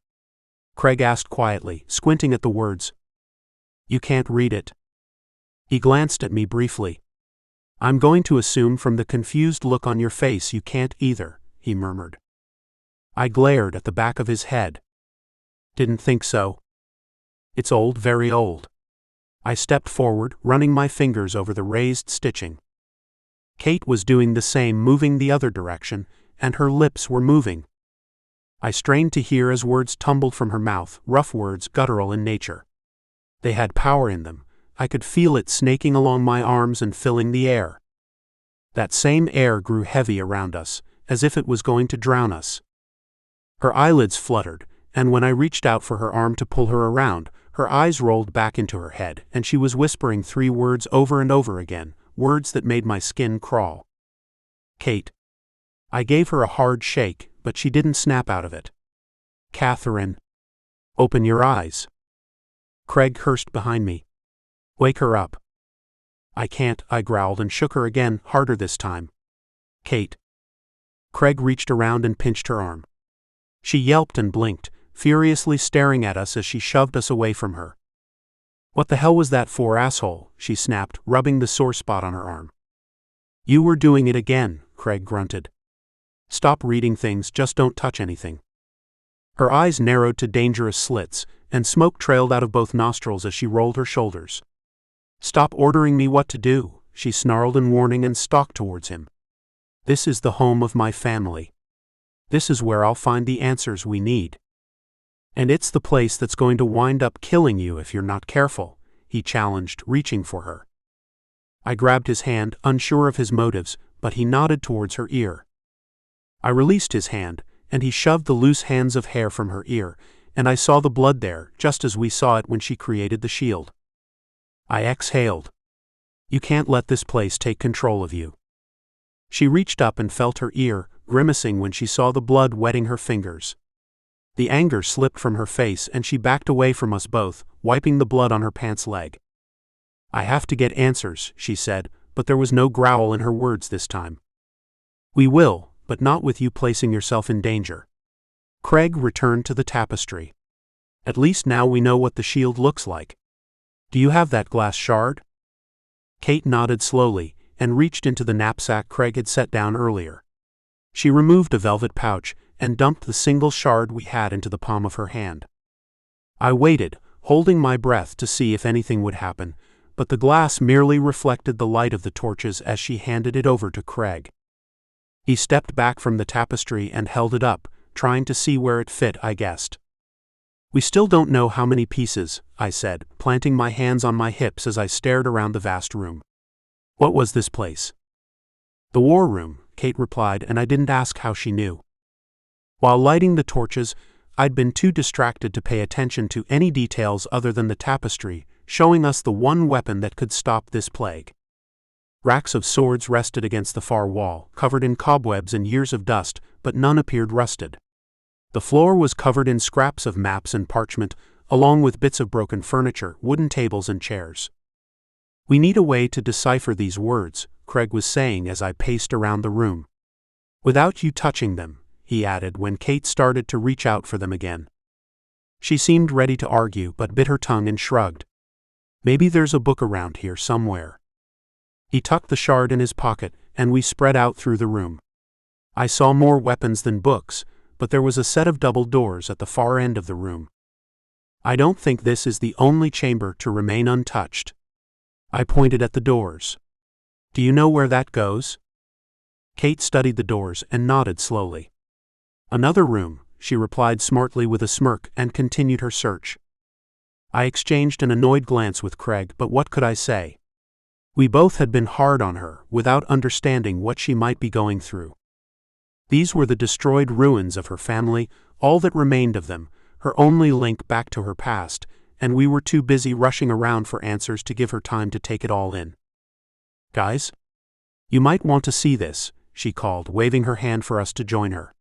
Craig asked quietly, squinting at the words. "You can't read it." He glanced at me briefly. "I'm going to assume from the confused look on your face you can't either," he murmured. I glared at the back of his head. "Didn't think so." "It's old, very old." I stepped forward, running my fingers over the raised stitching. Kate was doing the same, moving the other direction, and her lips were moving. I strained to hear as words tumbled from her mouth, rough words, guttural in nature. They had power in them. I could feel it snaking along my arms and filling the air. That same air grew heavy around us, as if it was going to drown us. Her eyelids fluttered, and when I reached out for her arm to pull her around, her eyes rolled back into her head, and she was whispering 3 words over and over again, words that made my skin crawl. "Kate." I gave her a hard shake, but she didn't snap out of it. "Catherine." "Open your eyes." Craig cursed behind me. "Wake her up." "I can't," I growled and shook her again, harder this time. "Kate." Craig reached around and pinched her arm. She yelped and blinked, furiously staring at us as she shoved us away from her. "What the hell was that for, asshole?" she snapped, rubbing the sore spot on her arm. "You were doing it again," Craig grunted. "Stop reading things, just don't touch anything." Her eyes narrowed to dangerous slits, and smoke trailed out of both nostrils as she rolled her shoulders. "Stop ordering me what to do," she snarled in warning and stalked towards him. "This is the home of my family. This is where I'll find the answers we need. And it's the place that's going to wind up killing you if you're not careful," he challenged, reaching for her. I grabbed his hand, unsure of his motives, but he nodded towards her ear. I released his hand, and he shoved the loose hands of hair from her ear, and I saw the blood there, just as we saw it when she created the shield. I exhaled. "You can't let this place take control of you." She reached up and felt her ear, grimacing when she saw the blood wetting her fingers. The anger slipped from her face and she backed away from us both, wiping the blood on her pants leg. "I have to get answers," she said, but there was no growl in her words this time. "We will, but not with you placing yourself in danger." Craig returned to the tapestry. "At least now we know what the shield looks like. Do you have that glass shard?" Kate nodded slowly and reached into the knapsack Craig had set down earlier. She removed a velvet pouch and dumped the single shard we had into the palm of her hand. I waited, holding my breath to see if anything would happen, but the glass merely reflected the light of the torches as she handed it over to Craig. He stepped back from the tapestry and held it up, trying to see where it fit, I guessed. "We still don't know how many pieces," I said, planting my hands on my hips as I stared around the vast room. "What was this place?" "The war room," Kate replied, and I didn't ask how she knew. While lighting the torches, I'd been too distracted to pay attention to any details other than the tapestry, showing us the one weapon that could stop this plague. Racks of swords rested against the far wall, covered in cobwebs and years of dust, but none appeared rusted. The floor was covered in scraps of maps and parchment, along with bits of broken furniture, wooden tables and chairs. "We need a way to decipher these words," Craig was saying as I paced around the room. "Without you touching them," he added when Kate started to reach out for them again. She seemed ready to argue but bit her tongue and shrugged. "Maybe there's a book around here somewhere." He tucked the shard in his pocket and we spread out through the room. I saw more weapons than books, but there was a set of double doors at the far end of the room. I don't think this is the only chamber to remain untouched. I pointed at the doors. Do you know where that goes? Kate studied the doors and nodded slowly. Another room, she replied smartly with a smirk and continued her search. I exchanged an annoyed glance with Craig, but what could I say? We both had been hard on her, without understanding what she might be going through. These were the destroyed ruins of her family, all that remained of them, her only link back to her past, and we were too busy rushing around for answers to give her time to take it all in. Guys? You might want to see this, she called, waving her hand for us to join her.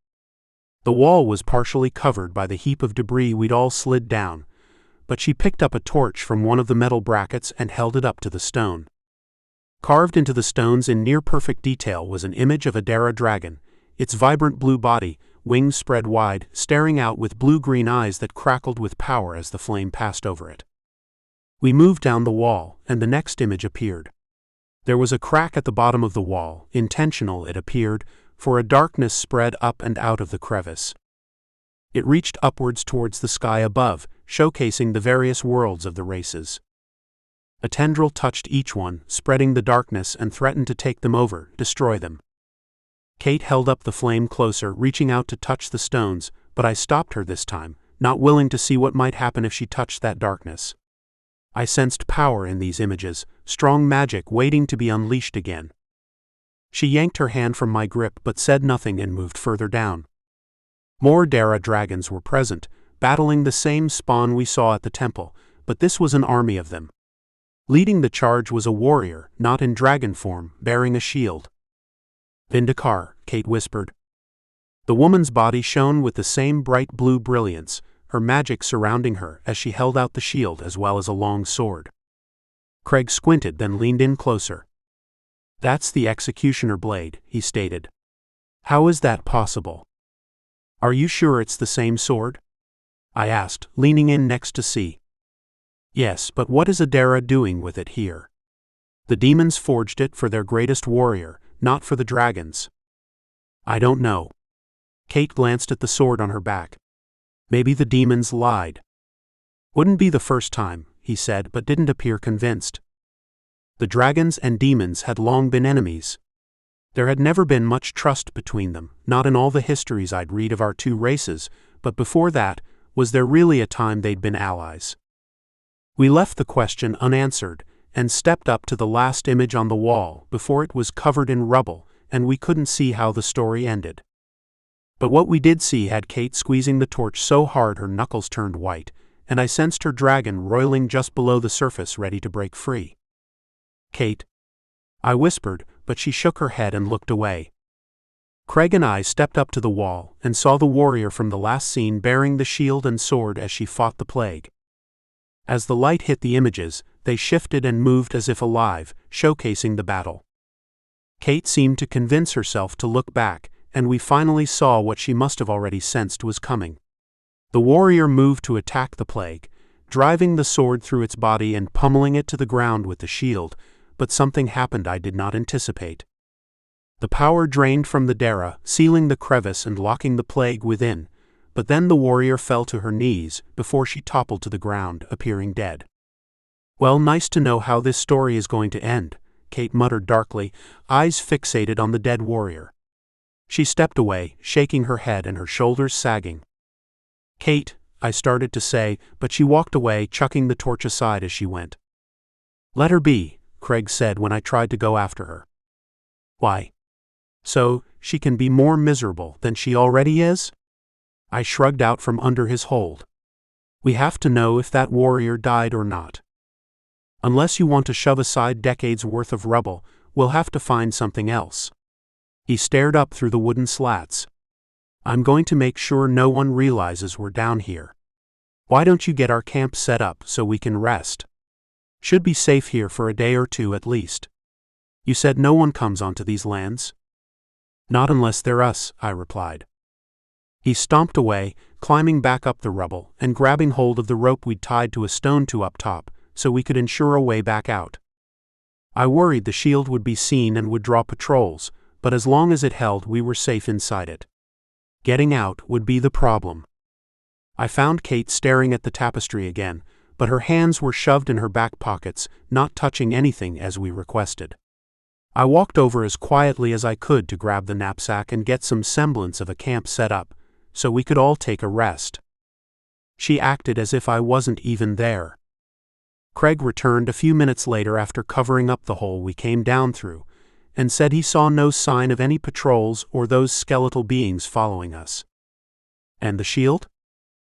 The wall was partially covered by the heap of debris we'd all slid down, but she picked up a torch from one of the metal brackets and held it up to the stone. Carved into the stones in near-perfect detail was an image of a Dara dragon, its vibrant blue body, wings spread wide, staring out with blue-green eyes that crackled with power as the flame passed over it. We moved down the wall, and the next image appeared. There was a crack at the bottom of the wall, intentional it appeared, for a darkness spread up and out of the crevice. It reached upwards towards the sky above, showcasing the various worlds of the races. A tendril touched each one, spreading the darkness and threatened to take them over, destroy them. Kate held up the flame closer, reaching out to touch the stones, but I stopped her this time, not willing to see what might happen if she touched that darkness. I sensed power in these images, strong magic waiting to be unleashed again. She yanked her hand from my grip but said nothing and moved further down. More Dara dragons were present, battling the same spawn we saw at the temple, but this was an army of them. Leading the charge was a warrior, not in dragon form, bearing a shield. Vindikar, Kate whispered. The woman's body shone with the same bright blue brilliance, her magic surrounding her as she held out the shield as well as a long sword. Craig squinted, then leaned in closer. That's the executioner blade, he stated. How is that possible? Are you sure it's the same sword? I asked, leaning in next to see. Yes, but what is Dara doing with it here? The demons forged it for their greatest warrior, not for the dragons. I don't know. Kate glanced at the sword on her back. Maybe the demons lied. Wouldn't be the first time, he said, but didn't appear convinced. The dragons and demons had long been enemies. There had never been much trust between them, not in all the histories I'd read of our two races, but before that, was there really a time they'd been allies? We left the question unanswered, and stepped up to the last image on the wall before it was covered in rubble, and we couldn't see how the story ended. But what we did see had Kate squeezing the torch so hard her knuckles turned white, and I sensed her dragon roiling just below the surface ready to break free. Kate? I whispered, but she shook her head and looked away. Craig and I stepped up to the wall and saw the warrior from the last scene bearing the shield and sword as she fought the plague. As the light hit the images, they shifted and moved as if alive, showcasing the battle. Kate seemed to convince herself to look back, and we finally saw what she must have already sensed was coming. The warrior moved to attack the plague, driving the sword through its body and pummeling it to the ground with the shield, but something happened I did not anticipate. The power drained from the Dara, sealing the crevice and locking the plague within, but then the warrior fell to her knees before she toppled to the ground, appearing dead. Well, nice to know how this story is going to end, Kate muttered darkly, eyes fixated on the dead warrior. She stepped away, shaking her head and her shoulders sagging. Kate, I started to say, but she walked away, chucking the torch aside as she went. Let her be, Craig said when I tried to go after her. Why? So, she can be more miserable than she already is? I shrugged out from under his hold. We have to know if that warrior died or not. Unless you want to shove aside decades worth of rubble, we'll have to find something else. He stared up through the wooden slats. I'm going to make sure no one realizes we're down here. Why don't you get our camp set up so we can rest? Should be safe here for a day or two at least. You said no one comes onto these lands? Not unless they're us, I replied. He stomped away, climbing back up the rubble and grabbing hold of the rope we'd tied to a stone up top, so we could ensure a way back out. I worried the shield would be seen and would draw patrols, but as long as it held, we were safe inside it. Getting out would be the problem. I found Kate staring at the tapestry again, but her hands were shoved in her back pockets, not touching anything as we requested. I walked over as quietly as I could to grab the knapsack and get some semblance of a camp set up, so we could all take a rest. She acted as if I wasn't even there. Craig returned a few minutes later after covering up the hole we came down through, and said he saw no sign of any patrols or those skeletal beings following us. And the shield?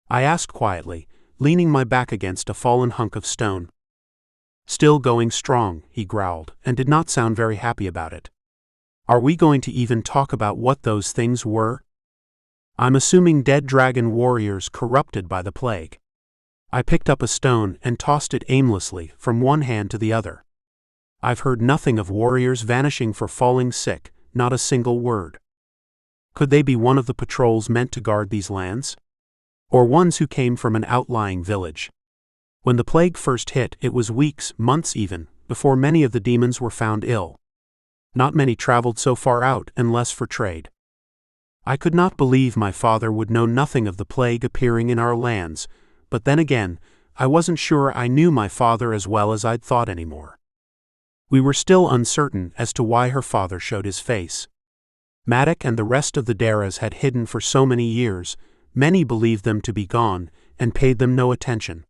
I asked quietly, leaning my back against a fallen hunk of stone. Still going strong, he growled, and did not sound very happy about it. Are we going to even talk about what those things were? I'm assuming dead dragon warriors corrupted by the plague. I picked up a stone and tossed it aimlessly from one hand to the other. I've heard nothing of warriors vanishing for falling sick, not a single word. Could they be one of the patrols meant to guard these lands? Or ones who came from an outlying village? When the plague first hit, it was weeks, months even, before many of the demons were found ill. Not many traveled so far out unless for trade. I could not believe my father would know nothing of the plague appearing in our lands, but then again, I wasn't sure I knew my father as well as I'd thought anymore. We were still uncertain as to why her father showed his face. Madak and the rest of the Daras had hidden for so many years, many believed them to be gone, and paid them no attention.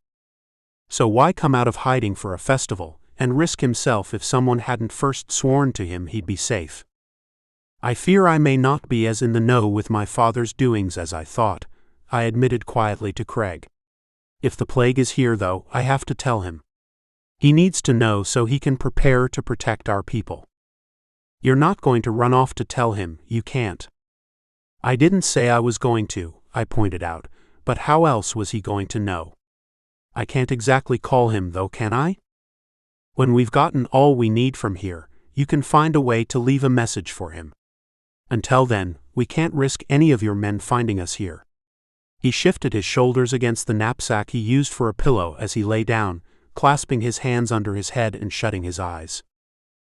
So why come out of hiding for a festival, and risk himself if someone hadn't first sworn to him he'd be safe? I fear I may not be as in the know with my father's doings as I thought, I admitted quietly to Craig. If the plague is here though, I have to tell him. He needs to know so he can prepare to protect our people. You're not going to run off to tell him, you can't. I didn't say I was going to, I pointed out, but how else was he going to know? I can't exactly call him though, can I? When we've gotten all we need from here, you can find a way to leave a message for him. Until then, we can't risk any of your men finding us here. He shifted his shoulders against the knapsack he used for a pillow as he lay down, clasping his hands under his head and shutting his eyes.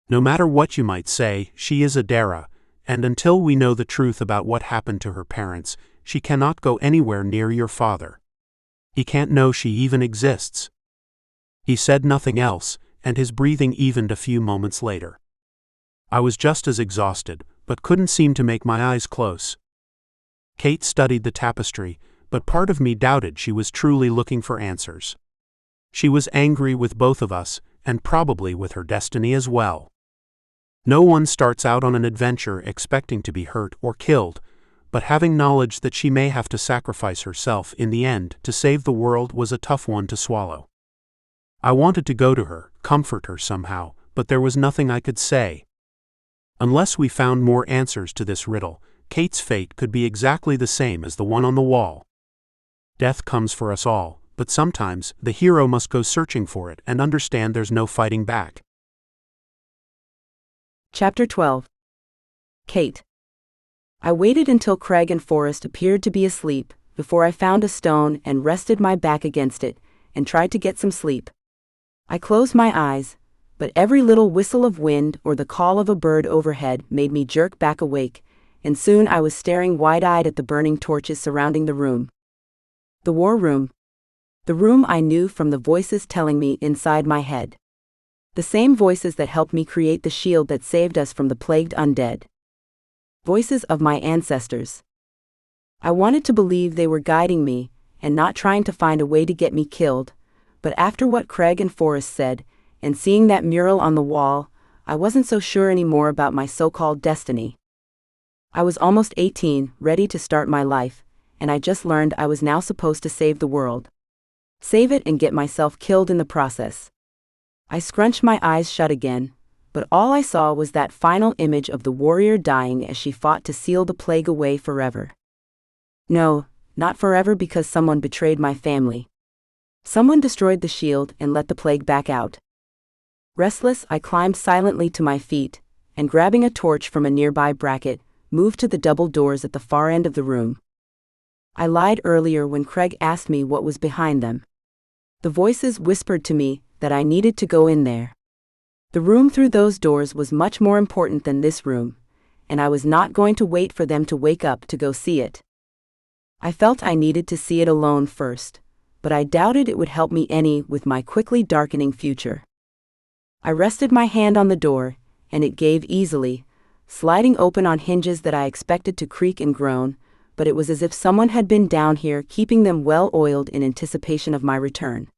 No matter what you might say, she is a Dara, and until we know the truth about what happened to her parents, she cannot go anywhere near your father. He can't know she even exists. He said nothing else, and his breathing evened a few moments later. I was just as exhausted, but couldn't seem to make my eyes close. Kate studied the tapestry, but part of me doubted she was truly looking for answers. She was angry with both of us, and probably with her destiny as well. No one starts out on an adventure expecting to be hurt or killed, but having knowledge that she may have to sacrifice herself in the end to save the world was a tough one to swallow. I wanted to go to her, comfort her somehow, but there was nothing I could say. Unless we found more answers to this riddle, Kate's fate could be exactly the same as the one on the wall. Death comes for us all, but sometimes the hero must go searching for it and understand there's no fighting back. Chapter 12. Kate. I waited until Craig and Forrest appeared to be asleep, before I found a stone and rested my back against it, and tried to get some sleep. I closed my eyes, but every little whistle of wind or the call of a bird overhead made me jerk back awake, and soon I was staring wide-eyed at the burning torches surrounding the room. The war room. The room I knew from the voices telling me inside my head. The same voices that helped me create the shield that saved us from the plagued undead. Voices of my ancestors. I wanted to believe they were guiding me, and not trying to find a way to get me killed, but after what Craig and Forrest said, and seeing that mural on the wall, I wasn't so sure anymore about my so-called destiny. I was almost 18, ready to start my life, and I just learned I was now supposed to save the world. Save it and get myself killed in the process. I scrunched my eyes shut again, but all I saw was that final image of the warrior dying as she fought to seal the plague away forever. No, not forever, because someone betrayed my family. Someone destroyed the shield and let the plague back out. Restless, I climbed silently to my feet, and grabbing a torch from a nearby bracket, moved to the double doors at the far end of the room. I lied earlier when Craig asked me what was behind them. The voices whispered to me that I needed to go in there. The room through those doors was much more important than this room, and I was not going to wait for them to wake up to go see it. I felt I needed to see it alone first, but I doubted it would help me any with my quickly darkening future. I rested my hand on the door, and it gave easily, sliding open on hinges that I expected to creak and groan, but it was as if someone had been down here keeping them well oiled in anticipation of my return.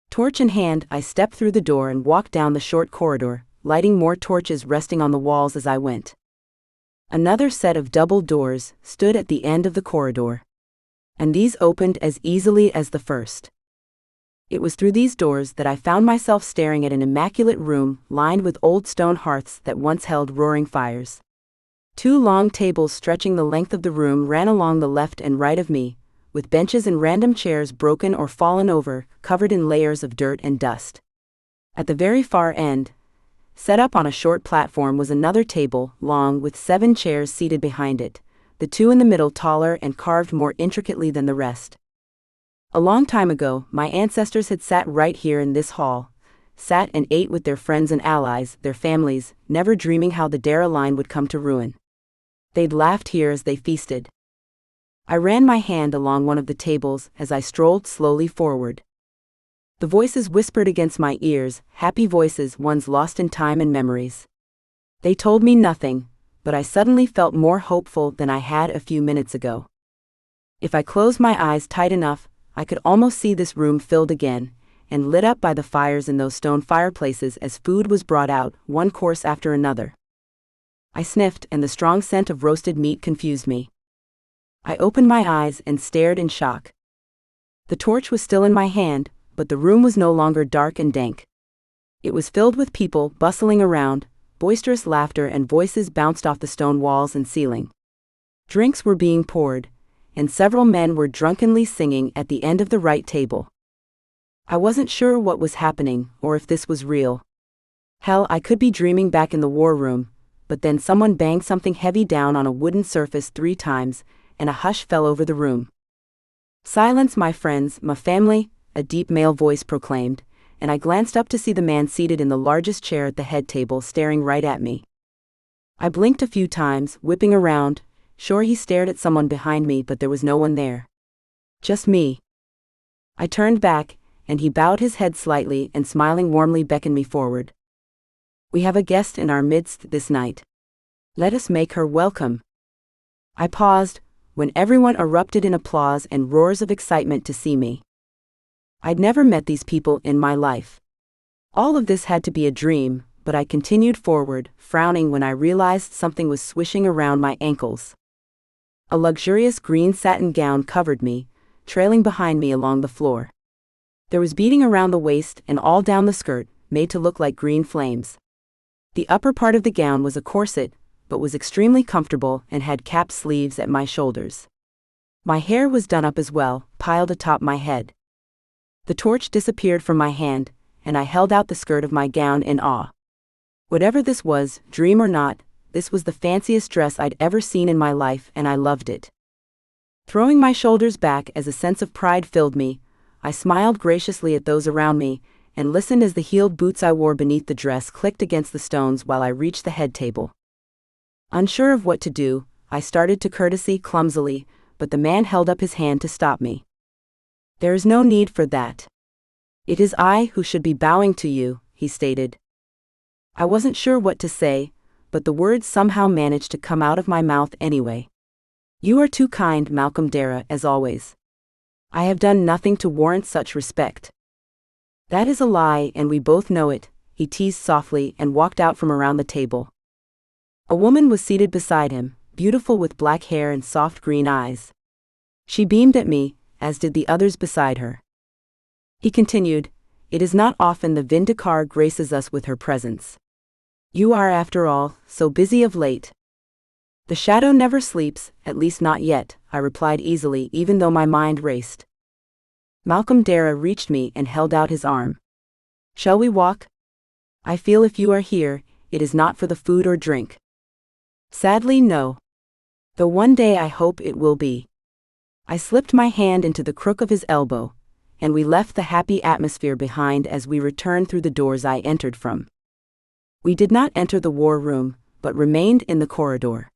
Torch in hand, I stepped through the door and walked down the short corridor, lighting more torches resting on the walls as I went. Another set of double doors stood at the end of the corridor, and these opened as easily as the first. It was through these doors that I found myself staring at an immaculate room lined with old stone hearths that once held roaring fires. 2 long tables stretching the length of the room ran along the left and right of me, with benches and random chairs broken or fallen over, covered in layers of dirt and dust. At the very far end, set up on a short platform, was another table, long, with 7 chairs seated behind it, the 2 in the middle taller and carved more intricately than the rest. A long time ago, my ancestors had sat right here in this hall, sat and ate with their friends and allies, their families, never dreaming how the Dara line would come to ruin. They'd laughed here as they feasted. I ran my hand along one of the tables as I strolled slowly forward. The voices whispered against my ears, happy voices, ones lost in time and memories. They told me nothing, but I suddenly felt more hopeful than I had a few minutes ago. If I closed my eyes tight enough, I could almost see this room filled again, and lit up by the fires in those stone fireplaces as food was brought out, one course after another. I sniffed, and the strong scent of roasted meat confused me. I opened my eyes and stared in shock. The torch was still in my hand, but the room was no longer dark and dank. It was filled with people bustling around, boisterous laughter and voices bounced off the stone walls and ceiling. Drinks were being poured, and several men were drunkenly singing at the end of the right table. I wasn't sure what was happening, or if this was real. Hell, I could be dreaming back in the war room, but then someone banged something heavy down on a wooden surface 3 times, and a hush fell over the room. "Silence, my friends, my family," a deep male voice proclaimed, and I glanced up to see the man seated in the largest chair at the head table staring right at me. I blinked a few times, whipping around, sure he stared at someone behind me, but there was no one there. Just me. I turned back, and he bowed his head slightly and smiling warmly beckoned me forward. "We have a guest in our midst this night. Let us make her welcome." I paused, when everyone erupted in applause and roars of excitement to see me. I'd never met these people in my life. All of this had to be a dream, but I continued forward, frowning when I realized something was swishing around my ankles. A luxurious green satin gown covered me, trailing behind me along the floor. There was beading around the waist and all down the skirt, made to look like green flames. The upper part of the gown was a corset, but was extremely comfortable and had cap sleeves at my shoulders. My hair was done up as well, piled atop my head. The torch disappeared from my hand, and I held out the skirt of my gown in awe. Whatever this was, dream or not, this was the fanciest dress I'd ever seen in my life, and I loved it. Throwing my shoulders back as a sense of pride filled me, I smiled graciously at those around me, and listened as the heeled boots I wore beneath the dress clicked against the stones while I reached the head table. Unsure of what to do, I started to courtesy clumsily, but the man held up his hand to stop me. "There is no need for that. It is I who should be bowing to you," he stated. I wasn't sure what to say, but the words somehow managed to come out of my mouth anyway. "You are too kind, Malcolm Dara, as always. I have done nothing to warrant such respect." "That is a lie, and we both know it," he teased softly and walked out from around the table. A woman was seated beside him, beautiful with black hair and soft green eyes. She beamed at me, as did the others beside her. He continued, "It is not often the Vindikar graces us with her presence. You are, after all, so busy of late." "The shadow never sleeps, at least not yet," I replied easily even though my mind raced. Malcolm Dara reached me and held out his arm. "Shall we walk? I feel if you are here, it is not for the food or drink." "Sadly, no. Though one day I hope it will be." I slipped my hand into the crook of his elbow, and we left the happy atmosphere behind as we returned through the doors I entered from. We did not enter the war room, but remained in the corridor.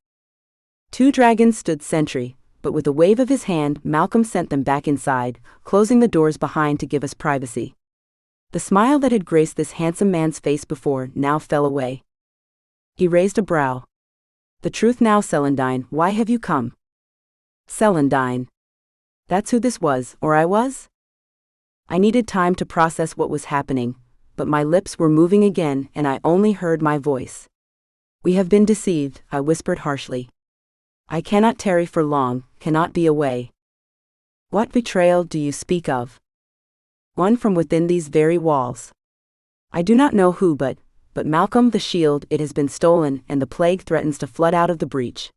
2 dragons stood sentry, but with a wave of his hand, Malcolm sent them back inside, closing the doors behind to give us privacy. The smile that had graced this handsome man's face before now fell away. He raised a brow. The truth now, Celandine, why have you come? Celandine. That's who this was, or I was? I needed time to process what was happening, but my lips were moving again and I only heard my voice. We have been deceived, I whispered harshly. I cannot tarry for long, cannot be away. What betrayal do you speak of? One from within these very walls. I do not know who, but Malcolm, the shield, it has been stolen and the plague threatens to flood out of the breach.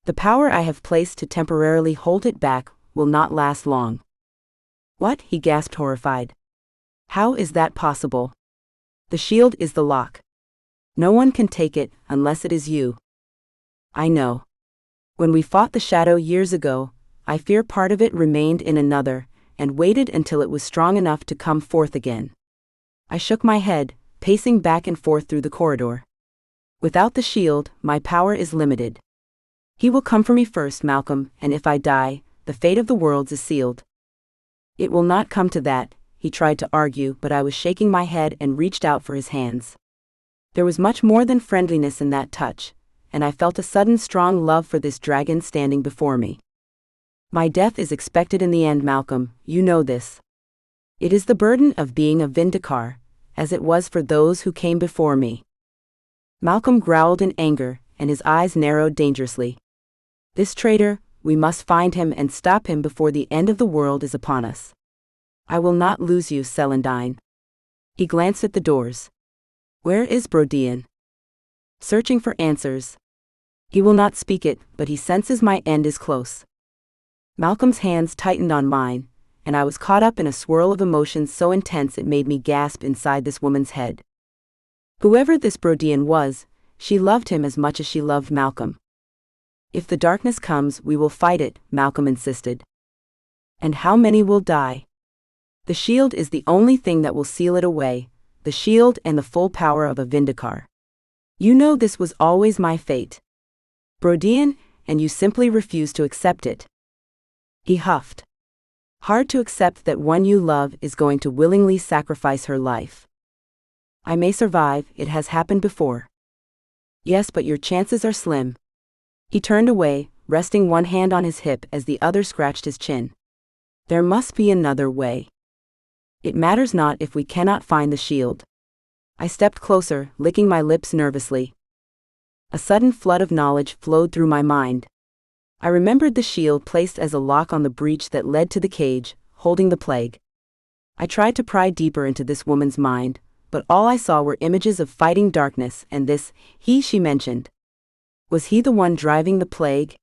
The power I have placed to temporarily hold it back will not last long. What? He gasped, horrified. How is that possible? The shield is the lock. No one can take it unless it is you. I know. When we fought the shadow years ago, I fear part of it remained in another, and waited until it was strong enough to come forth again. I shook my head, pacing back and forth through the corridor. Without the shield, my power is limited. He will come for me first, Malcolm, and if I die, the fate of the worlds is sealed. It will not come to that, he tried to argue, but I was shaking my head and reached out for his hands. There was much more than friendliness in that touch, and I felt a sudden strong love for this dragon standing before me. My death is expected in the end, Malcolm, you know this. It is the burden of being a Vindicar, as it was for those who came before me. Malcolm growled in anger, and his eyes narrowed dangerously. This traitor, we must find him and stop him before the end of the world is upon us. I will not lose you, Celandine. He glanced at the doors. Where is Brodian? Searching for answers. He will not speak it, but he senses my end is close. Malcolm's hands tightened on mine, and I was caught up in a swirl of emotions so intense it made me gasp inside this woman's head. Whoever this Brodian was, she loved him as much as she loved Malcolm. If the darkness comes, we will fight it, Malcolm insisted. And how many will die? The shield is the only thing that will seal it away, the shield and the full power of a Vindicar. You know this was always my fate. Brodian, and you simply refuse to accept it. He huffed. Hard to accept that one you love is going to willingly sacrifice her life. I may survive, it has happened before. Yes, but your chances are slim. He turned away, resting one hand on his hip as the other scratched his chin. There must be another way. It matters not if we cannot find the shield. I stepped closer, licking my lips nervously. A sudden flood of knowledge flowed through my mind. I remembered the shield placed as a lock on the breach that led to the cage, holding the plague. I tried to pry deeper into this woman's mind, but all I saw were images of fighting darkness and this he she mentioned. Was he the one driving the plague?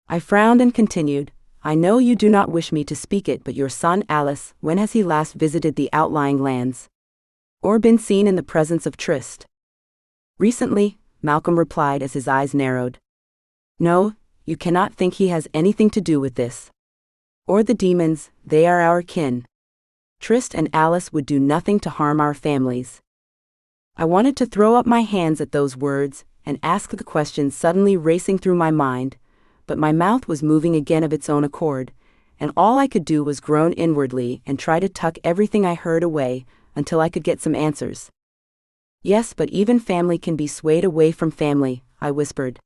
I frowned and continued, I know you do not wish me to speak it, but your son Alice, when has he last visited the outlying lands? Or been seen in the presence of Trist? Recently, Malcolm replied as his eyes narrowed. No, you cannot think he has anything to do with this. Or the demons, they are our kin. Trist and Alice would do nothing to harm our families. I wanted to throw up my hands at those words and ask the questions suddenly racing through my mind, but my mouth was moving again of its own accord, and all I could do was groan inwardly and try to tuck everything I heard away until I could get some answers. Yes, but even family can be swayed away from family, I whispered.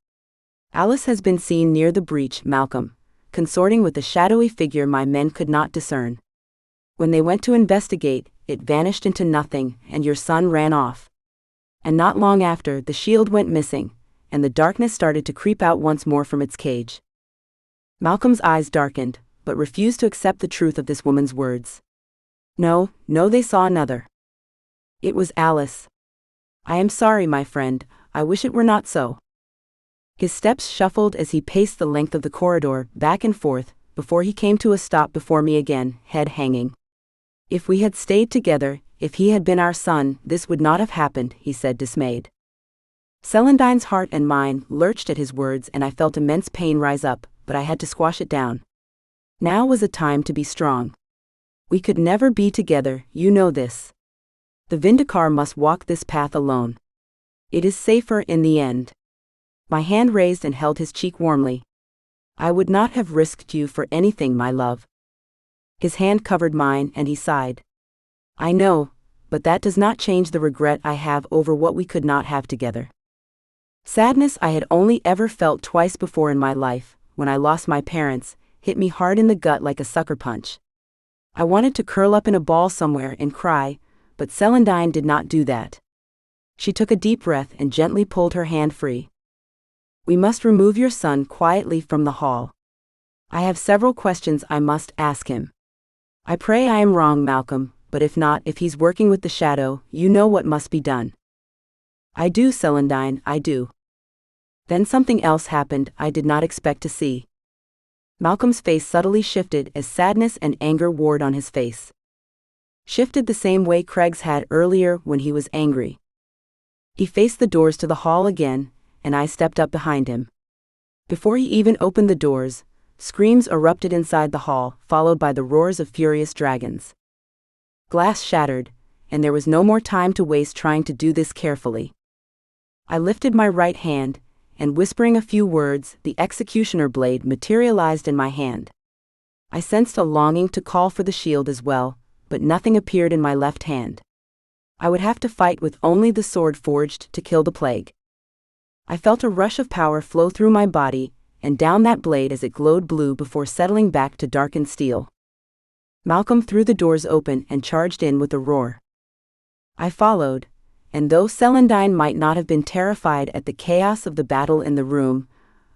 Alice has been seen near the breach, Malcolm, consorting with a shadowy figure my men could not discern. When they went to investigate, it vanished into nothing, and your son ran off. And not long after, the shield went missing, and the darkness started to creep out once more from its cage. Malcolm's eyes darkened, but refused to accept the truth of this woman's words. No, they saw another. It was Alice. I am sorry, my friend, I wish it were not so. His steps shuffled as he paced the length of the corridor, back and forth, before he came to a stop before me again, head hanging. If we had stayed together, if he had been our son, this would not have happened, he said, dismayed. Celandine's heart and mine lurched at his words, and I felt immense pain rise up, but I had to squash it down. Now was a time to be strong. We could never be together, you know this. The Vindicar must walk this path alone. It is safer in the end. My hand raised and held his cheek warmly. I would not have risked you for anything, my love. His hand covered mine and he sighed. I know, but that does not change the regret I have over what we could not have together. Sadness I had only ever felt twice before in my life, when I lost my parents, hit me hard in the gut like a sucker punch. I wanted to curl up in a ball somewhere and cry, but Celandine did not do that. She took a deep breath and gently pulled her hand free. We must remove your son quietly from the hall. I have several questions I must ask him. I pray I am wrong, Malcolm, but if not, if he's working with the shadow, you know what must be done. I do, Celandine, I do. Then something else happened I did not expect to see. Malcolm's face subtly shifted as sadness and anger warred on his face. Shifted the same way Craig's had earlier when he was angry. He faced the doors to the hall again, and I stepped up behind him. Before he even opened the doors, screams erupted inside the hall, followed by the roars of furious dragons. Glass shattered, and there was no more time to waste trying to do this carefully. I lifted my right hand, and whispering a few words, the executioner blade materialized in my hand. I sensed a longing to call for the shield as well, but nothing appeared in my left hand. I would have to fight with only the sword forged to kill the plague. I felt a rush of power flow through my body, and down that blade as it glowed blue before settling back to darkened steel. Malcolm threw the doors open and charged in with a roar. I followed, and though Celandine might not have been terrified at the chaos of the battle in the room,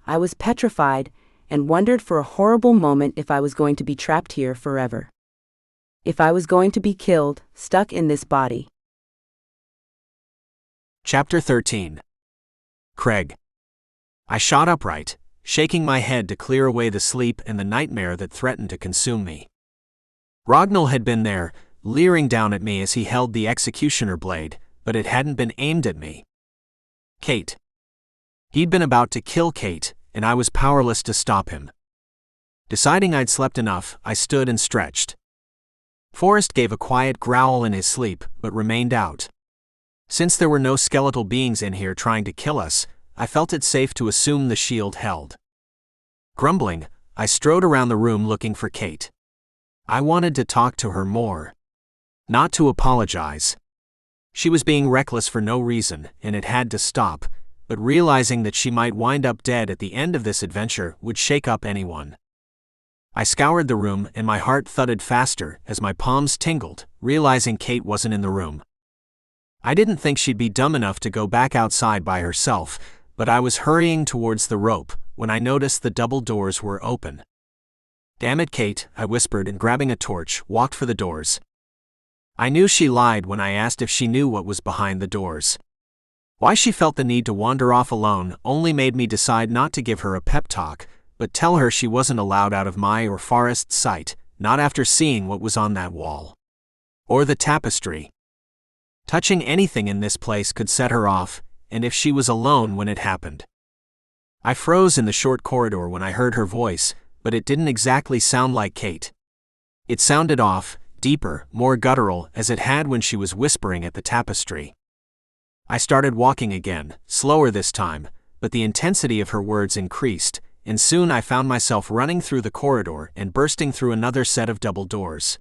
I was petrified and wondered for a horrible moment if I was going to be trapped here forever. If I was going to be killed, stuck in this body. Chapter 13. Craig. I shot upright, shaking my head to clear away the sleep and the nightmare that threatened to consume me. Rognal had been there, leering down at me as he held the executioner blade, but it hadn't been aimed at me. Kate. He'd been about to kill Kate, and I was powerless to stop him. Deciding I'd slept enough, I stood and stretched. Forrest gave a quiet growl in his sleep, but remained out. Since there were no skeletal beings in here trying to kill us, I felt it safe to assume the shield held. Grumbling, I strode around the room looking for Kate. I wanted to talk to her more. Not to apologize. She was being reckless for no reason, and it had to stop, but realizing that she might wind up dead at the end of this adventure would shake up anyone. I scoured the room and my heart thudded faster as my palms tingled, realizing Kate wasn't in the room. I didn't think she'd be dumb enough to go back outside by herself, but I was hurrying towards the rope when I noticed the double doors were open. Damn it, Kate, I whispered, and grabbing a torch, walked for the doors. I knew she lied when I asked if she knew what was behind the doors. Why she felt the need to wander off alone only made me decide not to give her a pep talk, but tell her she wasn't allowed out of my or Forrest's sight, not after seeing what was on that wall. Or the tapestry. Touching anything in this place could set her off, and if she was alone when it happened. I froze in the short corridor when I heard her voice, but it didn't exactly sound like Kate. It sounded off, deeper, more guttural, as it had when she was whispering at the tapestry. I started walking again, slower this time, but the intensity of her words increased, and soon I found myself running through the corridor and bursting through another set of double doors.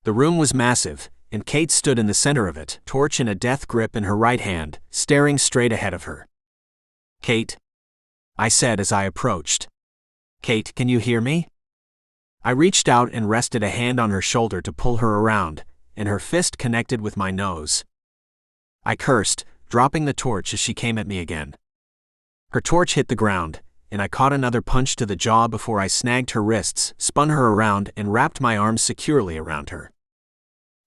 The room was massive, and Kate stood in the center of it, torch in a death grip in her right hand, staring straight ahead of her. Kate? I said as I approached. Kate, can you hear me? I reached out and rested a hand on her shoulder to pull her around, and her fist connected with my nose. I cursed, dropping the torch as she came at me again. Her torch hit the ground, and I caught another punch to the jaw before I snagged her wrists, spun her around, and wrapped my arms securely around her.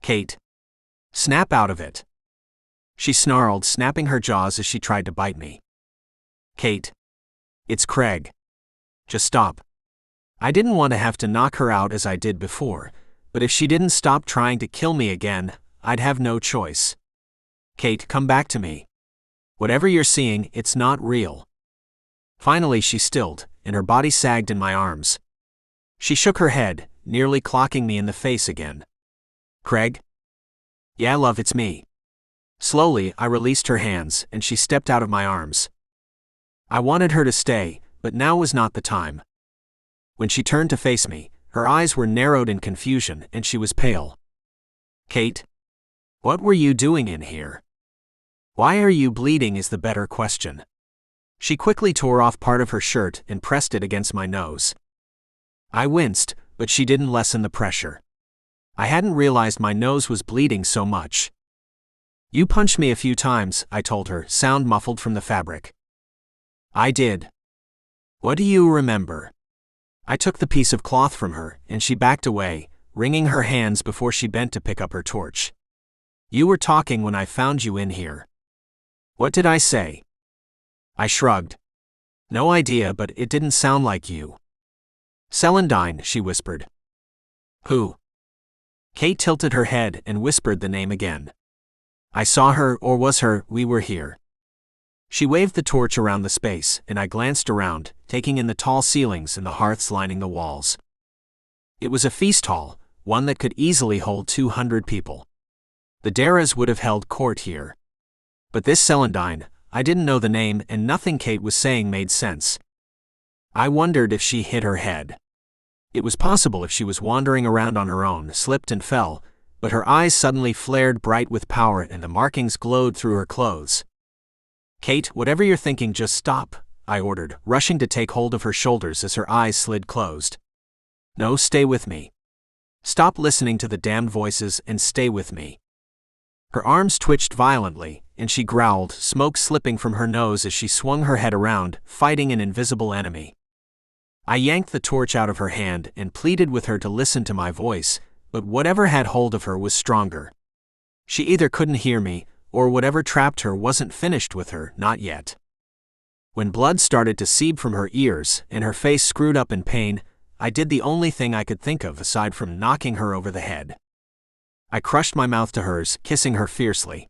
Kate. Snap out of it. She snarled, snapping her jaws as she tried to bite me. Kate. It's Craig. Just stop. I didn't want to have to knock her out as I did before, but if she didn't stop trying to kill me again, I'd have no choice. Kate, come back to me. Whatever you're seeing, it's not real. Finally she stilled, and her body sagged in my arms. She shook her head, nearly clocking me in the face again. Craig? Yeah, love, it's me. Slowly, I released her hands, and she stepped out of my arms. I wanted her to stay, but now was not the time. When she turned to face me, her eyes were narrowed in confusion, and she was pale. Kate? What were you doing in here? Why are you bleeding is the better question. She quickly tore off part of her shirt and pressed it against my nose. I winced, but she didn't lessen the pressure. I hadn't realized my nose was bleeding so much. You punched me a few times, I told her, sound muffled from the fabric. I did. What do you remember? I took the piece of cloth from her, and she backed away, wringing her hands before she bent to pick up her torch. You were talking when I found you in here. What did I say? I shrugged. No idea, but it didn't sound like you. Celandine, she whispered. Who? Kate tilted her head and whispered the name again. I saw her, or was her, we were here. She waved the torch around the space, and I glanced around, taking in the tall ceilings and the hearths lining the walls. It was a feast hall, one that could easily hold 200 people. The Daras would have held court here. But this Celandine, I didn't know the name, and nothing Kate was saying made sense. I wondered if she hit her head. It was possible if she was wandering around on her own, slipped and fell, but her eyes suddenly flared bright with power and the markings glowed through her clothes. Kate, whatever you're thinking, just stop, I ordered, rushing to take hold of her shoulders as her eyes slid closed. No, stay with me. Stop listening to the damned voices and stay with me. Her arms twitched violently, and she growled, smoke slipping from her nose as she swung her head around, fighting an invisible enemy. I yanked the torch out of her hand and pleaded with her to listen to my voice, but whatever had hold of her was stronger. She either couldn't hear me, or whatever trapped her wasn't finished with her, not yet. When blood started to seep from her ears and her face screwed up in pain, I did the only thing I could think of aside from knocking her over the head. I crushed my mouth to hers, kissing her fiercely.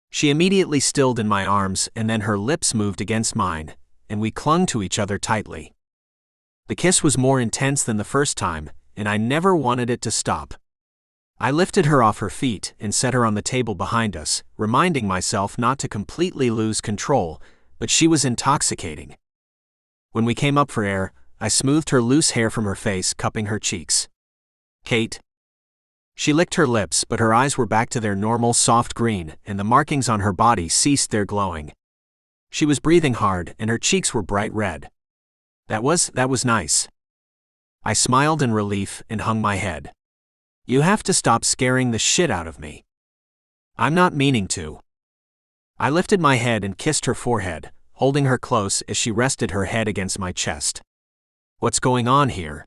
She immediately stilled in my arms, and then her lips moved against mine, and we clung to each other tightly. The kiss was more intense than the first time, and I never wanted it to stop. I lifted her off her feet and set her on the table behind us, reminding myself not to completely lose control, but she was intoxicating. When we came up for air, I smoothed her loose hair from her face, cupping her cheeks. Kate. She licked her lips, but her eyes were back to their normal soft green, and the markings on her body ceased their glowing. She was breathing hard, and her cheeks were bright red. That was nice. I smiled in relief and hung my head. You have to stop scaring the shit out of me. I'm not meaning to. I lifted my head and kissed her forehead, holding her close as she rested her head against my chest. What's going on here?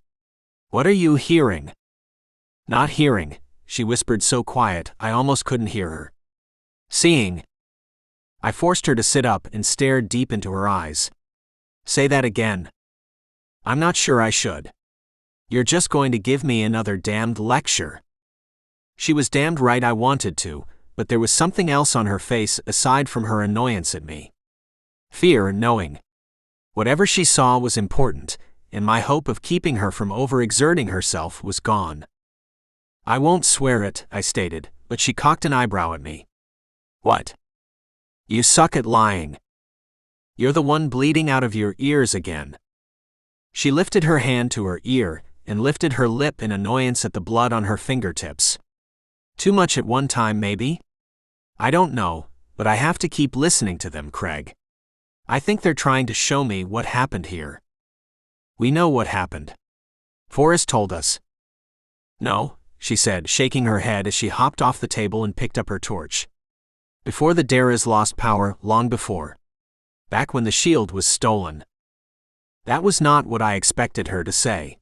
What are you hearing? Not hearing, she whispered so quiet I almost couldn't hear her. Seeing. I forced her to sit up and stared deep into her eyes. Say that again. I'm not sure I should. You're just going to give me another damned lecture. She was damned right I wanted to, but there was something else on her face aside from her annoyance at me. Fear, knowing. Whatever she saw was important, and my hope of keeping her from overexerting herself was gone. I won't swear it, I stated, but she cocked an eyebrow at me. What? You suck at lying. You're the one bleeding out of your ears again. She lifted her hand to her ear and lifted her lip in annoyance at the blood on her fingertips. Too much at one time, maybe? I don't know, but I have to keep listening to them, Craig. I think they're trying to show me what happened here. We know what happened. Forrest told us. No, she said, shaking her head as she hopped off the table and picked up her torch. Before the Daras lost power, long before. Back when the shield was stolen. That was not what I expected her to say.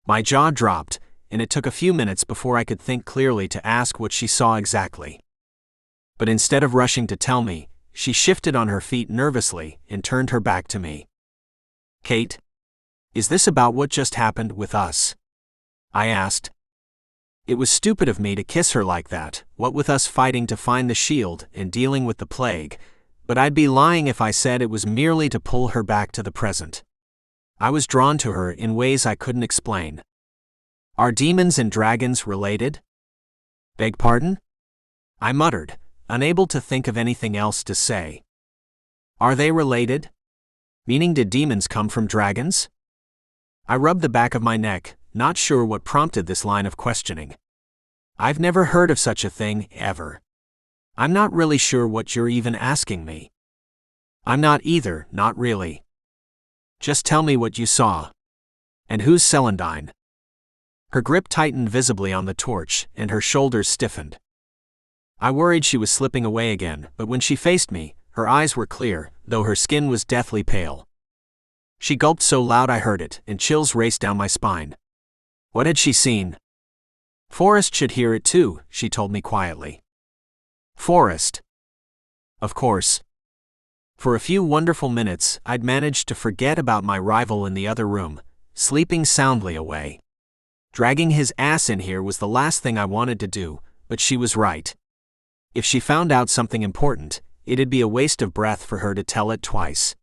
My jaw dropped, and it took a few minutes before I could think clearly to ask what she saw exactly. But instead of rushing to tell me, she shifted on her feet nervously and turned her back to me. Kate, is this about what just happened with us? I asked. It was stupid of me to kiss her like that, what with us fighting to find the shield and dealing with the plague, but I'd be lying if I said it was merely to pull her back to the present. I was drawn to her in ways I couldn't explain. Are demons and dragons related? Beg pardon? I muttered, unable to think of anything else to say. Are they related? Meaning, did demons come from dragons? I rubbed the back of my neck, not sure what prompted this line of questioning. I've never heard of such a thing, ever. I'm not really sure what you're even asking me. I'm not either, not really. Just tell me what you saw. And who's Celandine? Her grip tightened visibly on the torch, and her shoulders stiffened. I worried she was slipping away again, but when she faced me, her eyes were clear, though her skin was deathly pale. She gulped so loud I heard it, and chills raced down my spine. What had she seen? Forrest should hear it too, she told me quietly. Forrest. Of course. For a few wonderful minutes, I'd managed to forget about my rival in the other room, sleeping soundly away. Dragging his ass in here was the last thing I wanted to do, but she was right. If she found out something important, it'd be a waste of breath for her to tell it twice.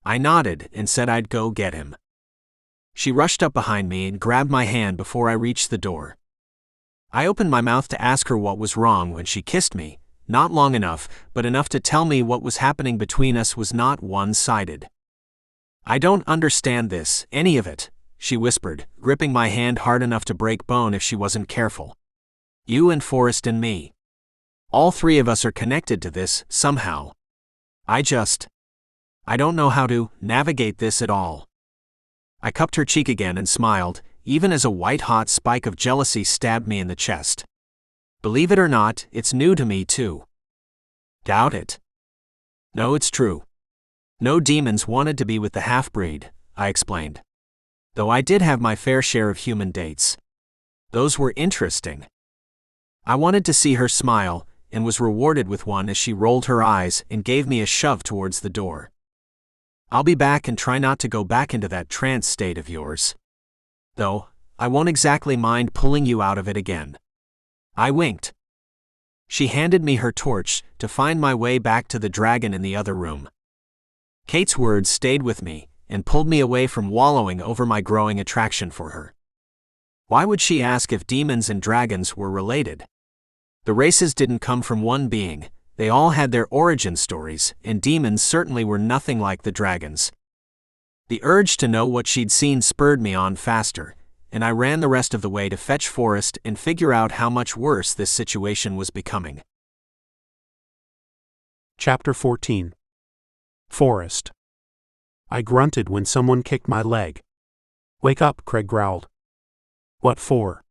I nodded and said I'd go get him. She rushed up behind me and grabbed my hand before I reached the door. I opened my mouth to ask her what was wrong when she kissed me, not long enough, but enough to tell me what was happening between us was not one-sided. I don't understand this, any of it, she whispered, gripping my hand hard enough to break bone if she wasn't careful. You and Forrest and me. All three of us are connected to this, somehow. I don't know how to navigate this at all. I cupped her cheek again and smiled, even as a white-hot spike of jealousy stabbed me in the chest. Believe it or not, it's new to me too. Doubt it? No, it's true. No demons wanted to be with the half-breed, I explained. Though I did have my fair share of human dates. Those were interesting. I wanted to see her smile, and was rewarded with one as she rolled her eyes and gave me a shove towards the door. I'll be back and try not to go back into that trance state of yours. Though, I won't exactly mind pulling you out of it again. I winked. She handed me her torch to find my way back to the dragon in the other room. Kate's words stayed with me and pulled me away from wallowing over my growing attraction for her. Why would she ask if demons and dragons were related? The races didn't come from one being. They all had their origin stories, and demons certainly were nothing like the dragons. The urge to know what she'd seen spurred me on faster, and I ran the rest of the way to fetch Forrest and figure out how much worse this situation was becoming. Chapter 14. Forrest. I grunted when someone kicked my leg. Wake up, Craig growled. What for?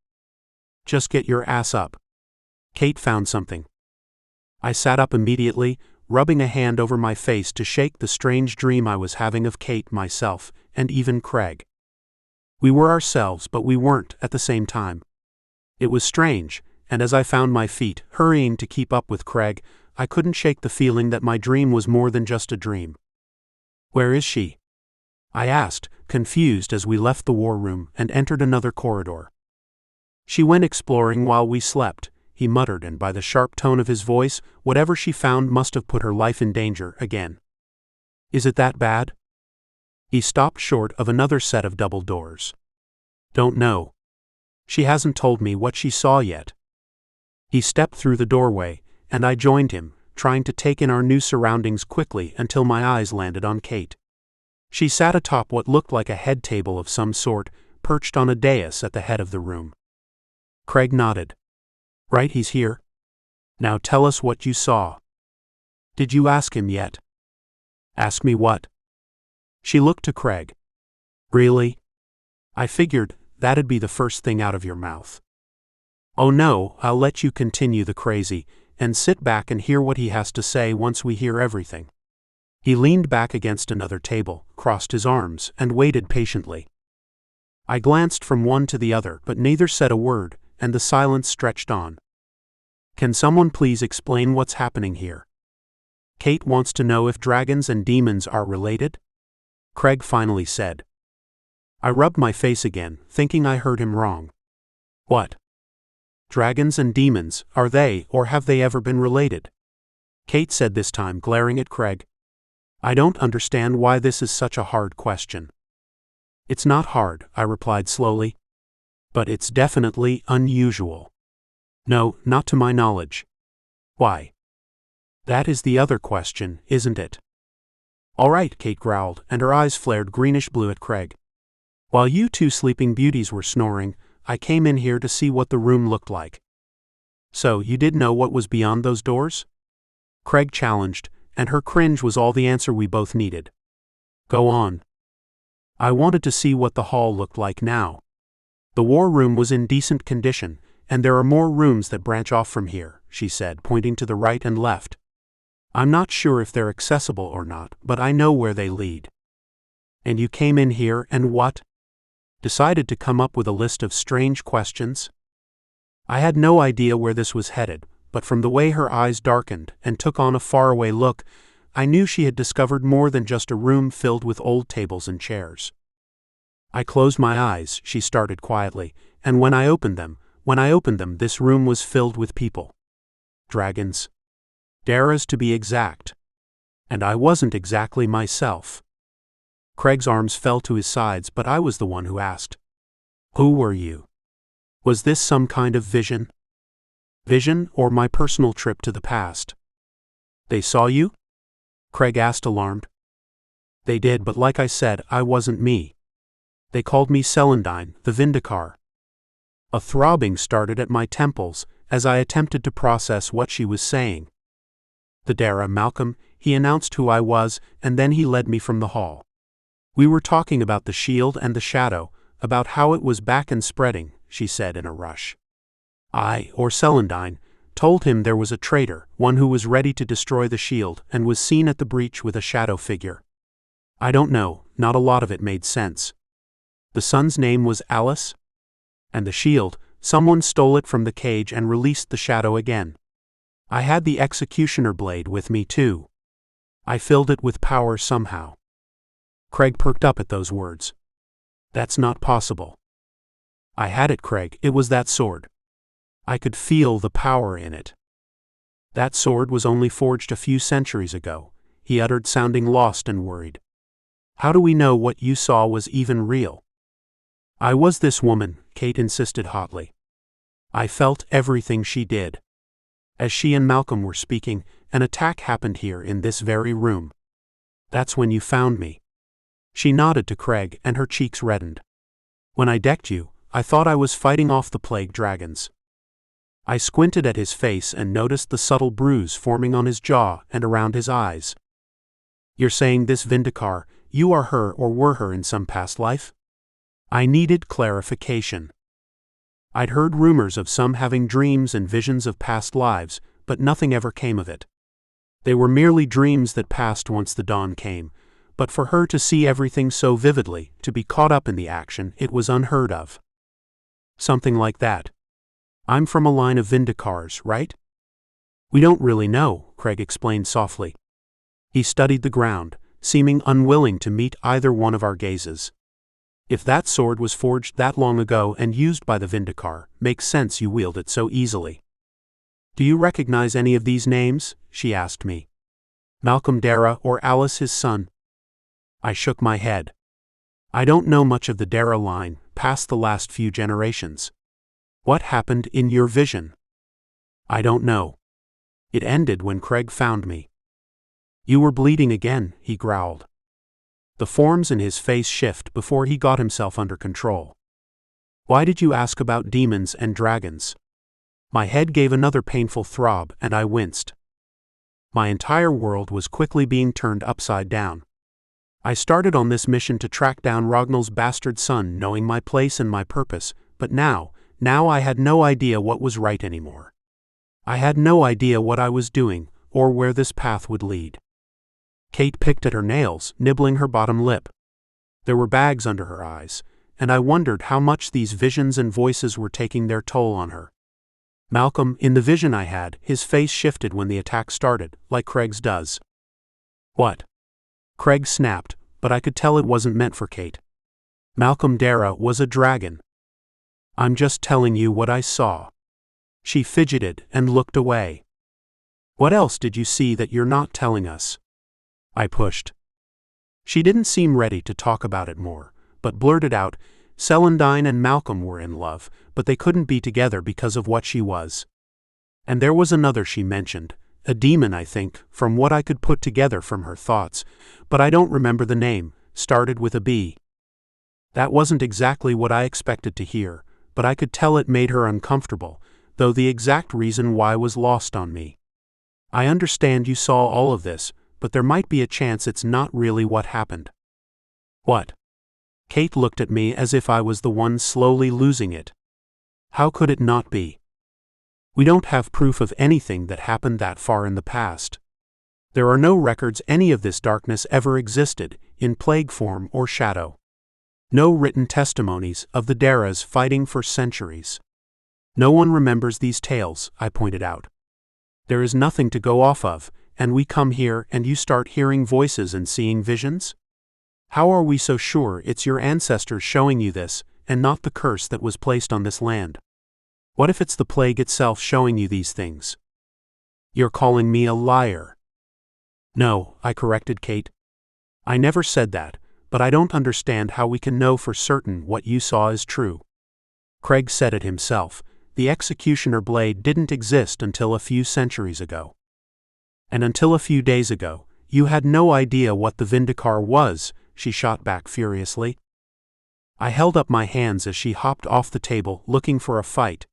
Just get your ass up. Kate found something. I sat up immediately, rubbing a hand over my face to shake the strange dream I was having of Kate, myself, and even Craig. We were ourselves, but we weren't at the same time. It was strange, and as I found my feet, hurrying to keep up with Craig, I couldn't shake the feeling that my dream was more than just a dream. Where is she? I asked, confused as we left the war room and entered another corridor. She went exploring while we slept, he muttered, and by the sharp tone of his voice, whatever she found must have put her life in danger again. Is it that bad? He stopped short of another set of double doors. Don't know. She hasn't told me what she saw yet. He stepped through the doorway, and I joined him, trying to take in our new surroundings quickly until my eyes landed on Kate. She sat atop what looked like a head table of some sort, perched on a dais at the head of the room. Craig nodded. Right, he's here. Now tell us what you saw. Did you ask him yet? Ask me what? She looked to Craig. Really? I figured that'd be the first thing out of your mouth. Oh no, I'll let you continue the crazy, and sit back and hear what he has to say once we hear everything. He leaned back against another table, crossed his arms, and waited patiently. I glanced from one to the other, but neither said a word, and the silence stretched on. Can someone please explain what's happening here? Kate wants to know if dragons and demons are related? Craig finally said. I rubbed my face again, thinking I heard him wrong. What? Dragons and demons, are they or have they ever been related? Kate said this time, glaring at Craig. I don't understand why this is such a hard question. It's not hard, I replied slowly. But it's definitely unusual. No, not to my knowledge. Why? That is the other question, isn't it? All right, Kate growled, and her eyes flared greenish-blue at Craig. While you two sleeping beauties were snoring, I came in here to see what the room looked like. So, you did know what was beyond those doors? Craig challenged, and her cringe was all the answer we both needed. Go on. I wanted to see what the hall looked like now. The war room was in decent condition, and there are more rooms that branch off from here, she said, pointing to the right and left. I'm not sure if they're accessible or not, but I know where they lead. And you came in here and what? Decided to come up with a list of strange questions? I had no idea where this was headed, but from the way her eyes darkened and took on a faraway look, I knew she had discovered more than just a room filled with old tables and chairs. I closed my eyes, she started quietly, and when I opened them, this room was filled with people. Dragons. Daras to be exact. And I wasn't exactly myself. Craig's arms fell to his sides, but I was the one who asked. Who were you? Was this some kind of vision? Vision or my personal trip to the past? They saw you? Craig asked, alarmed. They did, but like I said, I wasn't me. They called me Celandine, the Vindicar. A throbbing started at my temples as I attempted to process what she was saying. The Dara, Malcolm, he announced who I was, and then he led me from the hall. We were talking about the shield and the shadow, about how it was back and spreading, she said in a rush. I, or Celandine, told him there was a traitor, one who was ready to destroy the shield and was seen at the breach with a shadow figure. I don't know, not a lot of it made sense. The son's name was Alice? And the shield, someone stole it from the cage and released the shadow again. I had the executioner blade with me too. I filled it with power somehow. Craig perked up at those words. That's not possible. I had it, Craig, it was that sword. I could feel the power in it. That sword was only forged a few centuries ago, he uttered, sounding lost and worried. How do we know what you saw was even real? I was this woman, Kate insisted hotly. I felt everything she did. As she and Malcolm were speaking, an attack happened here in this very room. That's when you found me. She nodded to Craig and her cheeks reddened. When I decked you, I thought I was fighting off the plague dragons. I squinted at his face and noticed the subtle bruise forming on his jaw and around his eyes. You're saying this Vindicar, you are her or were her in some past life? I needed clarification. I'd heard rumors of some having dreams and visions of past lives, but nothing ever came of it. They were merely dreams that passed once the dawn came, but for her to see everything so vividly, to be caught up in the action, it was unheard of. Something like that. I'm from a line of Vindicars, right? We don't really know, Craig explained softly. He studied the ground, seeming unwilling to meet either one of our gazes. If that sword was forged that long ago and used by the Vindicar, makes sense you wield it so easily. Do you recognize any of these names? She asked me. Malcolm Dara or Alice his son? I shook my head. I don't know much of the Dara line, past the last few generations. What happened in your vision? I don't know. It ended when Craig found me. You were bleeding again, he growled. The forms in his face shift before he got himself under control. Why did you ask about demons and dragons? My head gave another painful throb and I winced. My entire world was quickly being turned upside down. I started on this mission to track down Ragnall's bastard son, knowing my place and my purpose, but now I had no idea what was right anymore. I had no idea what I was doing, or where this path would lead. Kate picked at her nails, nibbling her bottom lip. There were bags under her eyes, and I wondered how much these visions and voices were taking their toll on her. Malcolm, in the vision I had, his face shifted when the attack started, like Craig's does. What? Craig snapped, but I could tell it wasn't meant for Kate. Malcolm Dara was a dragon. I'm just telling you what I saw. She fidgeted and looked away. What else did you see that you're not telling us? I pushed. She didn't seem ready to talk about it more, but blurted out, Celandine and Malcolm were in love, but they couldn't be together because of what she was. And there was another she mentioned, A demon, I think, from what I could put together from her thoughts, but I don't remember the name, started with a B. That wasn't exactly what I expected to hear, but I could tell it made her uncomfortable, though the exact reason why was lost on me. I understand you saw all of this, but there might be a chance it's not really what happened. What? Kate looked at me as if I was the one slowly losing it. How could it not be? We don't have proof of anything that happened that far in the past. There are no records any of this darkness ever existed, in plague form or shadow. No written testimonies of the Daras fighting for centuries. No one remembers these tales, I pointed out. There is nothing to go off of, and we come here and you start hearing voices and seeing visions? How are we so sure it's your ancestors showing you this, and not the curse that was placed on this land? What if it's the plague itself showing you these things? You're calling me a liar. No, I corrected Kate. I never said that, but I don't understand how we can know for certain what you saw is true. Craig said it himself, the executioner blade didn't exist until a few centuries ago. And until a few days ago, you had no idea what the Vindicar was, she shot back furiously. I held up my hands as she hopped off the table looking for a fight.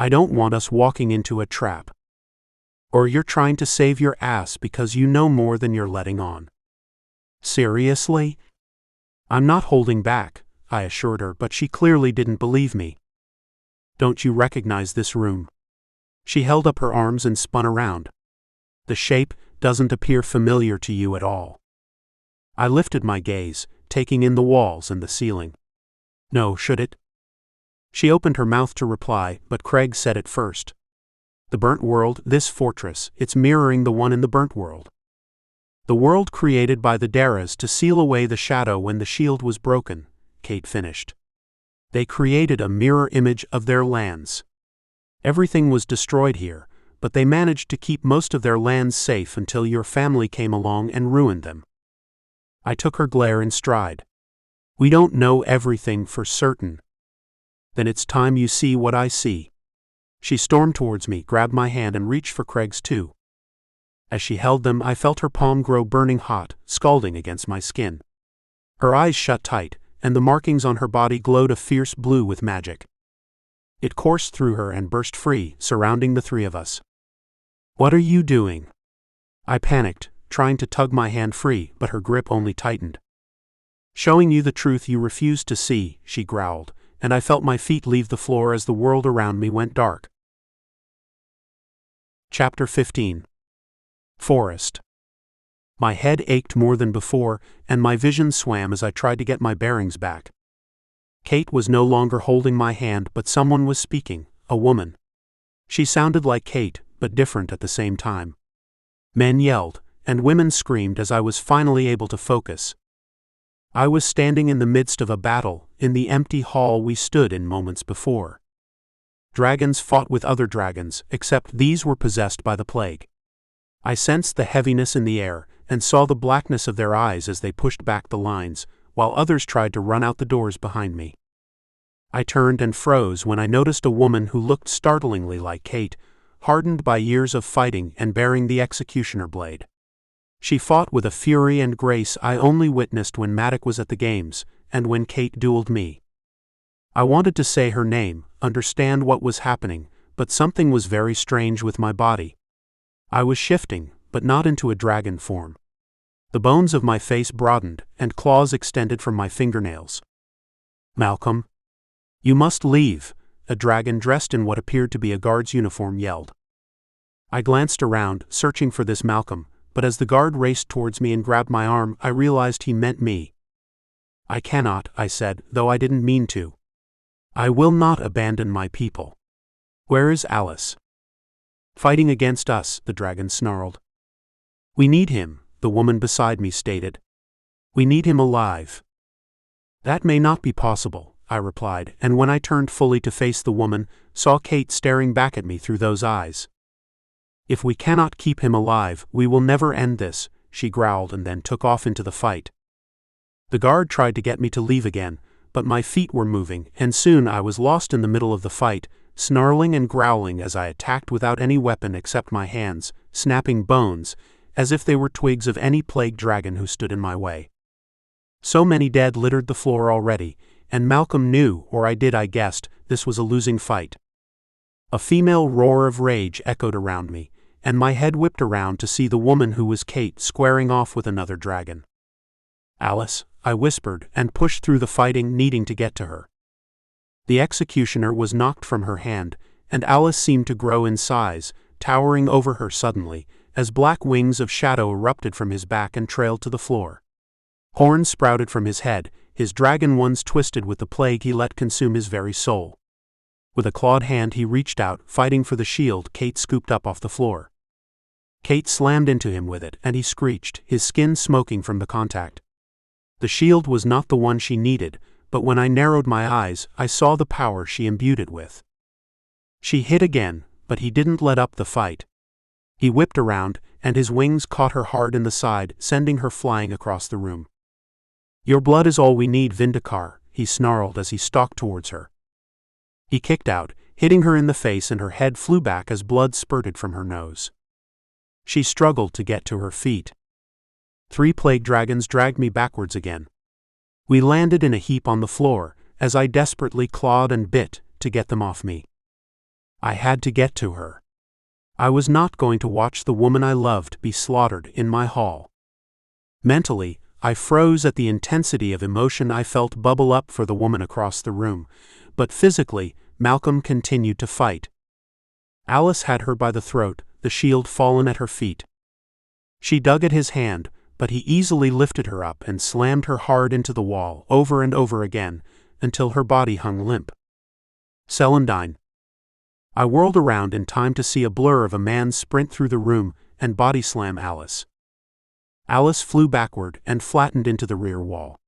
I don't want us walking into a trap. Or you're trying to save your ass because you know more than you're letting on. Seriously? I'm not holding back, I assured her, but she clearly didn't believe me. Don't you recognize this room? She held up her arms and spun around. The shape doesn't appear familiar to you at all. I lifted my gaze, taking in the walls and the ceiling. No, should it? She opened her mouth to reply, but Craig said it first. The burnt world, this fortress, it's mirroring the one in the burnt world. The world created by the Daras to seal away the shadow when the shield was broken, Kate finished. They created a mirror image of their lands. Everything was destroyed here, but they managed to keep most of their lands safe until your family came along and ruined them. I took her glare in stride. We don't know everything for certain. Then it's time you see what I see. She stormed towards me, grabbed my hand and reached for Craig's too. As she held them, I felt her palm grow burning hot, scalding against my skin. Her eyes shut tight, and the markings on her body glowed a fierce blue with magic. It coursed through her and burst free, surrounding the three of us. What are you doing? I panicked, trying to tug my hand free, but her grip only tightened. Showing you the truth you refused to see, she growled, and I felt my feet leave the floor as the world around me went dark. Chapter 15. Forrest. My head ached more than before, and my vision swam as I tried to get my bearings back. Kate was no longer holding my hand, but someone was speaking, a woman. She sounded like Kate, but different at the same time. Men yelled, and women screamed as I was finally able to focus. I was standing in the midst of a battle, in the empty hall we stood in moments before. Dragons fought with other dragons, except these were possessed by the plague. I sensed the heaviness in the air, and saw the blackness of their eyes as they pushed back the lines, while others tried to run out the doors behind me. I turned and froze when I noticed a woman who looked startlingly like Kate, hardened by years of fighting and bearing the executioner blade. She fought with a fury and grace I only witnessed when Maddox was at the games, and when Kate dueled me. I wanted to say her name, understand what was happening, but something was very strange with my body. I was shifting, but not into a dragon form. The bones of my face broadened, and claws extended from my fingernails. Malcolm? You must leave, a dragon dressed in what appeared to be a guard's uniform yelled. I glanced around, searching for this Malcolm, but as the guard raced towards me and grabbed my arm, I realized he meant me. I cannot, I said, though I didn't mean to. I will not abandon my people. Where is Alice? Fighting against us, the dragon snarled. We need him, the woman beside me stated. We need him alive. That may not be possible, I replied, and when I turned fully to face the woman, saw Kate staring back at me through those eyes. If we cannot keep him alive, we will never end this, she growled and then took off into the fight. The guard tried to get me to leave again, but my feet were moving, and soon I was lost in the middle of the fight, snarling and growling as I attacked without any weapon except my hands, snapping bones, as if they were twigs of any plague dragon who stood in my way. So many dead littered the floor already, and Malcolm knew, or I guessed, this was a losing fight. A female roar of rage echoed around me, and my head whipped around to see the woman who was Kate squaring off with another dragon. "Alice," I whispered, and pushed through the fighting, needing to get to her. The executioner was knocked from her hand, and Alice seemed to grow in size, towering over her suddenly, as black wings of shadow erupted from his back and trailed to the floor. Horns sprouted from his head, his dragon ones twisted with the plague he let consume his very soul. With a clawed hand he reached out, fighting for the shield Kate scooped up off the floor. Kate slammed into him with it, and he screeched, his skin smoking from the contact. The shield was not the one she needed, but when I narrowed my eyes, I saw the power she imbued it with. She hit again, but he didn't let up the fight. He whipped around, and his wings caught her hard in the side, sending her flying across the room. "Your blood is all we need, Vindikar," he snarled as he stalked towards her. He kicked out, hitting her in the face, and her head flew back as blood spurted from her nose. She struggled to get to her feet. 3 plague dragons dragged me backwards again. We landed in a heap on the floor, as I desperately clawed and bit to get them off me. I had to get to her. I was not going to watch the woman I loved be slaughtered in my hall. Mentally, I froze at the intensity of emotion I felt bubble up for the woman across the room, but physically, Malcolm continued to fight. Alice had her by the throat, the shield fallen at her feet. She dug at his hand, but he easily lifted her up and slammed her hard into the wall over and over again, until her body hung limp. "Celandine." I whirled around in time to see a blur of a man sprint through the room and body slam Alice. Alice flew backward and flattened into the rear wall.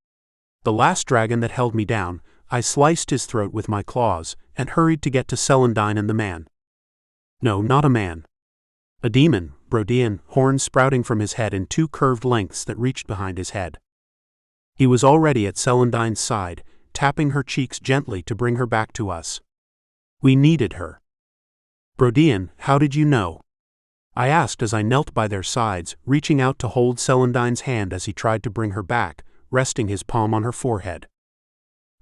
The last dragon that held me down, I sliced his throat with my claws and hurried to get to Celandine and the man. No, not a man. A demon, Brodian, horns sprouting from his head in 2 curved lengths that reached behind his head. He was already at Celandine's side, tapping her cheeks gently to bring her back to us. We needed her. "Brodian, how did you know?" I asked as I knelt by their sides, reaching out to hold Celandine's hand as he tried to bring her back, resting his palm on her forehead.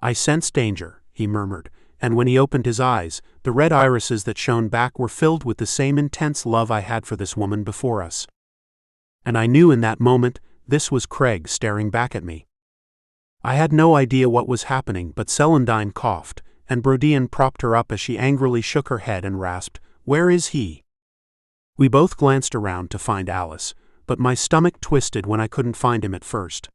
"I sense danger," he murmured, and when he opened his eyes, the red irises that shone back were filled with the same intense love I had for this woman before us. And I knew in that moment, this was Craig staring back at me. I had no idea what was happening, but Celandine coughed, and Brodian propped her up as she angrily shook her head and rasped, "Where is he?" We both glanced around to find Alice, but my stomach twisted when I couldn't find him at first.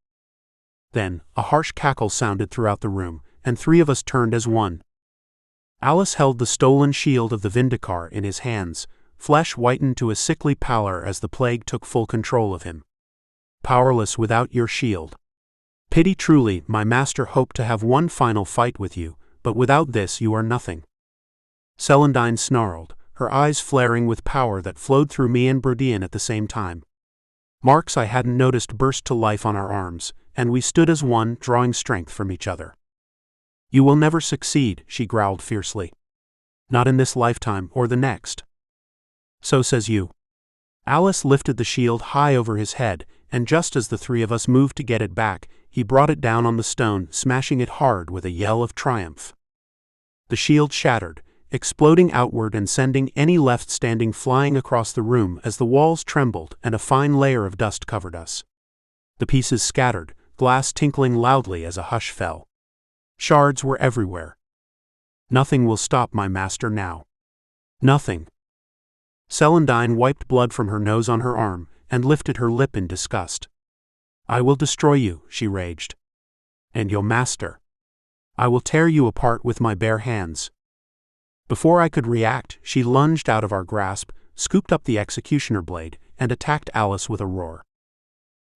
Then, a harsh cackle sounded throughout the room, and 3 of us turned as one. Alice held the stolen shield of the Vindikar in his hands, flesh whitened to a sickly pallor as the plague took full control of him. "Powerless without your shield. Pity truly, my master hoped to have one final fight with you, but without this you are nothing." Celandine snarled, her eyes flaring with power that flowed through me and Brodian at the same time. Marks I hadn't noticed burst to life on our arms, and we stood as one, drawing strength from each other. "You will never succeed," she growled fiercely. "Not in this lifetime or the next." "So says you." Alice lifted the shield high over his head, and just as the 3 of us moved to get it back, he brought it down on the stone, smashing it hard with a yell of triumph. The shield shattered, exploding outward and sending any left standing flying across the room as the walls trembled and a fine layer of dust covered us. The pieces scattered, glass tinkling loudly as a hush fell. Shards were everywhere. "Nothing will stop my master now. Nothing." Celandine wiped blood from her nose on her arm and lifted her lip in disgust. "I will destroy you," she raged. "And your master. I will tear you apart with my bare hands." Before I could react, she lunged out of our grasp, scooped up the executioner blade, and attacked Alice with a roar.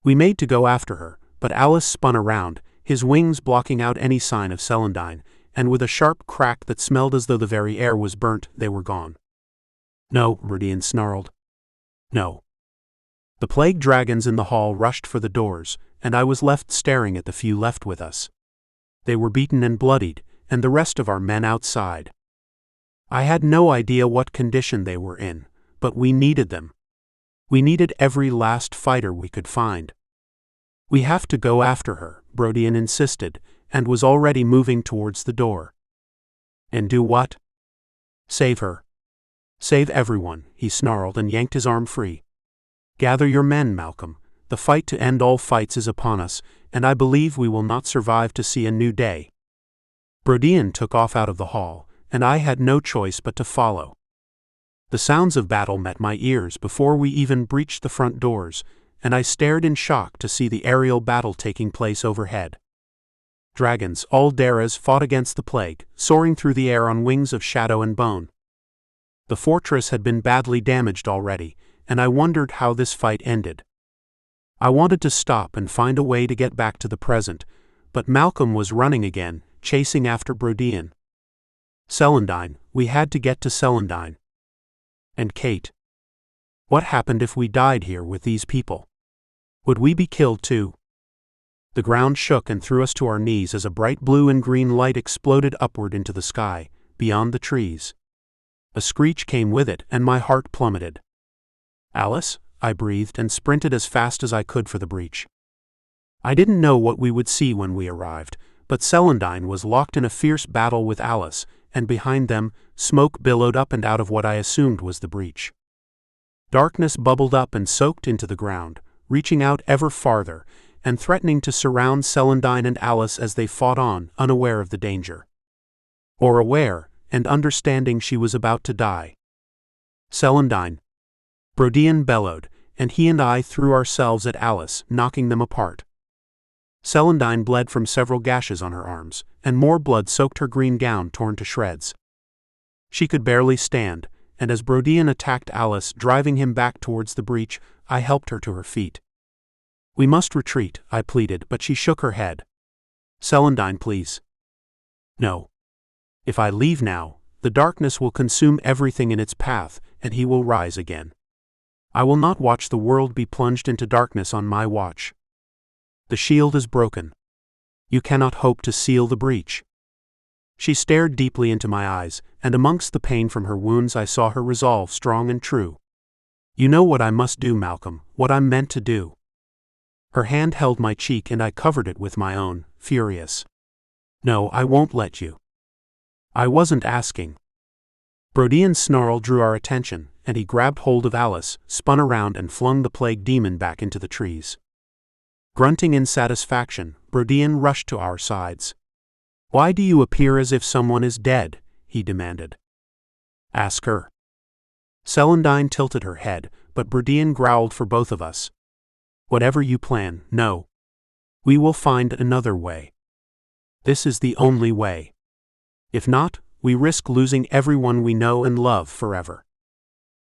We made to go after her, but Alice spun around, his wings blocking out any sign of Celandine, and with a sharp crack that smelled as though the very air was burnt, they were gone. "No," Brodian snarled. "No." The plague dragons in the hall rushed for the doors, and I was left staring at the few left with us. They were beaten and bloodied, and the rest of our men outside. I had no idea what condition they were in, but we needed them. We needed every last fighter we could find. We have to go after her, Brodian insisted, and was already moving towards the door. And do what? Save her. Save everyone, he snarled and yanked his arm free. Gather your men, Malcolm. The fight to end all fights is upon us, and I believe we will not survive to see a new day. Brodian took off out of the hall, and I had no choice but to follow. The sounds of battle met my ears before we even breached the front doors, and I stared in shock to see the aerial battle taking place overhead. Dragons, all Daras, fought against the plague, soaring through the air on wings of shadow and bone. The fortress had been badly damaged already, and I wondered how this fight ended. I wanted to stop and find a way to get back to the present, but Malcolm was running again, chasing after Brodian. Celandine, we had to get to Celandine. And Kate. What happened if we died here with these people? Would we be killed too? The ground shook and threw us to our knees as a bright blue and green light exploded upward into the sky, beyond the trees. A screech came with it, and my heart plummeted. Alice, I breathed and sprinted as fast as I could for the breach. I didn't know what we would see when we arrived, but Celandine was locked in a fierce battle with Alice, and behind them, smoke billowed up and out of what I assumed was the breach. Darkness bubbled up and soaked into the ground, reaching out ever farther, and threatening to surround Celandine and Alice as they fought on, unaware of the danger. Or aware, and understanding she was about to die. Celandine. Brodian bellowed, and he and I threw ourselves at Alice, knocking them apart. Celandine bled from several gashes on her arms, and more blood soaked her green gown torn to shreds. She could barely stand, and as Brodian attacked Alice, driving him back towards the breach, I helped her to her feet. We must retreat, I pleaded, but she shook her head. Celandine, please. No. If I leave now, the darkness will consume everything in its path, and he will rise again. I will not watch the world be plunged into darkness on my watch. The shield is broken. You cannot hope to seal the breach. She stared deeply into my eyes, and amongst the pain from her wounds I saw her resolve strong and true. You know what I must do, Malcolm, what I'm meant to do. Her hand held my cheek and I covered it with my own, furious. No, I won't let you. I wasn't asking. Brodian's snarl drew our attention, and he grabbed hold of Alice, spun around and flung the plague demon back into the trees. Grunting in satisfaction, Brodian rushed to our sides. Why do you appear as if someone is dead? He demanded. Ask her. Celandine tilted her head, but Brodian growled for both of us. Whatever you plan, no. We will find another way. This is the only way. If not, we risk losing everyone we know and love forever.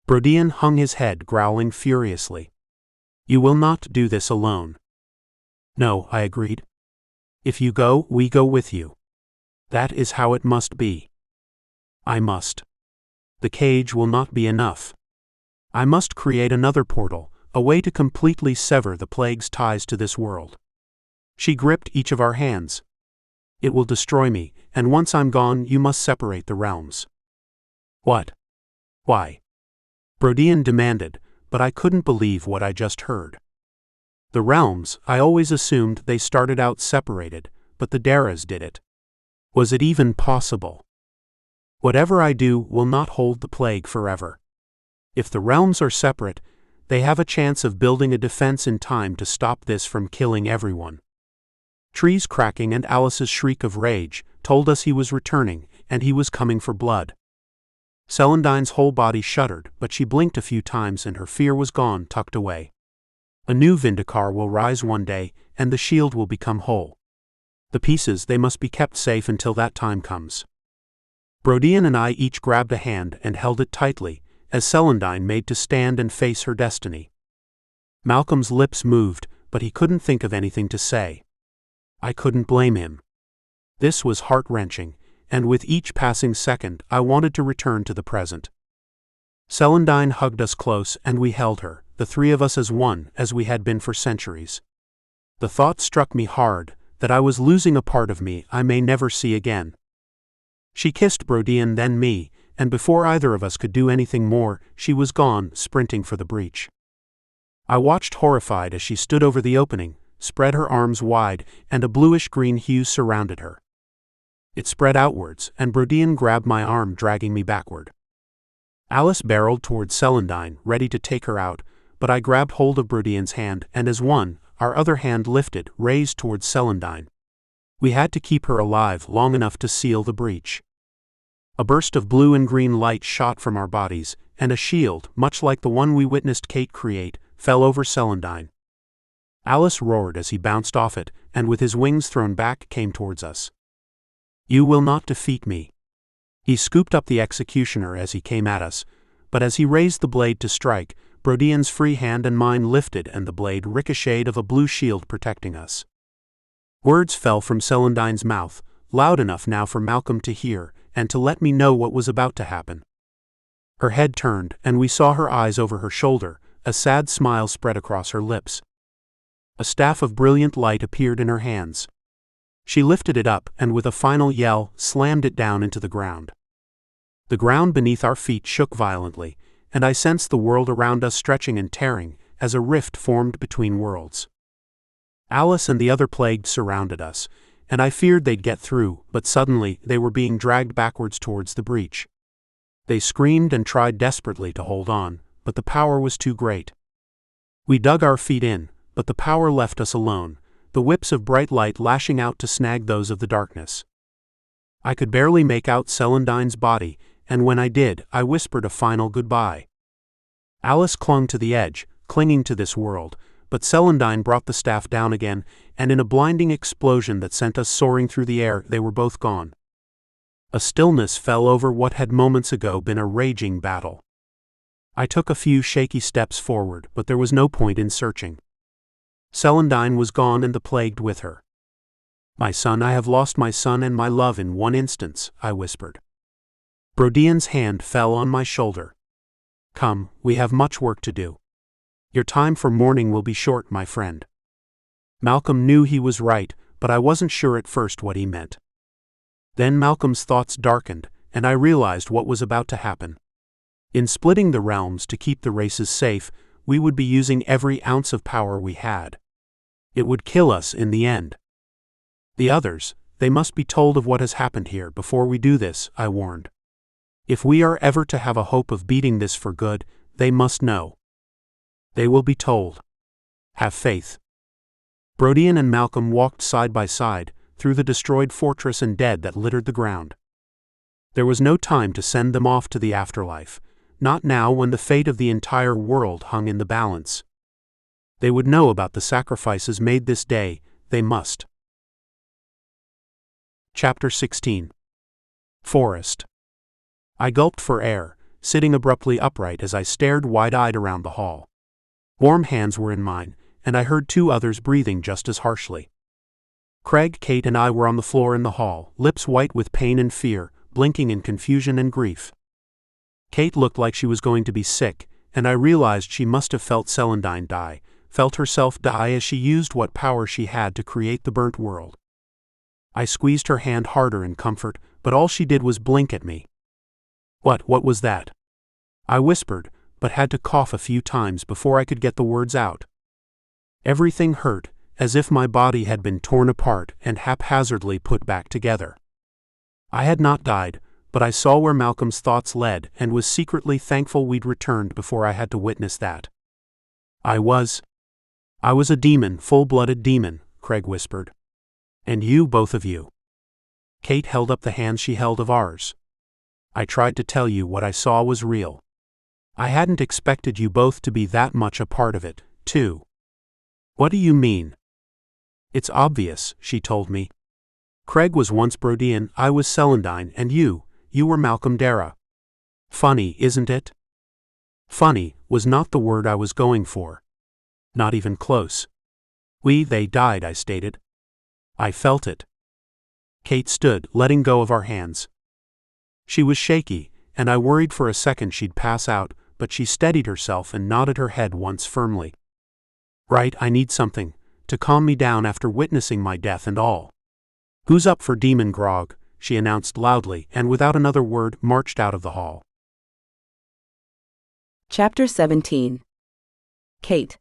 Brodian hung his head, growling furiously. You will not do this alone. No, I agreed. If you go, we go with you. That is how it must be. I must. The cage will not be enough. I must create another portal, a way to completely sever the plague's ties to this world. She gripped each of our hands. It will destroy me, and once I'm gone, you must separate the realms. What? Why? Brodian demanded, but I couldn't believe what I just heard. The realms, I always assumed they started out separated, but the Daras did it. Was it even possible? Whatever I do will not hold the plague forever. If the realms are separate, they have a chance of building a defense in time to stop this from killing everyone. Trees cracking and Alice's shriek of rage told us he was returning, and he was coming for blood. Celandine's whole body shuddered, but she blinked a few times and her fear was gone, tucked away. A new Vindicar will rise one day, and the shield will become whole. The pieces, they must be kept safe until that time comes. Brodian and I each grabbed a hand and held it tightly, as Celandine made to stand and face her destiny. Malcolm's lips moved, but he couldn't think of anything to say. I couldn't blame him. This was heart-wrenching, and with each passing second I wanted to return to the present. Celandine hugged us close and we held her, the three of us as one, as we had been for centuries. The thought struck me hard, that I was losing a part of me I may never see again. She kissed Brodian, then me, and before either of us could do anything more, she was gone, sprinting for the breach. I watched horrified as she stood over the opening, spread her arms wide, and a bluish-green hue surrounded her. It spread outwards, and Brodian grabbed my arm, dragging me backward. Alice barreled toward Celandine, ready to take her out, but I grabbed hold of Brodian's hand, and as one, our other hand lifted, raised towards Celandine. We had to keep her alive long enough to seal the breach. A burst of blue and green light shot from our bodies, and a shield, much like the one we witnessed Kate create, fell over Celandine. Alice roared as he bounced off it, and with his wings thrown back came towards us. "You will not defeat me." He scooped up the executioner as he came at us, but as he raised the blade to strike, Brodian's free hand and mine lifted and the blade ricocheted of a blue shield protecting us. Words fell from Celandine's mouth, loud enough now for Malcolm to hear, and to let me know what was about to happen. Her head turned, and we saw her eyes over her shoulder, a sad smile spread across her lips. A staff of brilliant light appeared in her hands. She lifted it up, and with a final yell, slammed it down into the ground. The ground beneath our feet shook violently, and I sensed the world around us stretching and tearing, as a rift formed between worlds. Alice and the other plague surrounded us, and I feared they'd get through, but suddenly they were being dragged backwards towards the breach. They screamed and tried desperately to hold on, but the power was too great. We dug our feet in, but the power left us alone, the whips of bright light lashing out to snag those of the darkness. I could barely make out Celandine's body, and when I did, I whispered a final goodbye. Alice clung to the edge, clinging to this world, but Celandine brought the staff down again, and in a blinding explosion that sent us soaring through the air, they were both gone. A stillness fell over what had moments ago been a raging battle. I took a few shaky steps forward, but there was no point in searching. Celandine was gone and the plague with her. "My son, I have lost my son and my love in one instance," I whispered. Brodian's hand fell on my shoulder. "Come, we have much work to do. Your time for mourning will be short, my friend." Malcolm knew he was right, but I wasn't sure at first what he meant. Then Malcolm's thoughts darkened, and I realized what was about to happen. In splitting the realms to keep the races safe, we would be using every ounce of power we had. It would kill us in the end. "The others, they must be told of what has happened here before we do this," I warned. "If we are ever to have a hope of beating this for good, they must know." "They will be told. Have faith." Brodian and Malcolm walked side by side, through the destroyed fortress and dead that littered the ground. There was no time to send them off to the afterlife, not now when the fate of the entire world hung in the balance. They would know about the sacrifices made this day, they must. Chapter 16. Forrest. I gulped for air, sitting abruptly upright as I stared wide-eyed around the hall. Warm hands were in mine, and I heard two others breathing just as harshly. Craig, Kate, and I were on the floor in the hall, lips white with pain and fear, blinking in confusion and grief. Kate looked like she was going to be sick, and I realized she must have felt Celandine die, felt herself die as she used what power she had to create the burnt world. I squeezed her hand harder in comfort, but all she did was blink at me. What was that?" I whispered, but had to cough a few times before I could get the words out. Everything hurt, as if my body had been torn apart and haphazardly put back together. I had not died, but I saw where Malcolm's thoughts led and was secretly thankful we'd returned before I had to witness that. I was a demon, full-blooded demon," Craig whispered. "And you, both of you." Kate held up the hands she held of ours. "I tried to tell you what I saw was real. I hadn't expected you both to be that much a part of it, too." "What do you mean?" "It's obvious," she told me. "Craig was once Brodian, I was Celandine, and you were Malcolm Dara. Funny, isn't it?" Funny was not the word I was going for. Not even close. They died, I stated. I felt it. Kate stood, letting go of our hands. She was shaky, and I worried for a second she'd pass out, but she steadied herself and nodded her head once firmly. "Right, I need something to calm me down after witnessing my death and all. Who's up for demon grog?" she announced loudly, and without another word marched out of the hall. Chapter 17. Kate.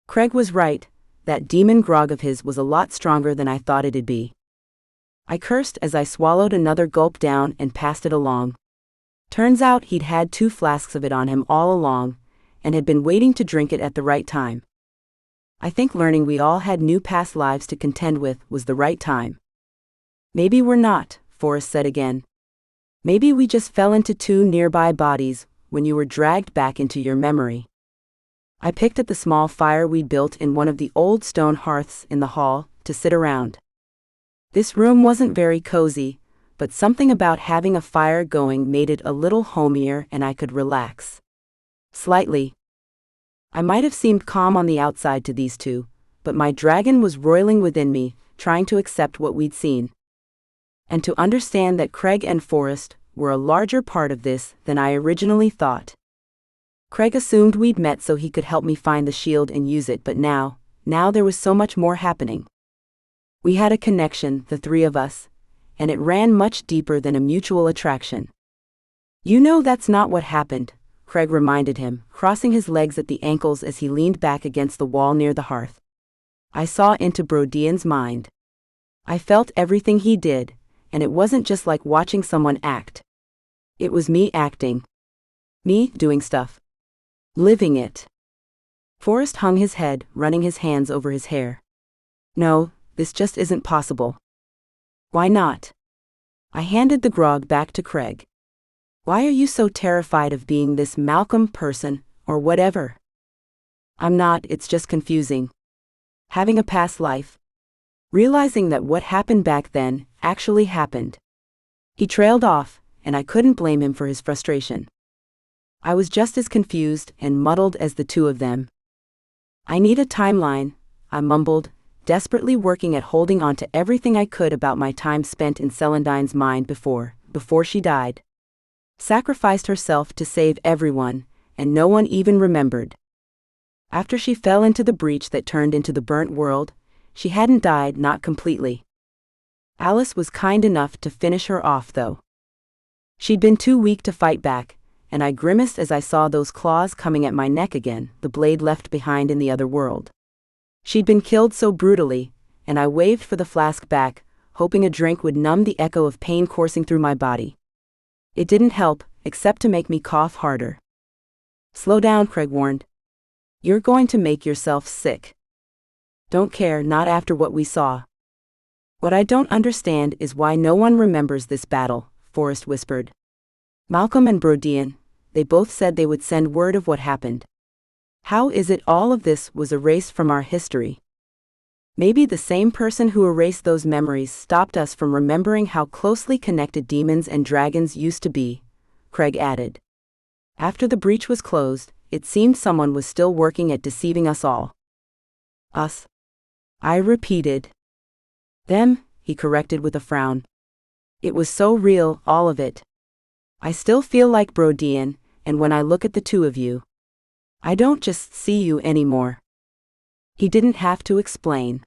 Craig was right, that demon grog of his was a lot stronger than I thought it'd be. I cursed as I swallowed another gulp down and passed it along. Turns out he'd had 2 flasks of it on him all along, and had been waiting to drink it at the right time. I think learning we all had new past lives to contend with was the right time. Maybe we're not, Forrest said again. Maybe we just fell into 2 nearby bodies when you were dragged back into your memory. I picked at the small fire we'd built in one of the old stone hearths in the hall to sit around. This room wasn't very cozy, but something about having a fire going made it a little homier and I could relax. Slightly. I might have seemed calm on the outside to these 2, but my dragon was roiling within me, trying to accept what we'd seen. And to understand that Craig and Forrest were a larger part of this than I originally thought. Craig assumed we'd met so he could help me find the shield and use it, but now there was so much more happening. We had a connection, the 3 of us, and it ran much deeper than a mutual attraction. You know that's not what happened, Craig reminded him, crossing his legs at the ankles as he leaned back against the wall near the hearth. I saw into Brodian's mind. I felt everything he did, and it wasn't just like watching someone act. It was me acting. Me doing stuff. Living it. Forrest hung his head, running his hands over his hair. No, this just isn't possible. Why not? I handed the grog back to Craig. Why are you so terrified of being this Malcolm person, or whatever? I'm not, it's just confusing. Having a past life. Realizing that what happened back then actually happened. He trailed off, and I couldn't blame him for his frustration. I was just as confused and muddled as the 2 of them. I need a timeline, I mumbled, desperately working at holding on to everything I could about my time spent in Celandine's mind before she died. Sacrificed herself to save everyone, and no one even remembered. After she fell into the breach that turned into the burnt world, she hadn't died, not completely. Alice was kind enough to finish her off though. She'd been too weak to fight back, and I grimaced as I saw those claws coming at my neck again, the blade left behind in the other world. She'd been killed so brutally, and I waved for the flask back, hoping a drink would numb the echo of pain coursing through my body. It didn't help, except to make me cough harder. Slow down, Craig warned. You're going to make yourself sick. Don't care, not after what we saw. What I don't understand is why no one remembers this battle, Forrest whispered. Malcolm and Brodian, they both said they would send word of what happened. How is it all of this was erased from our history? Maybe the same person who erased those memories stopped us from remembering how closely connected demons and dragons used to be, Craig added. After the breach was closed, it seemed someone was still working at deceiving us all. Us? I repeated. Them, he corrected with a frown. It was so real, all of it. I still feel like Brodian, and when I look at the 2 of you, I don't just see you anymore. He didn't have to explain.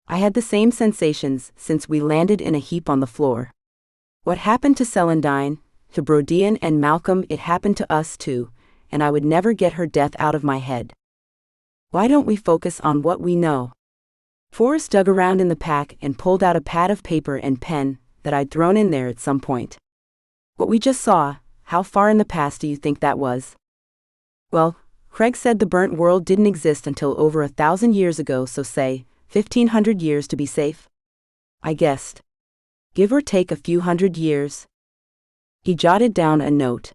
I had the same sensations since we landed in a heap on the floor. What happened to Celandine, to Brodian and Malcolm, it happened to us too, and I would never get her death out of my head. Why don't we focus on what we know? Forrest dug around in the pack and pulled out a pad of paper and pen that I'd thrown in there at some point. What we just saw, how far in the past do you think that was? Well, Craig said the burnt world didn't exist until over 1,000 years ago, so say, 1,500 years to be safe? I guessed. Give or take a few hundred years. He jotted down a note.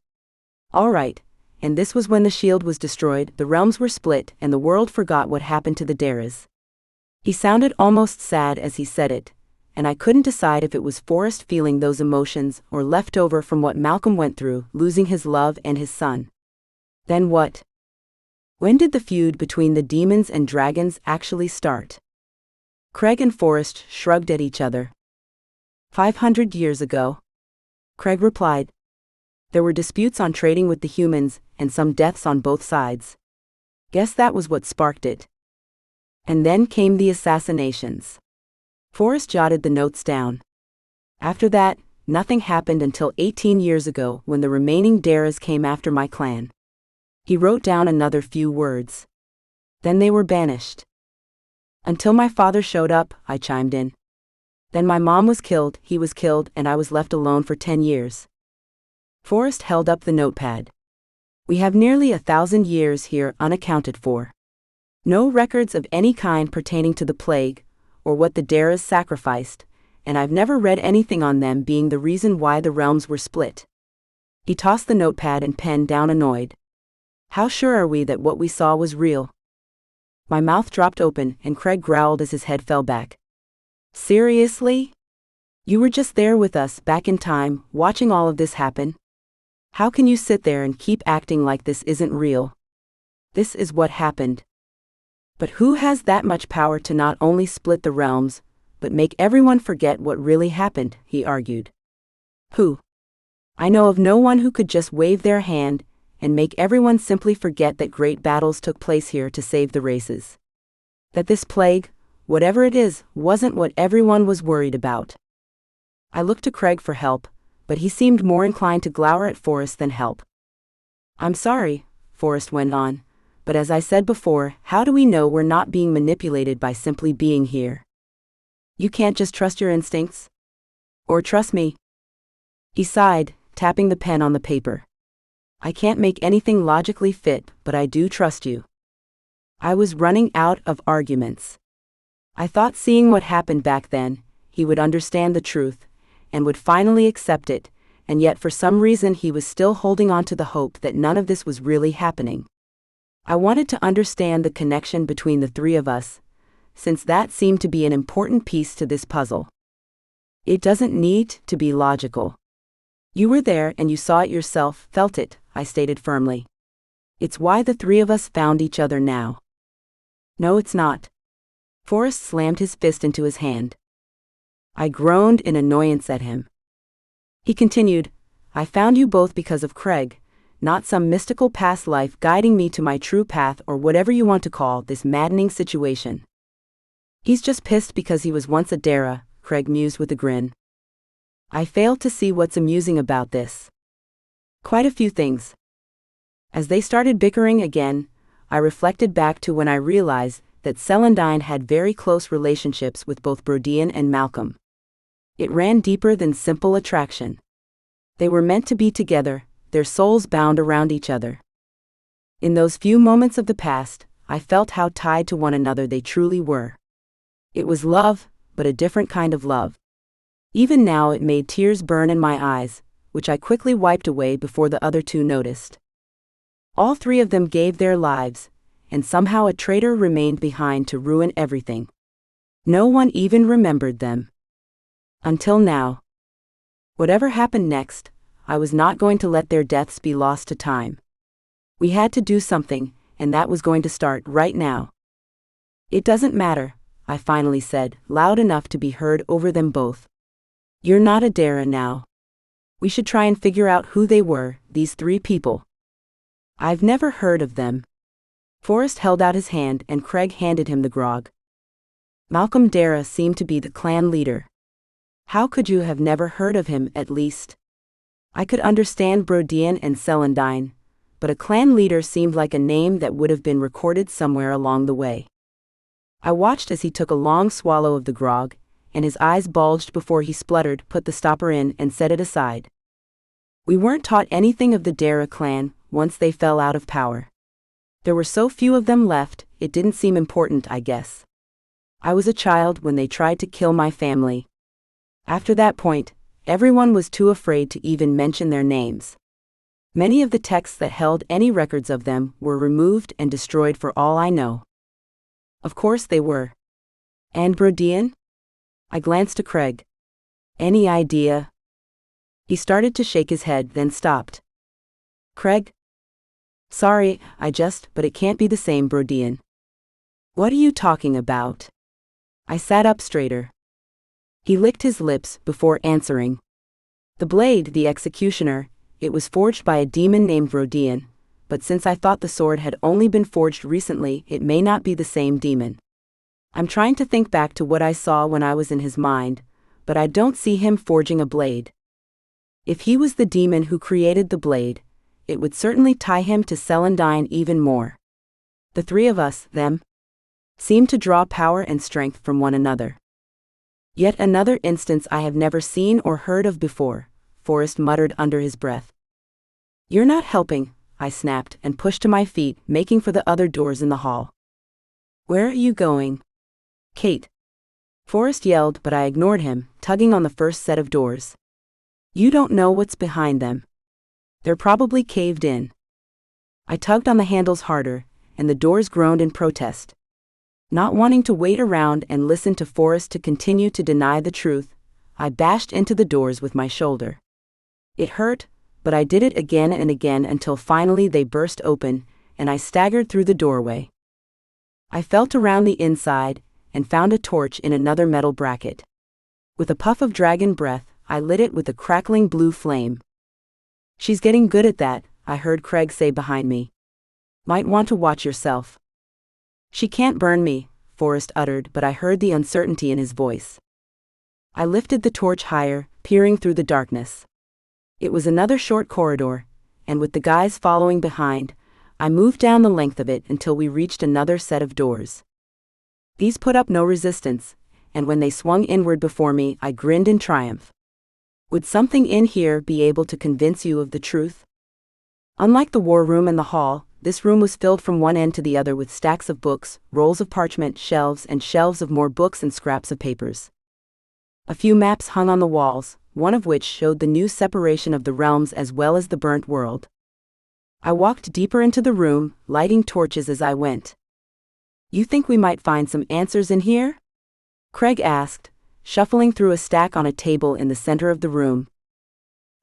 All right, and this was when the shield was destroyed, the realms were split, and the world forgot what happened to the Daras. He sounded almost sad as he said it, and I couldn't decide if it was Forrest feeling those emotions or left over from what Malcolm went through, losing his love and his son. Then what? When did the feud between the demons and dragons actually start? Craig and Forrest shrugged at each other. 500 years ago. Craig replied. There were disputes on trading with the humans, and some deaths on both sides. Guess that was what sparked it. And then came the assassinations. Forrest jotted the notes down. After that, nothing happened until 18 years ago when the remaining Daras came after my clan. He wrote down another few words. Then they were banished. Until my father showed up, I chimed in. Then my mom was killed, he was killed, and I was left alone for 10 years. Forrest held up the notepad. We have nearly 1,000 years here unaccounted for. No records of any kind pertaining to the plague, or what the Daras sacrificed, and I've never read anything on them being the reason why the realms were split. He tossed the notepad and pen down annoyed. How sure are we that what we saw was real? My mouth dropped open and Craig growled as his head fell back. Seriously? You were just there with us back in time, watching all of this happen? How can you sit there and keep acting like this isn't real? This is what happened. But who has that much power to not only split the realms, but make everyone forget what really happened, he argued. Who? I know of no one who could just wave their hand and make everyone simply forget that great battles took place here to save the races. That this plague, whatever it is, wasn't what everyone was worried about. I looked to Craig for help, but he seemed more inclined to glower at Forrest than help. I'm sorry, Forrest went on, but as I said before, how do we know we're not being manipulated by simply being here? You can't just trust your instincts? Or trust me? He sighed, tapping the pen on the paper. I can't make anything logically fit, but I do trust you. I was running out of arguments. I thought seeing what happened back then, he would understand the truth, and would finally accept it, and yet for some reason he was still holding on to the hope that none of this was really happening. I wanted to understand the connection between the three of us, since that seemed to be an important piece to this puzzle. It doesn't need to be logical. You were there and you saw it yourself, felt it, I stated firmly. It's why the three of us found each other now. No, it's not. Forrest slammed his fist into his hand. I groaned in annoyance at him. He continued, I found you both because of Craig, not some mystical past life guiding me to my true path or whatever you want to call this maddening situation. He's just pissed because he was once a Dara, Craig mused with a grin. I failed to see what's amusing about this. Quite a few things. As they started bickering again, I reflected back to when I realized that Celandine had very close relationships with both Brodian and Malcolm. It ran deeper than simple attraction. They were meant to be together, their souls bound around each other. In those few moments of the past, I felt how tied to one another they truly were. It was love, but a different kind of love. Even now it made tears burn in my eyes, which I quickly wiped away before the other two noticed. All three of them gave their lives, and somehow a traitor remained behind to ruin everything. No one even remembered them. Until now. Whatever happened next, I was not going to let their deaths be lost to time. We had to do something, and that was going to start right now. It doesn't matter, I finally said, loud enough to be heard over them both. You're not a Dara now. We should try and figure out who they were, these three people. I've never heard of them. Forrest held out his hand and Craig handed him the grog. Malcolm Dara seemed to be the clan leader. How could you have never heard of him, at least? I could understand Brodian and Celandine, but a clan leader seemed like a name that would have been recorded somewhere along the way. I watched as he took a long swallow of the grog, and his eyes bulged before he spluttered, put the stopper in, and set it aside. We weren't taught anything of the Dara clan once they fell out of power. There were so few of them left, it didn't seem important, I guess. I was a child when they tried to kill my family. After that point, everyone was too afraid to even mention their names. Many of the texts that held any records of them were removed and destroyed for all I know. Of course they were. And Brodian? I glanced to Craig. Any idea? He started to shake his head, then stopped. Craig? Sorry, but it can't be the same, Brodian. What are you talking about? I sat up straighter. He licked his lips before answering. The blade, the executioner, it was forged by a demon named Brodian, but since I thought the sword had only been forged recently, it may not be the same demon. I'm trying to think back to what I saw when I was in his mind, but I don't see him forging a blade. If he was the demon who created the blade, it would certainly tie him to Celandine even more. The three of us, them, seem to draw power and strength from one another. Yet another instance I have never seen or heard of before, Forrest muttered under his breath. You're not helping, I snapped and pushed to my feet, making for the other doors in the hall. Where are you going? Kate. Forrest yelled, but I ignored him, tugging on the first set of doors. You don't know what's behind them. They're probably caved in. I tugged on the handles harder, and the doors groaned in protest. Not wanting to wait around and listen to Forrest to continue to deny the truth, I bashed into the doors with my shoulder. It hurt, but I did it again and again until finally they burst open, and I staggered through the doorway. I felt around the inside, and found a torch in another metal bracket. With a puff of dragon breath, I lit it with a crackling blue flame. She's getting good at that, I heard Craig say behind me. Might want to watch yourself. She can't burn me, Forrest uttered, but I heard the uncertainty in his voice. I lifted the torch higher, peering through the darkness. It was another short corridor, and with the guys following behind, I moved down the length of it until we reached another set of doors. These put up no resistance, and when they swung inward before me, I grinned in triumph. Would something in here be able to convince you of the truth? Unlike the war room and the hall, this room was filled from one end to the other with stacks of books, rolls of parchment, shelves of more books and scraps of papers. A few maps hung on the walls, one of which showed the new separation of the realms as well as the burnt world. I walked deeper into the room, lighting torches as I went. You think we might find some answers in here? Craig asked, shuffling through a stack on a table in the center of the room.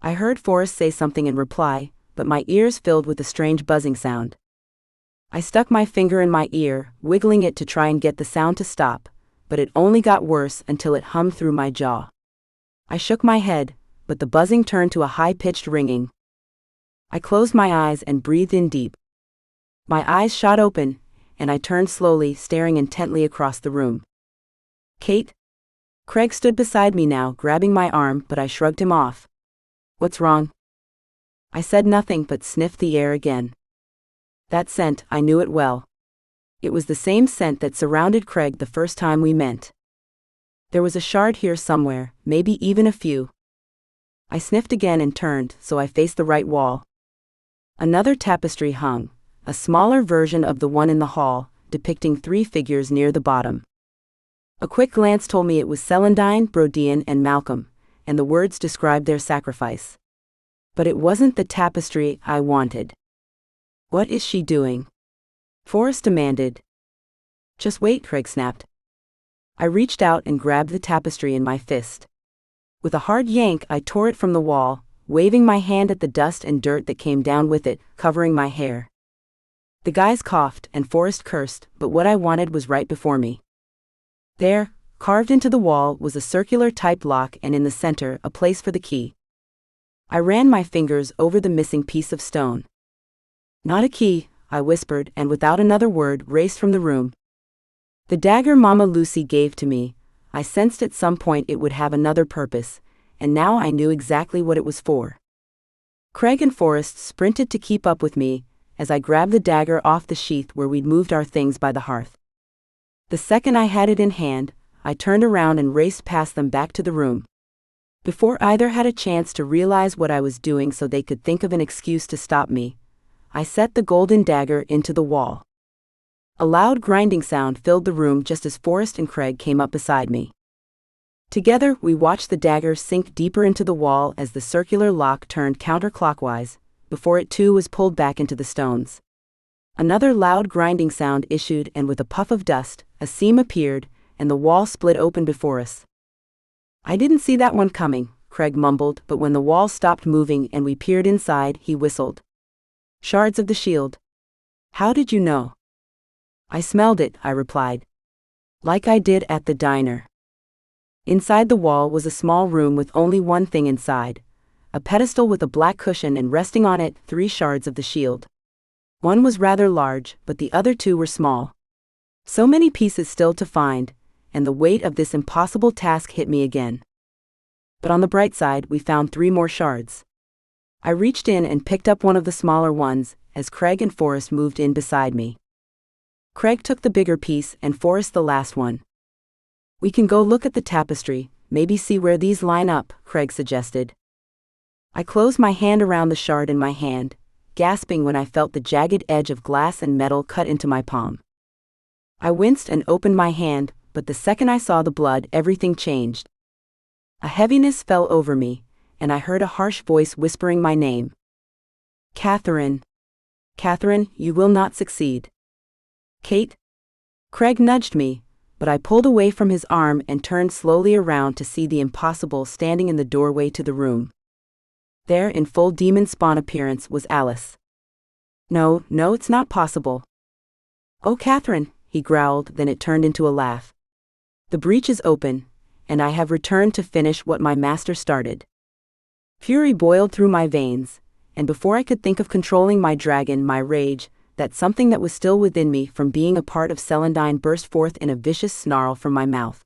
I heard Forrest say something in reply, but my ears filled with a strange buzzing sound. I stuck my finger in my ear, wiggling it to try and get the sound to stop, but it only got worse until it hummed through my jaw. I shook my head, but the buzzing turned to a high-pitched ringing. I closed my eyes and breathed in deep. My eyes shot open, and I turned slowly, staring intently across the room. Kate? Craig stood beside me now, grabbing my arm, but I shrugged him off. What's wrong? I said nothing but sniffed the air again. That scent, I knew it well. It was the same scent that surrounded Craig the first time we met. There was a shard here somewhere, maybe even a few. I sniffed again and turned, so I faced the right wall. Another tapestry hung, a smaller version of the one in the hall, depicting 3 figures near the bottom. A quick glance told me it was Celandine, Brodian, and Malcolm, and the words described their sacrifice. But it wasn't the tapestry I wanted. What is she doing? Forrest demanded. Just wait, Craig snapped. I reached out and grabbed the tapestry in my fist. With a hard yank, I tore it from the wall, waving my hand at the dust and dirt that came down with it, covering my hair. The guys coughed and Forrest cursed, but what I wanted was right before me. There, carved into the wall, was a circular-type lock, and in the center, a place for the key. I ran my fingers over the missing piece of stone. Not a key, I whispered, and without another word, raced from the room. The dagger Mama Lucy gave to me, I sensed at some point it would have another purpose, and now I knew exactly what it was for. Craig and Forrest sprinted to keep up with me, as I grabbed the dagger off the sheath where we'd moved our things by the hearth. The second I had it in hand, I turned around and raced past them back to the room. Before either had a chance to realize what I was doing so they could think of an excuse to stop me, I set the golden dagger into the wall. A loud grinding sound filled the room just as Forrest and Craig came up beside me. Together, we watched the dagger sink deeper into the wall as the circular lock turned counterclockwise, before it too was pulled back into the stones. Another loud grinding sound issued, and with a puff of dust, a seam appeared, and the wall split open before us. I didn't see that one coming, Craig mumbled, but when the wall stopped moving and we peered inside, he whistled. Shards of the shield. How did you know? I smelled it, I replied. Like I did at the diner. Inside the wall was a small room with only one thing inside, a pedestal with a black cushion and resting on it 3 shards of the shield. One was rather large, but the other 2 were small. So many pieces still to find, and the weight of this impossible task hit me again. But on the bright side, we found 3 more shards. I reached in and picked up one of the smaller ones, as Craig and Forrest moved in beside me. Craig took the bigger piece and Forrest the last one. "We can go look at the tapestry, maybe see where these line up," Craig suggested. I closed my hand around the shard in my hand, gasping when I felt the jagged edge of glass and metal cut into my palm. I winced and opened my hand, but the second I saw the blood, everything changed. A heaviness fell over me, and I heard a harsh voice whispering my name. "Catherine. Catherine, you will not succeed." "Kate?" Craig nudged me, but I pulled away from his arm and turned slowly around to see the impossible standing in the doorway to the room. There, in full demon spawn appearance, was Alice. No, it's not possible." "Oh, Catherine," he growled, then it turned into a laugh. "The breach is open, and I have returned to finish what my master started." Fury boiled through my veins, and before I could think of controlling my dragon, my rage, that something that was still within me from being a part of Celandine, burst forth in a vicious snarl from my mouth.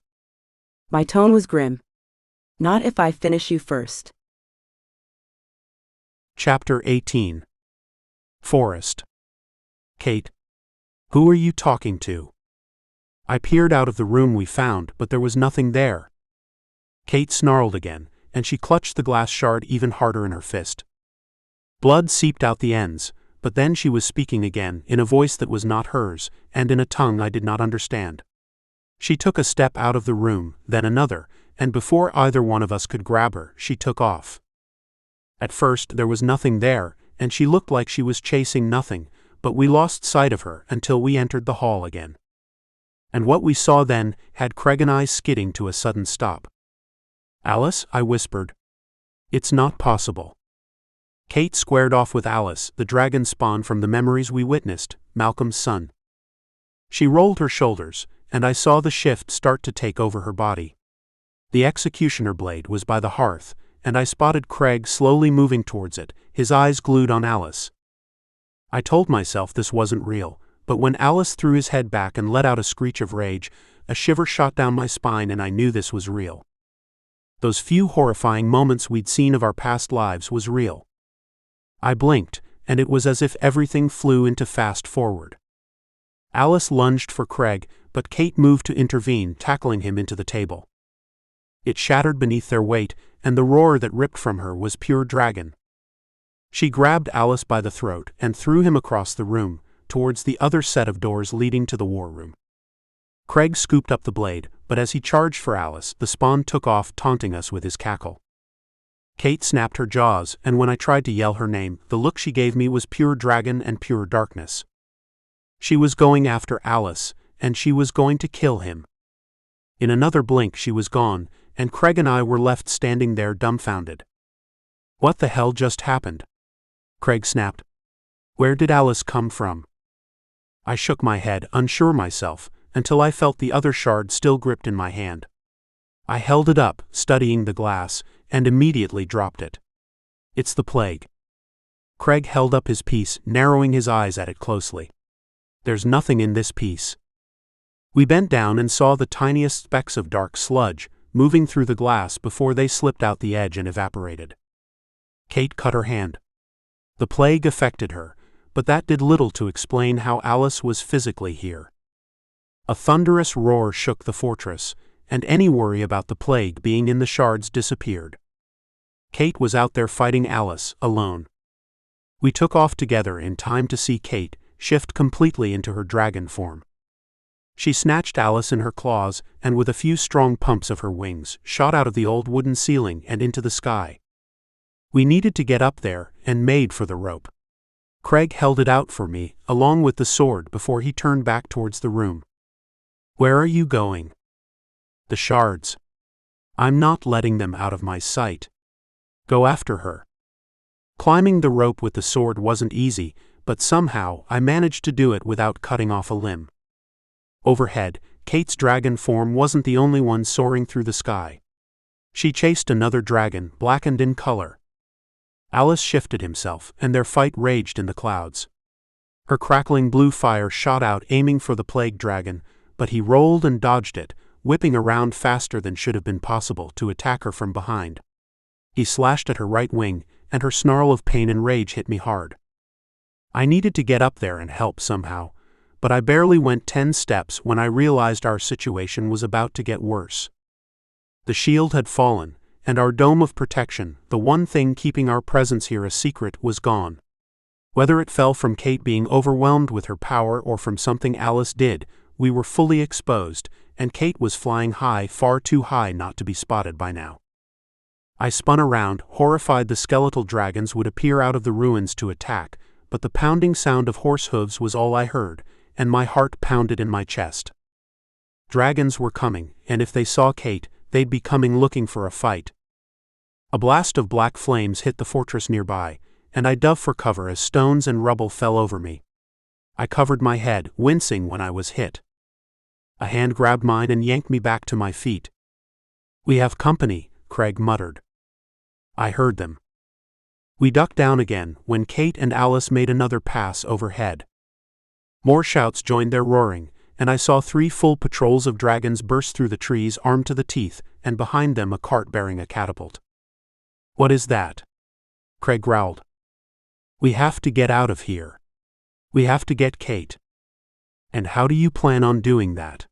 My tone was grim. "Not if I finish you first." Chapter 18. Forrest. "Kate, who are you talking to?" I peered out of the room we found, but there was nothing there. Kate snarled again, and she clutched the glass shard even harder in her fist. Blood seeped out the ends, but then she was speaking again, in a voice that was not hers, and in a tongue I did not understand. She took a step out of the room, then another, and before either one of us could grab her, she took off. At first there was nothing there, and she looked like she was chasing nothing, but we lost sight of her until we entered the hall again. And what we saw then had Craig and I skidding to a sudden stop. "Alice," I whispered. "It's not possible." Kate squared off with Alice, the dragon spawn from the memories we witnessed, Malcolm's son. She rolled her shoulders, and I saw the shift start to take over her body. The executioner blade was by the hearth, and I spotted Craig slowly moving towards it, his eyes glued on Alice. I told myself this wasn't real, but when Alice threw his head back and let out a screech of rage, a shiver shot down my spine and I knew this was real. Those few horrifying moments we'd seen of our past lives was real. I blinked, and it was as if everything flew into fast forward. Alice lunged for Craig, but Kate moved to intervene, tackling him into the table. It shattered beneath their weight, and the roar that ripped from her was pure dragon. She grabbed Alice by the throat and threw him across the room, towards the other set of doors leading to the war room. Craig scooped up the blade, but as he charged for Alice, the spawn took off, taunting us with his cackle. Kate snapped her jaws, and when I tried to yell her name, the look she gave me was pure dragon and pure darkness. She was going after Alice, and she was going to kill him. In another blink she was gone, and Craig and I were left standing there dumbfounded. "What the hell just happened?" Craig snapped. "Where did Alice come from?" I shook my head, unsure myself, until I felt the other shard still gripped in my hand. I held it up, studying the glass, and immediately dropped it. "It's the plague." Craig held up his piece, narrowing his eyes at it closely. "There's nothing in this piece." We bent down and saw the tiniest specks of dark sludge, moving through the glass before they slipped out the edge and evaporated. Kate cut her hand. The plague affected her, but that did little to explain how Alice was physically here. A thunderous roar shook the fortress, and any worry about the plague being in the shards disappeared. Kate was out there fighting Alice, alone. We took off together in time to see Kate shift completely into her dragon form. She snatched Alice in her claws, and with a few strong pumps of her wings, shot out of the old wooden ceiling and into the sky. We needed to get up there, and made for the rope. Craig held it out for me, along with the sword, before he turned back towards the room. "Where are you going?" "The shards. I'm not letting them out of my sight." "Go after her." Climbing the rope with the sword wasn't easy, but somehow I managed to do it without cutting off a limb. Overhead, Kate's dragon form wasn't the only one soaring through the sky. She chased another dragon, blackened in color. Alice shifted himself, and their fight raged in the clouds. Her crackling blue fire shot out, aiming for the plague dragon, but he rolled and dodged it, whipping around faster than should have been possible to attack her from behind. He slashed at her right wing, and her snarl of pain and rage hit me hard. I needed to get up there and help somehow, but I barely went 10 steps when I realized our situation was about to get worse. The shield had fallen, and our dome of protection, the one thing keeping our presence here a secret, was gone. Whether it fell from Kate being overwhelmed with her power or from something Alice did, we were fully exposed, and Kate was flying high, far too high not to be spotted by now. I spun around, horrified the skeletal dragons would appear out of the ruins to attack, but the pounding sound of horse hooves was all I heard, and my heart pounded in my chest. Dragons were coming, and if they saw Kate, they'd be coming looking for a fight. A blast of black flames hit the fortress nearby, and I dove for cover as stones and rubble fell over me. I covered my head, wincing when I was hit. A hand grabbed mine and yanked me back to my feet. "We have company," Craig muttered. I heard them. We ducked down again when Kate and Alice made another pass overhead. More shouts joined their roaring, and I saw 3 full patrols of dragons burst through the trees armed to the teeth, and behind them a cart bearing a catapult. "What is that?" Craig growled. "We have to get out of here. We have to get Kate." "And how do you plan on doing that?"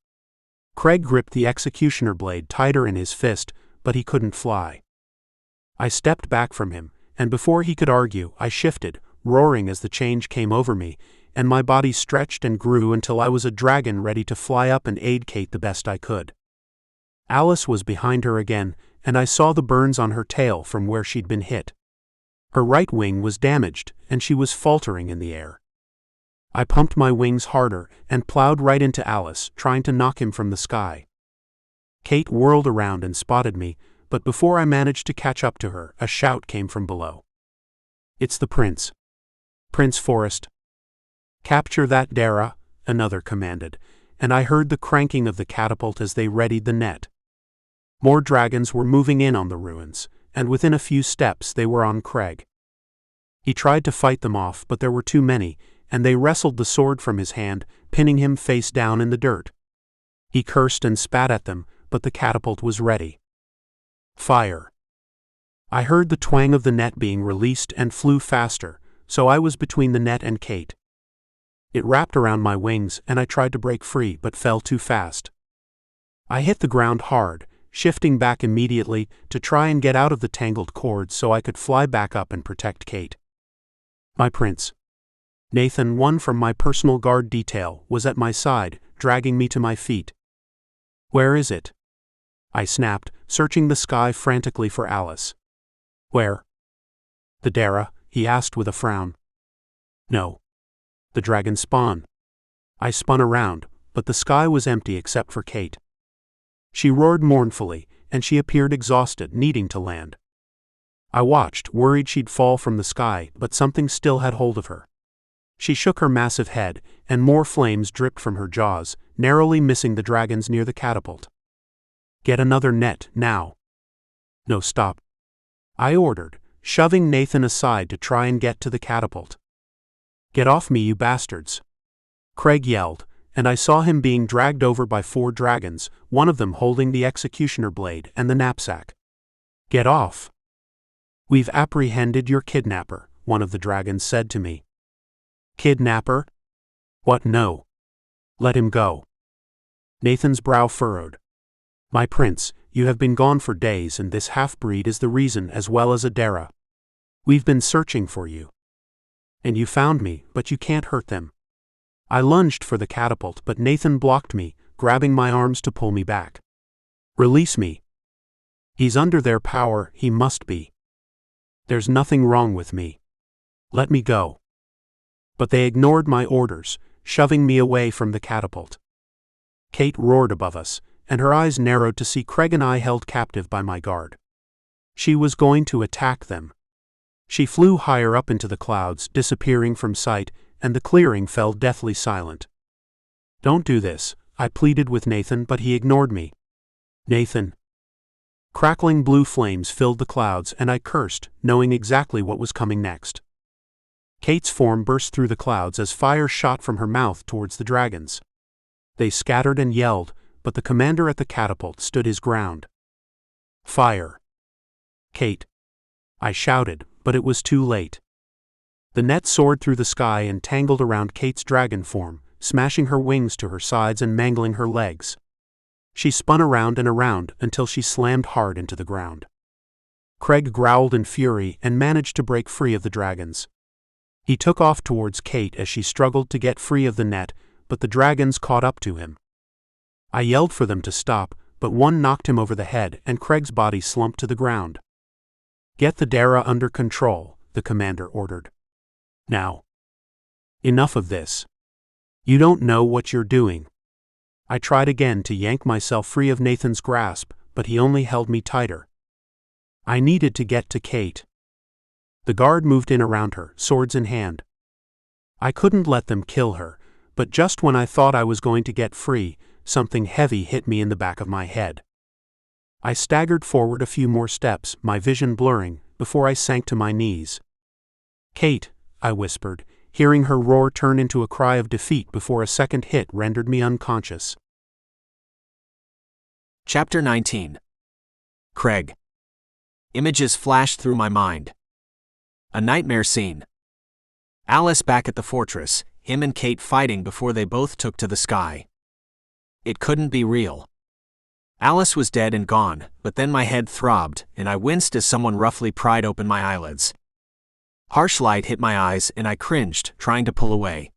Craig gripped the executioner blade tighter in his fist, but he couldn't fly. I stepped back from him, and before he could argue, I shifted, roaring as the change came over me, and my body stretched and grew until I was a dragon ready to fly up and aid Kate the best I could. Alice was behind her again, and I saw the burns on her tail from where she'd been hit. Her right wing was damaged, and she was faltering in the air. I pumped my wings harder and plowed right into Alice, trying to knock him from the sky. Kate whirled around and spotted me, but before I managed to catch up to her, a shout came from below. "It's the prince. Prince Forrest." "Capture that Dara," another commanded, and I heard the cranking of the catapult as they readied the net. More dragons were moving in on the ruins, and within a few steps they were on Craig. He tried to fight them off, but there were too many, and they wrestled the sword from his hand, pinning him face down in the dirt. He cursed and spat at them, but the catapult was ready. Fire. I heard the twang of the net being released and flew faster, so I was between the net and Kate. It wrapped around my wings and I tried to break free but fell too fast. I hit the ground hard, shifting back immediately to try and get out of the tangled cords so I could fly back up and protect Kate. My prince. Nathan, one from my personal guard detail, was at my side, dragging me to my feet. "Where is it?" I snapped, searching the sky frantically for Alice. "Where?" "The Dara?" he asked with a frown. "No. The dragon spawn." I spun around, but the sky was empty except for Kate. She roared mournfully, and she appeared exhausted, needing to land. I watched, worried she'd fall from the sky, but something still had hold of her. She shook her massive head, and more flames dripped from her jaws, narrowly missing the dragons near the catapult. "Get another net, now." "No, stop," I ordered, shoving Nathan aside to try and get to the catapult. "Get off me, you bastards," Craig yelled, and I saw him being dragged over by 4 dragons, one of them holding the executioner blade and the knapsack. "Get off." "We've apprehended your kidnapper," one of the dragons said to me. "Kidnapper? What? No. Let him go." Nathan's brow furrowed. "My prince, you have been gone for days and this half-breed is the reason as well as a Dara. We've been searching for you. And you found me, but you can't hurt them." I lunged for the catapult, but Nathan blocked me, grabbing my arms to pull me back. "Release me." "He's under their power, he must be." "There's nothing wrong with me. Let me go." But they ignored my orders, shoving me away from the catapult. Kate roared above us, and her eyes narrowed to see Craig and I held captive by my guard. She was going to attack them. She flew higher up into the clouds, disappearing from sight, and the clearing fell deathly silent. "Don't do this," I pleaded with Nathan, but he ignored me. "Nathan." Crackling blue flames filled the clouds, and I cursed, knowing exactly what was coming next. Kate's form burst through the clouds as fire shot from her mouth towards the dragons. They scattered and yelled, but the commander at the catapult stood his ground. "Fire! Kate!" I shouted, but it was too late. The net soared through the sky and tangled around Kate's dragon form, smashing her wings to her sides and mangling her legs. She spun around and around until she slammed hard into the ground. Craig growled in fury and managed to break free of the dragons. He took off towards Kate as she struggled to get free of the net, but the dragons caught up to him. I yelled for them to stop, but one knocked him over the head and Craig's body slumped to the ground. "Get the Dara under control," the commander ordered. "Now. Enough of this. You don't know what you're doing." I tried again to yank myself free of Nathan's grasp, but he only held me tighter. I needed to get to Kate. The guard moved in around her, swords in hand. I couldn't let them kill her, but just when I thought I was going to get free, something heavy hit me in the back of my head. I staggered forward a few more steps, my vision blurring, before I sank to my knees. "Kate," I whispered, hearing her roar turn into a cry of defeat before a second hit rendered me unconscious. Chapter 19. Craig. Images flashed through my mind. A nightmare scene. Alice back at the fortress, him and Kate fighting before they both took to the sky. It couldn't be real. Alice was dead and gone, but then my head throbbed, and I winced as someone roughly pried open my eyelids. Harsh light hit my eyes and I cringed, trying to pull away.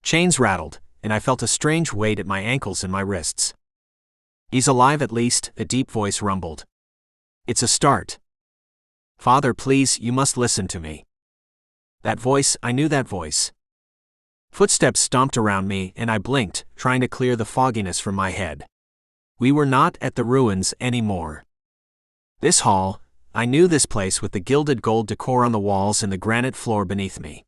Chains rattled, and I felt a strange weight at my ankles and my wrists. "He's alive at least," a deep voice rumbled. "It's a start. Father, please, you must listen to me." That voice, I knew that voice. Footsteps stomped around me and I blinked, trying to clear the fogginess from my head. We were not at the ruins anymore. This hall, I knew this place with the gilded gold decor on the walls and the granite floor beneath me.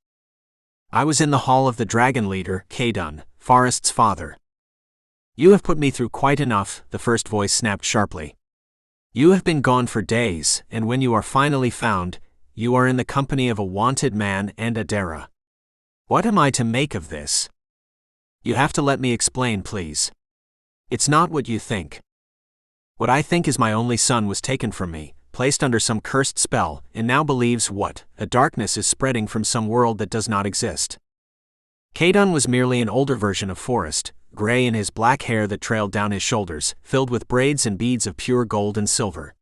I was in the hall of the dragon leader, Kadun, Forrest's father. "You have put me through quite enough," the first voice snapped sharply. "You have been gone for days, and when you are finally found, you are in the company of a wanted man and a Dara. What am I to make of this? You have to let me explain, please. It's not what you think. What I think is my only son was taken from me, placed under some cursed spell, and now believes what? A darkness is spreading from some world that does not exist." Kadun was merely an older version of Forrest, gray in his black hair that trailed down his shoulders, filled with braids and beads of pure gold and silver.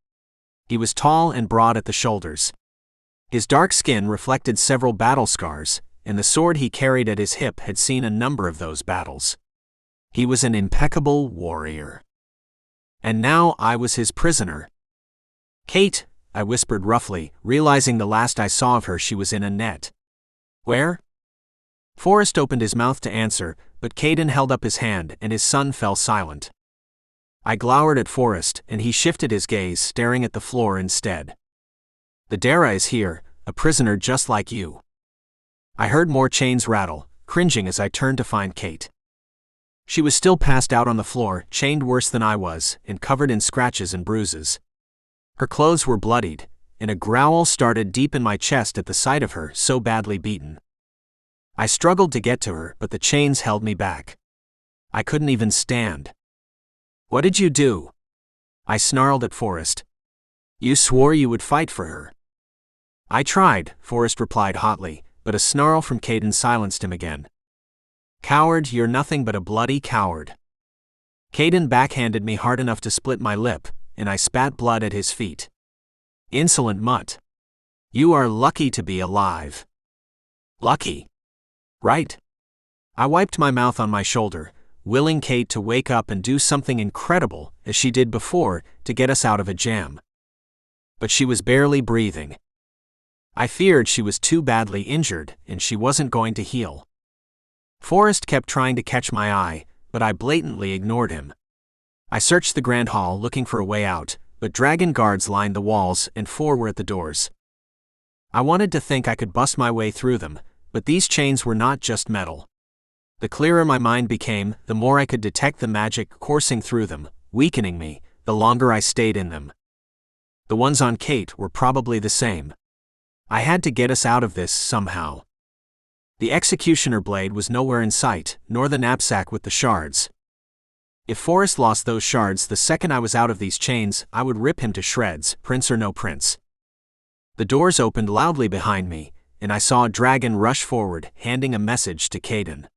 He was tall and broad at the shoulders. His dark skin reflected several battle scars, and the sword he carried at his hip had seen a number of those battles. He was an impeccable warrior. And now I was his prisoner. "Kate," I whispered roughly, realizing the last I saw of her she was in a net. "Where?" Forrest opened his mouth to answer, but Caden held up his hand and his son fell silent. I glowered at Forrest and he shifted his gaze, staring at the floor instead. "The Dara is here, a prisoner just like you." I heard more chains rattle, cringing as I turned to find Kate. She was still passed out on the floor, chained worse than I was, and covered in scratches and bruises. Her clothes were bloodied, and a growl started deep in my chest at the sight of her, so badly beaten. I struggled to get to her, but the chains held me back. I couldn't even stand. "What did you do?" I snarled at Forrest. "You swore you would fight for her." "I tried," Forrest replied hotly, but a snarl from Caden silenced him again. "Coward, you're nothing but a bloody coward." Caden backhanded me hard enough to split my lip, and I spat blood at his feet. "Insolent mutt. You are lucky to be alive." "Lucky? Right?" I wiped my mouth on my shoulder, willing Kate to wake up and do something incredible, as she did before, to get us out of a jam. But she was barely breathing. I feared she was too badly injured, and she wasn't going to heal. Forrest kept trying to catch my eye, but I blatantly ignored him. I searched the grand hall looking for a way out, but dragon guards lined the walls and 4 were at the doors. I wanted to think I could bust my way through them, but these chains were not just metal. The clearer my mind became, the more I could detect the magic coursing through them, weakening me, the longer I stayed in them. The ones on Kate were probably the same. I had to get us out of this somehow. The executioner blade was nowhere in sight, nor the knapsack with the shards. If Forrest lost those shards the second I was out of these chains, I would rip him to shreds, prince or no prince. The doors opened loudly behind me, and I saw a dragon rush forward, handing a message to Caden.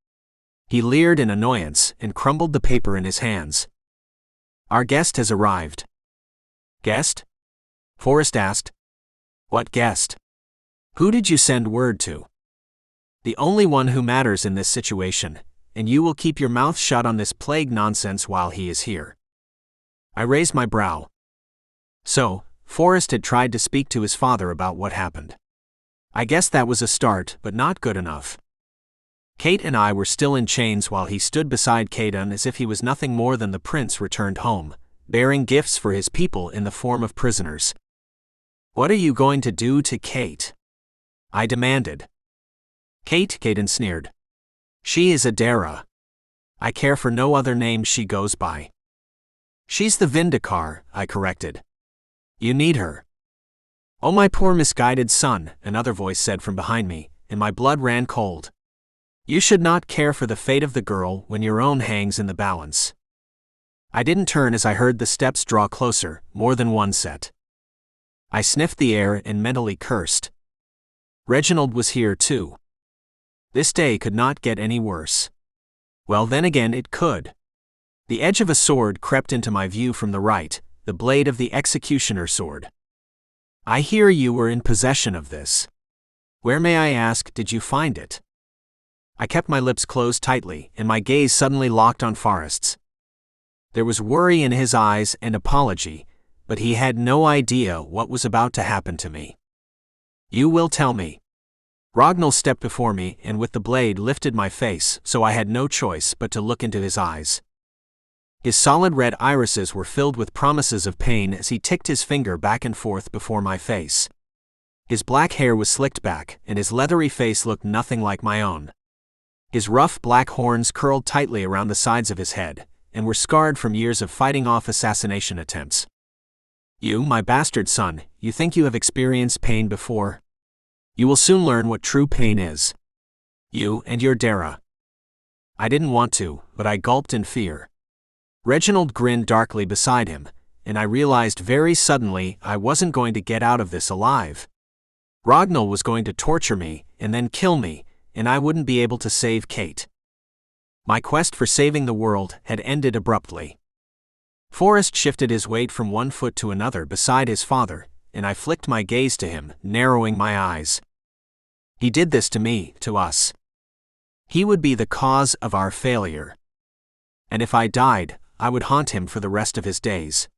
He leered in annoyance and crumbled the paper in his hands. "Our guest has arrived." "Guest?" Forrest asked. "What guest? Who did you send word to?" "The only one who matters in this situation, and you will keep your mouth shut on this plague nonsense while he is here." I raised my brow. So, Forrest had tried to speak to his father about what happened. I guess that was a start, but not good enough. Kate and I were still in chains while he stood beside Caden as if he was nothing more than the prince returned home, bearing gifts for his people in the form of prisoners. "What are you going to do to Kate?" I demanded. "Kate," Caden sneered. "She is a Dara. I care for no other name she goes by." "She's the Vindikar," I corrected. "You need her." "Oh, my poor misguided son," another voice said from behind me, and my blood ran cold. "You should not care for the fate of the girl when your own hangs in the balance." I didn't turn as I heard the steps draw closer, more than one set. I sniffed the air and mentally cursed. Reginald was here too. This day could not get any worse. Well, then again it could. The edge of a sword crept into my view from the right, the blade of the executioner sword. "I hear you were in possession of this. Where, may I ask, did you find it?" I kept my lips closed tightly, and my gaze suddenly locked on Forrest's. There was worry in his eyes and apology, but he had no idea what was about to happen to me. "You will tell me." Ragnall stepped before me and with the blade lifted my face, so I had no choice but to look into his eyes. His solid red irises were filled with promises of pain as he ticked his finger back and forth before my face. His black hair was slicked back, and his leathery face looked nothing like my own. His rough black horns curled tightly around the sides of his head, and were scarred from years of fighting off assassination attempts. "You, my bastard son, you think you have experienced pain before? You will soon learn what true pain is. You and your Dara." I didn't want to, but I gulped in fear. Reginald grinned darkly beside him, and I realized very suddenly I wasn't going to get out of this alive. Ragnall was going to torture me, and then kill me, and I wouldn't be able to save Kate. My quest for saving the world had ended abruptly. Forrest shifted his weight from one foot to another beside his father, and I flicked my gaze to him, narrowing my eyes. He did this to me, to us. He would be the cause of our failure. And if I died, I would haunt him for the rest of his days.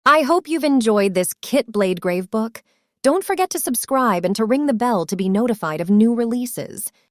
I hope you've enjoyed this Kit Bladegrave book. Don't forget to subscribe and to ring the bell to be notified of new releases.